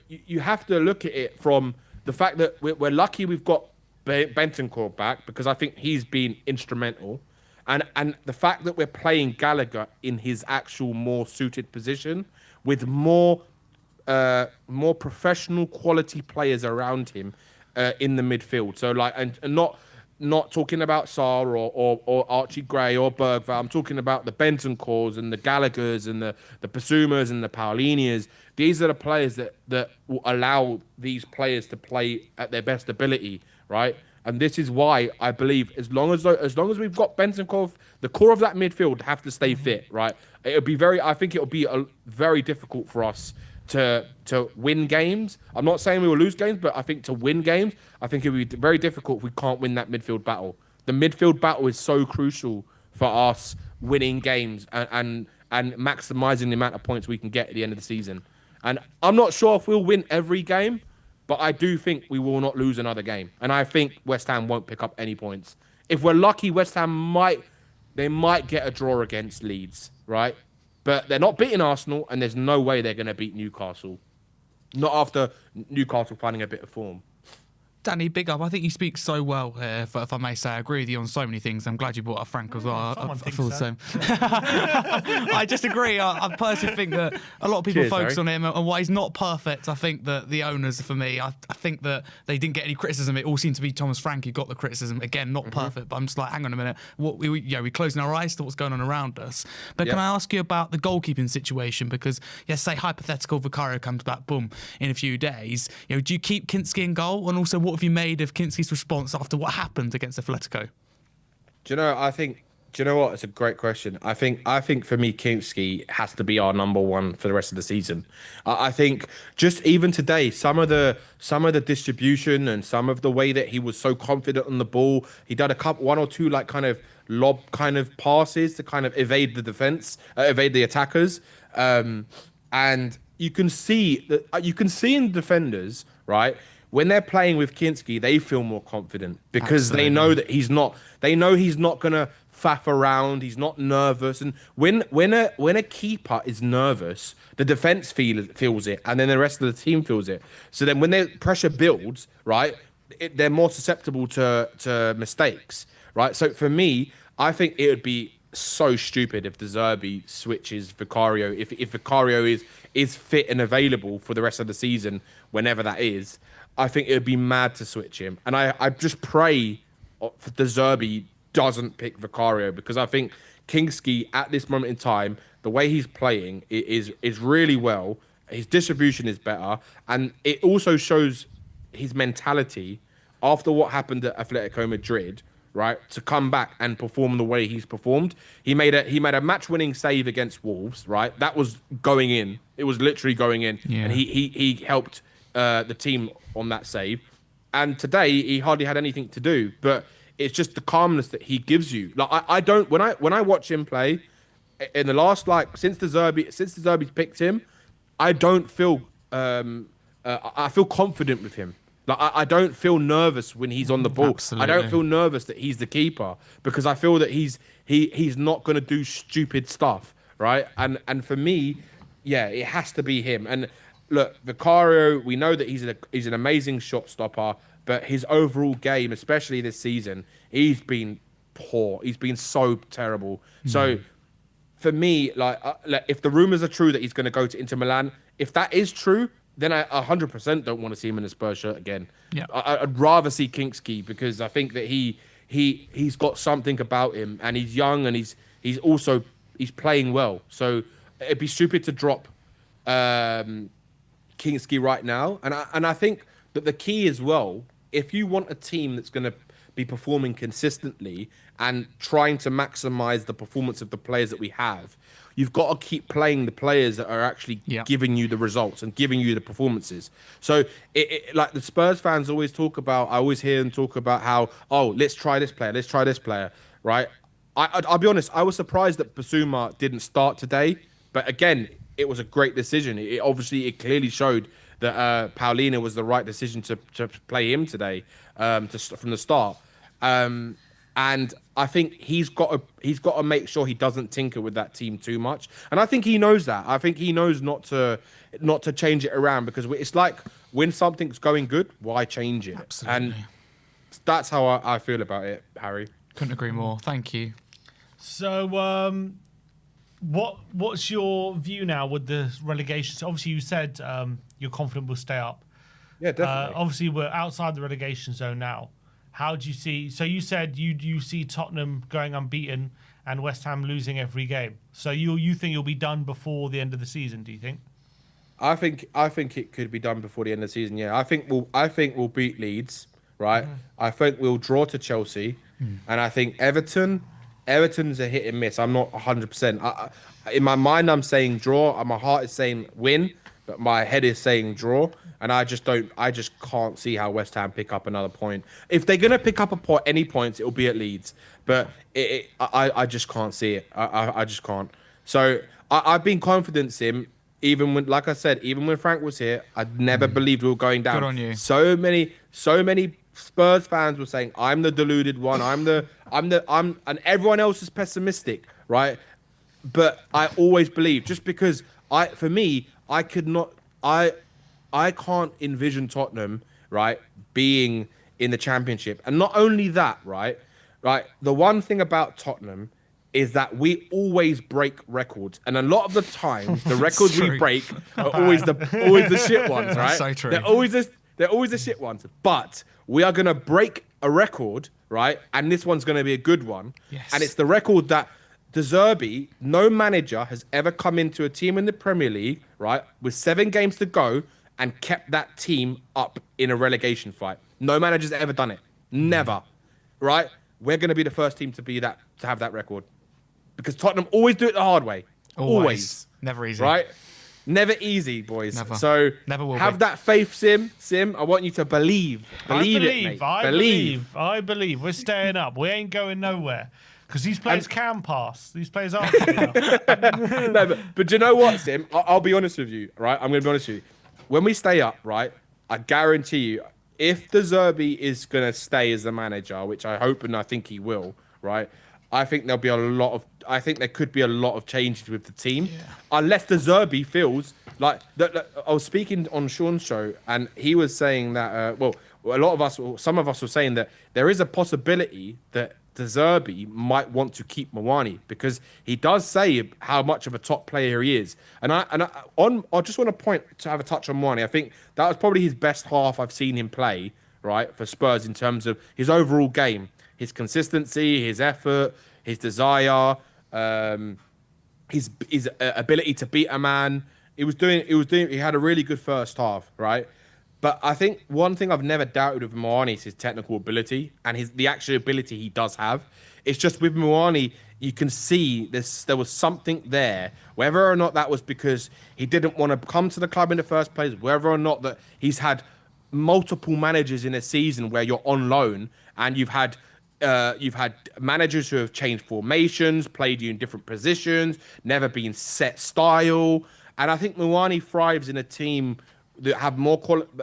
you have to look at it from the fact that we're lucky we've got Bentancur back, because I think he's been instrumental. And the fact that we're playing Gallagher in his actual more suited position with more professional quality players around him in the midfield. So like, and not talking about Sarr or Archie Gray or Bergvall. I'm talking about the Bentancurs and the Gallaghers and the Basumas and the Paulinias. These are the players that will allow these players to play at their best ability, right? And this is why I believe as long as we've got Bentancur, the core of that midfield have to stay fit, right? I think it'll be very difficult for us to win games. I'm not saying we will lose games, but I think to win games, I think it'll be very difficult if we can't win that midfield battle. The midfield battle is so crucial for us winning games and maximizing the amount of points we can get at the end of the season. And I'm not sure if we'll win every game, but I do think we will not lose another game, and I think West Ham won't pick up any points. If we're lucky, West Ham might get a draw against Leeds, right? But they're not beating Arsenal, and there's no way they're going to beat Newcastle. Not after Newcastle finding a bit of form. Danny, big up. I think you speak so well here, if I may say. I agree with you on so many things. I'm glad you brought up Frank as well. I feel the same. I just agree. I personally think that a lot of people focus on him and why he's not perfect. I think that the owners, for me, I think that they didn't get any criticism. It all seemed to be Thomas Frank who got the criticism. Again, not perfect, but I'm just like, hang on a minute. We're closing our eyes to what's going on around us. But can I ask you about the goalkeeping situation? Because, say hypothetical Vicario comes back, boom, in a few days. Do you keep Kinski in goal? And also, what have you made of Kinski's response after what happened against Atletico? Do you know what? It's a great question. I think for me, Kinski has to be our number one for the rest of the season. I think just even today, some of the distribution and some of the way that he was so confident on the ball, he did one or two like kind of lob kind of passes to kind of evade the defense, evade the attackers, and you can see in defenders, right? When they're playing with Kinski, they feel more confident because they know that he's not gonna faff around. He's not nervous. And when a keeper is nervous, the defense feels it, and then the rest of the team feels it. So then when the pressure builds, right, they're more susceptible to mistakes, right? So for me, I think it would be so stupid if the Zerbi switches Vicario. If Vicario is fit and available for the rest of the season, whenever that is. I think it would be mad to switch him. And I just pray the Zerbi doesn't pick Vicario, because I think Kinski at this moment in time, the way he's playing is really well. His distribution is better. And it also shows his mentality after what happened at Atletico Madrid, right? To come back and perform the way he's performed. He made a match-winning save against Wolves, right? That was going in. It was literally going in. Yeah. And he helped the team on that save, and today he hardly had anything to do. But it's just the calmness that he gives you. Like I don't when I watch him play in the last since the Zerbi's picked him, I don't feel I feel confident with him. Like I don't feel nervous when he's on the ball. Absolutely. I don't feel nervous that he's the keeper, because I feel that he's not going to do stupid stuff, right? And for me, it has to be him. And look, Vicario, we know that he's an amazing shot stopper, but his overall game, especially this season, he's been poor. He's been so terrible. So for me, if the rumors are true that he's going to go to Inter Milan, if that is true, then I 100% don't want to see him in a Spurs shirt again. Yeah. I'd rather see Kinski, because I think that he's got something about him, and he's young, and he's playing well. So it'd be stupid to drop Kinski right now, and I think that the key as well, if you want a team that's going to be performing consistently and trying to maximize the performance of the players that we have, you've got to keep playing the players that are actually giving you the results and giving you the performances. So like the Spurs fans always talk about, I always hear them talk about how, let's try this player, right? I'll be honest, I was surprised that Basuma didn't start today, but again, it was a great decision. It clearly showed that Paulina was the right decision to play him today from the start. And I think he's got to make sure he doesn't tinker with that team too much. And I think he knows that. I think he knows not to change it around, because it's like when something's going good, why change it? Absolutely. And that's how I feel about it, Harry. Couldn't agree more. Thank you. So, what's your view now with the relegation? So obviously you said you're confident we'll stay up. Yeah, definitely. Obviously we're outside the relegation zone now. How do you see? So you said you see Tottenham going unbeaten and West Ham losing every game. So you think you'll be done before the end of the season? Do you think? I think it could be done before the end of the season. Yeah, I think we'll beat Leeds, right? I think we'll draw to Chelsea, and I think Everton's a hit and miss. I'm not 100%. In my mind, I'm saying draw. My heart is saying win, but my head is saying draw. And I just can't see how West Ham pick up another point. If they're gonna pick up any points, it'll be at Leeds. But I just can't see it. I just can't. So I've been confident, Sim. even when, like I said, even when Frank was here, I never believed we were going down. Good on you. So many Spurs fans were saying, I'm the deluded one. And everyone else is pessimistic, right? But I always believe, just because I can't envision Tottenham, right, being in the Championship. And not only that, right, the one thing about Tottenham is that we always break records, and a lot of the times the records we break are always the shit ones, right? That's so true. They're always the shit ones. But we are gonna break a record, right? And this one's gonna be a good one. Yes. And it's the record that Zerbi, no manager has ever come into a team in the Premier League, right, with 7 games to go and kept that team up in a relegation fight. No manager's ever done it. Never. Right? We're going to be the first team to have that record. Because Tottenham always do it the hard way. Always. Never easy. Right? Never easy, boys. Never. So Never will have be. that faith, Sim. I want you to believe. Believe it, mate. I believe. We're staying up. We ain't going nowhere. Because these players can pass. These players aren't good enough. No, but do you know what, Sim? I'll be honest with you, right? I'm going to be honest with you. When we stay up, right, I guarantee you, if the Zerbi is going to stay as the manager, which I hope and I think he will, right, I think there could be a lot of changes with the team. Yeah. Unless the Zerbi feels like... I was speaking on Sean's show, and he was saying that, some of us were saying that there is a possibility that De Zerbi might want to keep Mawani, because he does say how much of a top player he is. And I just want to have a touch on Mawani. I think that was probably his best half I've seen him play, right, for Spurs, in terms of his overall game, his consistency, his effort, his desire, his ability to beat a man. He had a really good first half, right? But I think one thing I've never doubted with Mawani is his technical ability and the actual ability he does have. It's just with Mawani, you can see there was something there, whether or not that was because he didn't want to come to the club in the first place, whether or not that he's had multiple managers in a season where you're on loan, and you've had managers who have changed formations, played you in different positions, never been set style. And I think Mawani thrives in a team that have more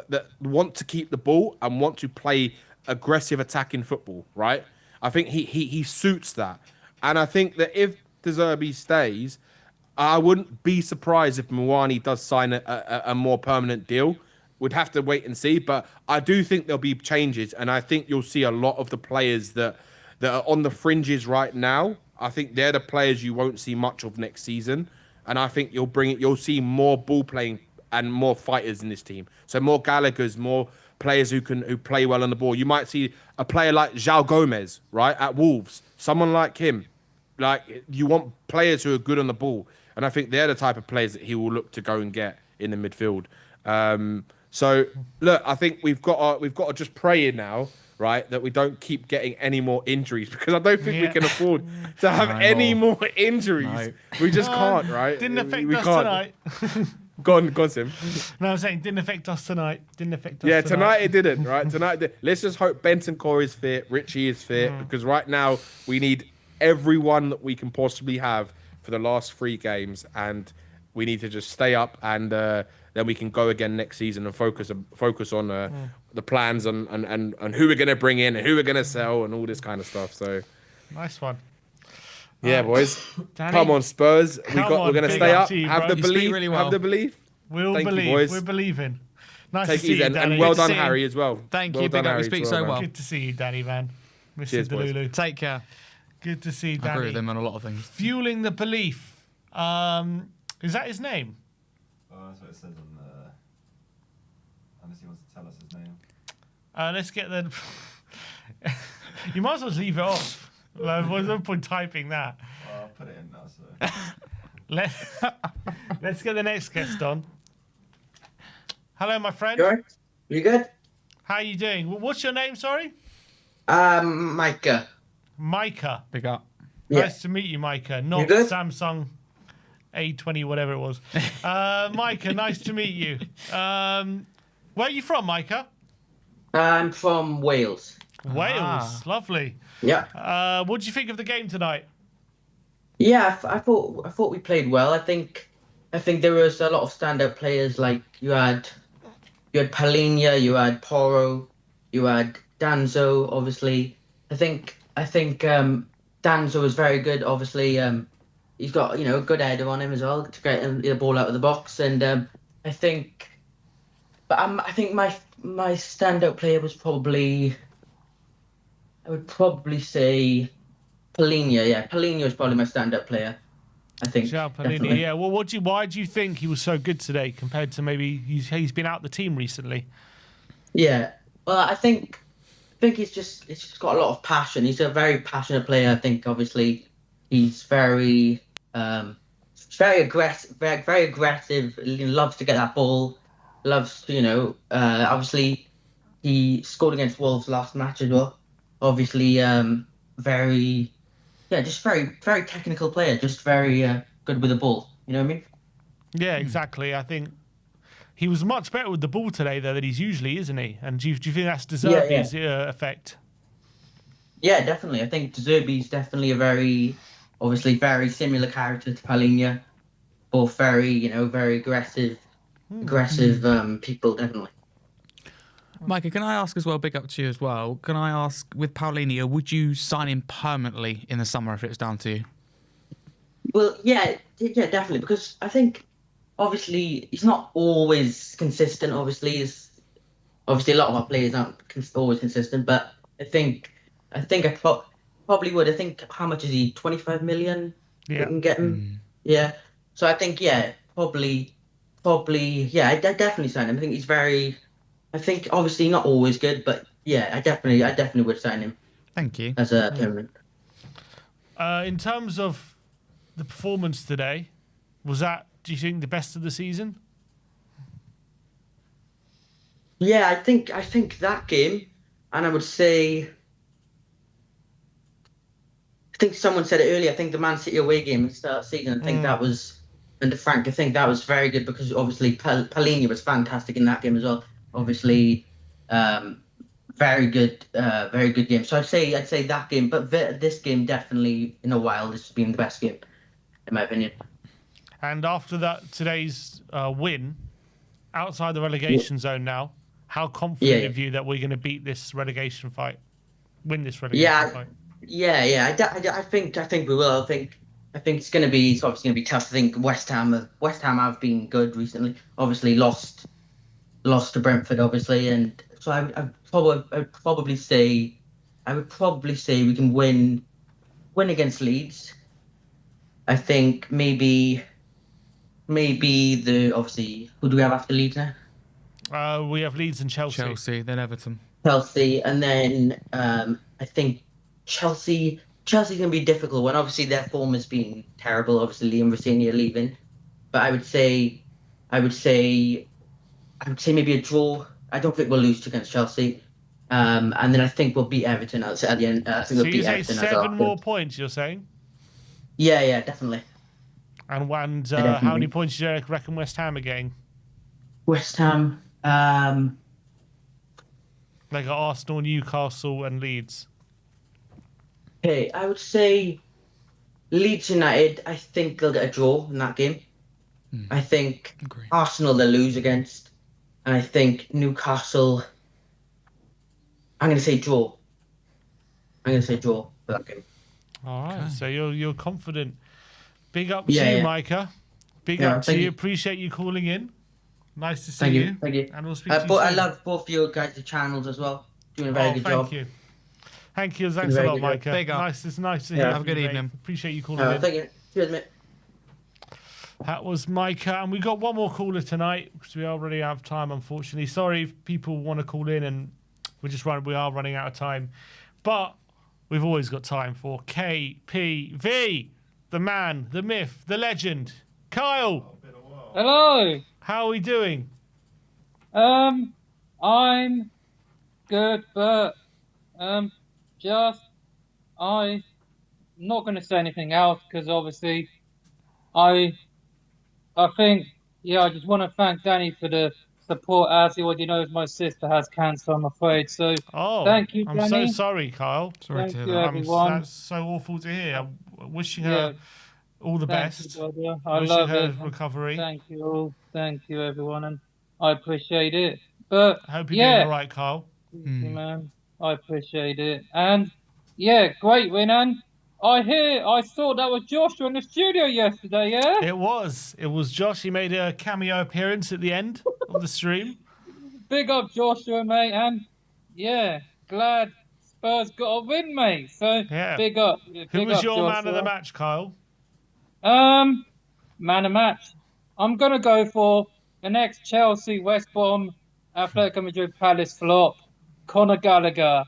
that want to keep the ball and want to play aggressive attacking football, right? I think he suits that. And I think that if De Zerbi stays, I wouldn't be surprised if Mawani does sign a more permanent deal. We'd have to wait and see, but I do think there'll be changes, and I think you'll see a lot of the players that are on the fringes right now. I think they're the players you won't see much of next season, and I think you'll see more ball playing and more fighters in this team. So more Gallagher's, more players who play well on the ball. You might see a player like João Gomez, right, at Wolves. Someone like him. Like, you want players who are good on the ball. And I think they're the type of players that he will look to go and get in the midfield. So, look, I think we've got to just pray now, right, that we don't keep getting any more injuries, because I don't think we can afford to have any more injuries. No. We just can't, right? Didn't affect us tonight. Go on, Sim. No, I'm saying didn't affect us tonight. Yeah, tonight it didn't, right? Let's just hope Bentancur is fit, Richie is fit, because right now we need everyone that we can possibly have for the last 3 games, and we need to just stay up, and then we can go again next season and focus on the plans and who we're going to bring in and who we're going to sell and all this kind of stuff. So nice one. Yeah, boys. Danny, come on, Spurs. We're going to stay up. Have the belief. Really well. Have the belief. We'll Thank believe. You, boys. We're believing. Nice Take to see you, Danny. And well done, Harry, as well. Thank well you. Done, Big up. Harry, You speak so well. Good to see you, Danny, man. Mr. Cheers, Delulu. Take care. Good to see you, Danny. I agree with him on a lot of things. Fueling the belief. Is that his name? Oh, that's what it says on the... Unless he wants to tell us his name. Let's get the... You might as well leave it off. Like, what's the point typing that? Well, I'll put it in now, so... Let's get the next guest on. Hello, my friend. Sure. You good? How are you doing? What's your name, sorry? Micah. Micah. Big up. Nice to meet you, Micah. Not Samsung A20, whatever it was. Micah, nice to meet you. Where are you from, Micah? I'm from Wales. Wales, lovely. Yeah. What did you think of the game tonight? Yeah, I thought we played well. I think I think there was a lot of standout players. Like you had Palinha, you had Porro, you had Danzo. Obviously, I think Danzo was very good. Obviously, he's got a good header on him as well to get the ball out of the box. And I think, I think my standout player was probably I would probably say Palinha. Yeah, Palinha was probably my standout player. I think João Palhinha, definitely. yeah. Well, why do you think he was so good today compared to maybe he's been out the team recently? Yeah. Well, I think he's just got a lot of passion. He's a very passionate player. I think obviously he's very aggressive, very aggressive. He loves to get that ball. Loves to, obviously he scored against Wolves last match as well. Obviously, very yeah, just very technical player. Just very good with the ball. You know what I mean? Yeah, exactly. I think he was much better with the ball today, though, than he's usually, isn't he? And do you think that's Yeah, Zerbi's effect? yeah, definitely. I think Zerbi's definitely obviously very similar character to Palinha. Both very, very aggressive people, definitely. Micah, can I ask as well, big up to you as well, can I ask, with Paulinho, would you sign him permanently in the summer if it was down to you? Well, yeah, definitely, because I think obviously he's not always consistent. Obviously a lot of our players aren't always consistent, but I think I probably would. I think how much is he? 25 million. We Yeah. can get him. Yeah. So I think probably yeah. I definitely sign him. I think he's very. I think obviously not always good, but yeah, I definitely would sign him Thank you. as a permanent. In terms of the performance today, was that, do you think, the best of the season? Yeah, I think that game, and I would say, I think someone said it earlier. I think the Man City away game at the start of the season. I think that was under Frank. I think that was very good because obviously Palhinha was fantastic in that game as well. Obviously, very good game. So I'd say that game, but this game definitely in a while this has been the best game in my opinion. And after today's win, outside the relegation zone now, how confident Yeah. of you that we're going to beat this relegation fight, win this relegation Yeah, fight? yeah. I think we will. I think it's obviously going to be tough. I think West Ham have been good recently. Obviously lost to Brentford, obviously, and so I would probably say we can win against Leeds. I think maybe the obviously who do we have after Leeds now? We have Leeds and Chelsea. Chelsea, then Everton. Chelsea, and then I think Chelsea's going to be a difficult one. Obviously, their form has been terrible. Obviously, Liam Rosenior leaving, but I would say maybe a draw. I don't think we'll lose against Chelsea, and then I think we'll beat Everton at the end. I think So we'll you beat say Everton as well. 7 more points, you're saying? Yeah, definitely. And how definitely. many points do you reckon West Ham are getting? West Ham. Like Arsenal, Newcastle, and Leeds. Okay, I would say Leeds United. I think they'll get a draw in that game. I think Agree. Arsenal they'll lose against, and I think Newcastle. I'm going to say draw. For that game. All right, so you're confident. Big up Yeah, to you, yeah. Micah. Big Yeah, up to thank you. you. Appreciate you calling in. Nice to see Thank you. you. Thank you. And we'll speak to you But I soon. love both of you guys' channels as well. Doing a very good job. Thank you. Thank you. Thanks a very lot, good job. Micah. Big up. It's nice to Yeah. hear Have a from good you, mate. evening. Appreciate you calling in. Thank you. Cheers, mate. That was Micah, and we got one more caller tonight because we already have time, unfortunately. Sorry if people want to call in, and we are running out of time, but we've always got time for KPV, the man, the myth, the legend, Kyle. Hello. How are we doing? I'm good, but just I'm not going to say anything else because obviously I think I just want to thank Danny for the support. As he already knows, my sister has cancer, I'm afraid. So thank you, I'm Danny. so sorry, Kyle. Sorry Thank to hear you, that. everyone. That's so awful to hear. I'm wishing Yeah. her All the Thank best. you, brother. I Wishing love her it. recovery. Thank you all. Thank you, everyone, and I appreciate it. But I hope you're doing yeah, all right, Carl. thank you, man. I appreciate it. And yeah, great win. And I saw that was Joshua in the studio yesterday. Yeah. It was Josh. He made a cameo appearance at the end of the stream. Big up Joshua, mate. And yeah, glad Spurs got a win, mate. So Yeah. big up. Who was your Joshua. man of the match, Kyle? Man of match. I'm gonna go for the next Chelsea, West Brom, Atletico Madrid, Palace flop. Conor Gallagher.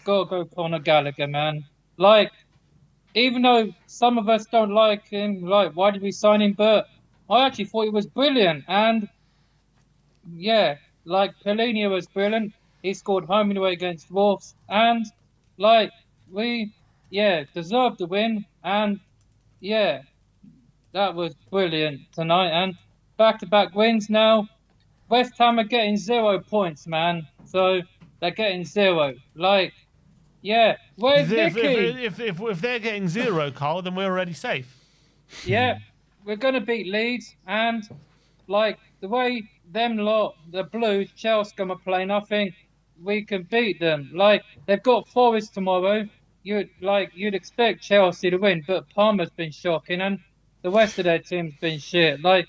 Gotta go Conor Gallagher, man. Like, even though some of us don't like him, like, why did we sign him? But I actually thought he was brilliant. And yeah, like Paulinho was brilliant. He scored home and away against Wolves. And like we deserved the win. And yeah, that was brilliant tonight. And back-to-back wins now. West Ham are getting 0 points, man. So they're getting 0. Like, yeah, where's Nicky? If they're getting 0, Carl, then we're already safe. Yeah, we're gonna beat Leeds, and like the way them lot, the Blues, Chelsea are playing, I think we can beat them. Like they've got Forest tomorrow. You'd expect Chelsea to win, but Parma's been shocking, and the rest of their team's been shit. Like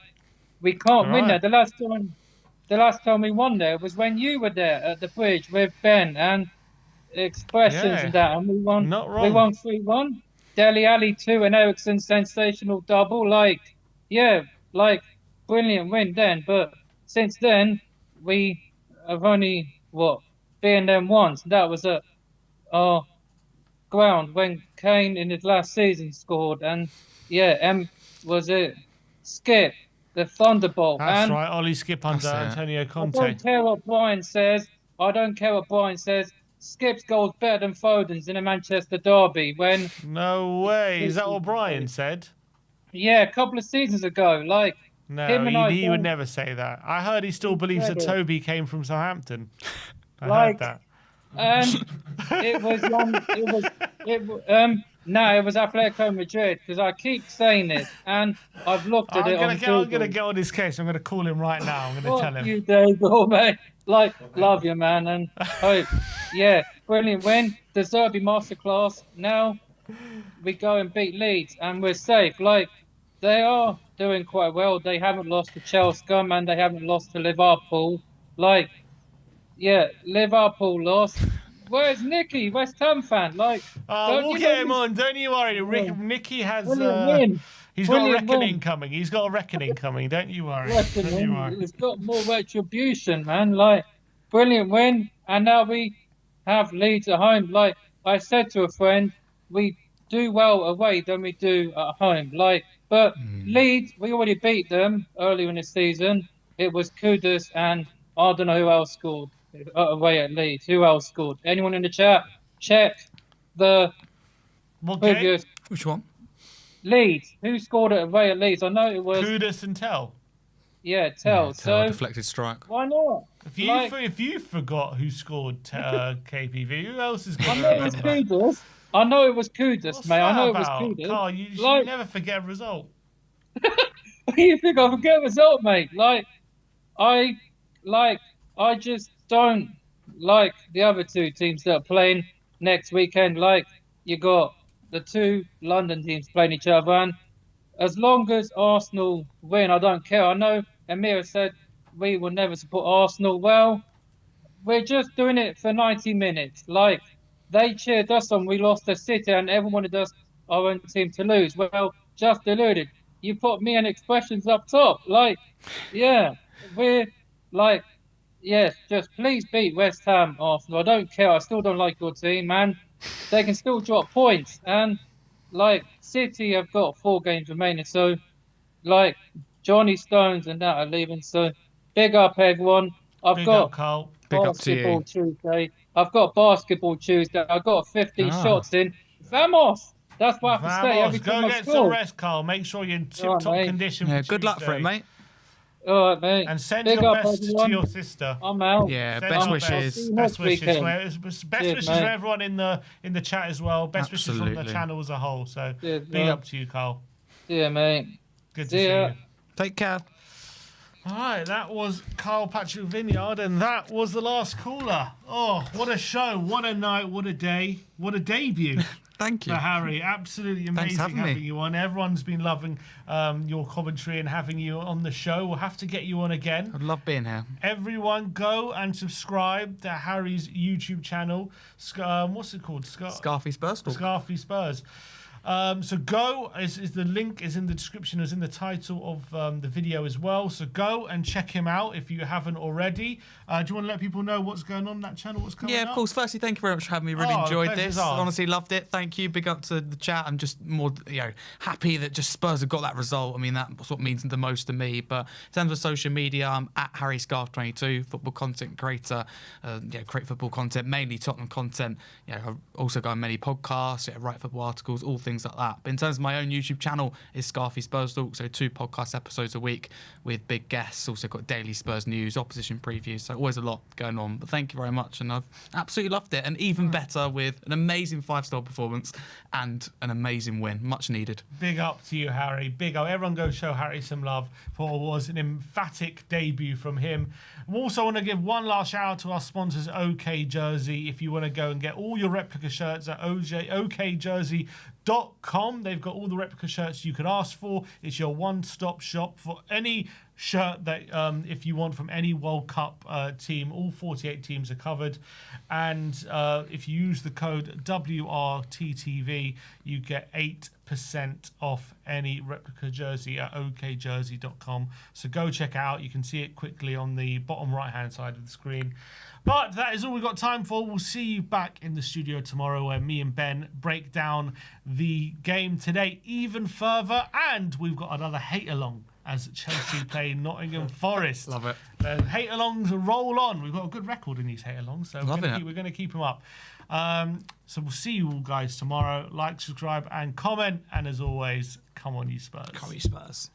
we can't win there. The last time we won there was when you were there at the bridge with Ben and Expressions and that, and we won. Not wrong. We won 3-1. Dele Alli 2 and Ericsson sensational double. Like, yeah, like brilliant win then. But since then, we have only beaten them once. That was at our ground when Kane in his last season scored, and yeah, was it Skip the Thunderbolt? That's right, Ollie Skip under Antonio Conte. I don't care what Brian says. Skip's goal's better than Foden's in a Manchester derby. When no way, is that what Brian said? Yeah, a couple of seasons ago. Like no, he would never say that. I heard he still believes that Toby came from Southampton. I heard that. And it was Atletico Madrid because I keep saying it and I've looked at it. I'm gonna get on his case. I'm gonna call him right now. I'm gonna tell him. You Diego, mate. Like, love you, man, and hope. Yeah, brilliant win. The Zerbi masterclass. Now we go and beat Leeds and we're safe. Like, they are doing quite well. They haven't lost to Chelsea and they haven't lost to Liverpool. Like, yeah, Liverpool lost. Where's Nicky, West Ham fan? Like, we'll get him on. Don't you worry. Nicky has. He's got a reckoning coming. He's got a reckoning coming. Don't you worry. It's got more retribution, man. Like, brilliant win, and now we have Leeds at home. Like I said to a friend, we do well away than we do at home. Like, but Leeds, we already beat them earlier in the season. It was Kudus and I don't know who else scored away at Leeds. Who else scored? Anyone in the chat? Check the previous. Which one? Leeds. Who scored it away at Leeds? I know it was Kudus and Tell. Yeah, Tell. So deflected strike. Why not? If you forgot who scored KPV, who else is going to remember? I know it was Kudus, mate. I know it was Kudus. Carl, you should never forget a result. You think I forget a result, mate? I just don't like the other two teams that are playing next weekend. Like, you got the two London teams playing each other, and as long as Arsenal win, I don't care. I know Amir said we will never support Arsenal. Well, we're just doing it for 90 minutes. Like, they cheered us on. We lost to City, and everyone wanted us, our own team, to lose. Well, just deluded. You put me and Expressions up top. Like, yeah, we're like, yes, just please beat West Ham, Arsenal. I don't care. I still don't like your team, man. They can still drop points. And, like, City have got 4 games remaining. So, like, Johnny Stones and that are leaving. So, big up, everyone. I've got Basketball Tuesday. I've got Basketball Tuesday. I've got 15 shots in. Vamos! That's what I have to say every time Go get some rest, Carl. Make sure you're in tip-top condition for good luck for it, mate. All right, mate. And send your best to your sister. I'm out. Yeah, best wishes. Best wishes for everyone in the chat as well. Best wishes from the channel as a whole. So big up to you, Carl. See ya, mate. Good to See see ya. you. Take care. All right, that was Kyle Patrick Vineyard, and that was the last caller. Oh, what a show, what a night, what a day, what a debut. Thank you. For Harry, absolutely Thanks amazing for having me. you on. Everyone's been loving your commentary and having you on the show. We'll have to get you on again. I'd love being here. Everyone, go and subscribe to Harry's YouTube channel. What's it called? Scarfy Spurs Talk. Scarfy Spurs. So go, is the link is in the description, is in the title of the video as well. So go and check him out if you haven't already. Do you want to let people know what's going on that channel, what's coming up? Yeah, of course. Firstly, thank you very much for having me. Really enjoyed this. Honestly, loved it. Thank you. Big up to the chat. I'm just more, happy that just Spurs have got that result. I mean, that's what means the most to me. But in terms of social media, I'm at HarryScarf22, football content creator. Create football content, mainly Tottenham content. I've also got many podcasts, write football articles, all things like that. But in terms of my own YouTube channel, is Scarfy Spurs Talk, so 2 podcast episodes a week with big guests. Also got daily Spurs news, opposition previews, so always a lot going on. But thank you very much, and I've absolutely loved it, and even better with an amazing 5-star performance and an amazing win, much needed. Big up to you, Harry. Big up. Everyone go show Harry some love for what was an emphatic debut from him. We also want to give one last shout out to our sponsors, OK Jersey. If you want to go and get all your replica shirts at okjersey.com, they've got all the replica shirts you could ask for. It's your one-stop shop for any shirt that if you want from any World Cup team. All 48 teams are covered, and if you use the code WRTTV, you get 8% off any replica jersey at okjersey.com. So go check out. You can see it quickly on the bottom right hand side of the screen. But that is all we've got time for. We'll see you back in the studio tomorrow, where me and Ben break down the game today even further, and we've got another hate-along as Chelsea play Nottingham Forest. Love it. Hate-alongs roll on. We've got a good record in these hate-alongs, so we're going to keep them up. So we'll see you all guys tomorrow. Like, subscribe, and comment. And as always, come on, you Spurs. Come on, you Spurs.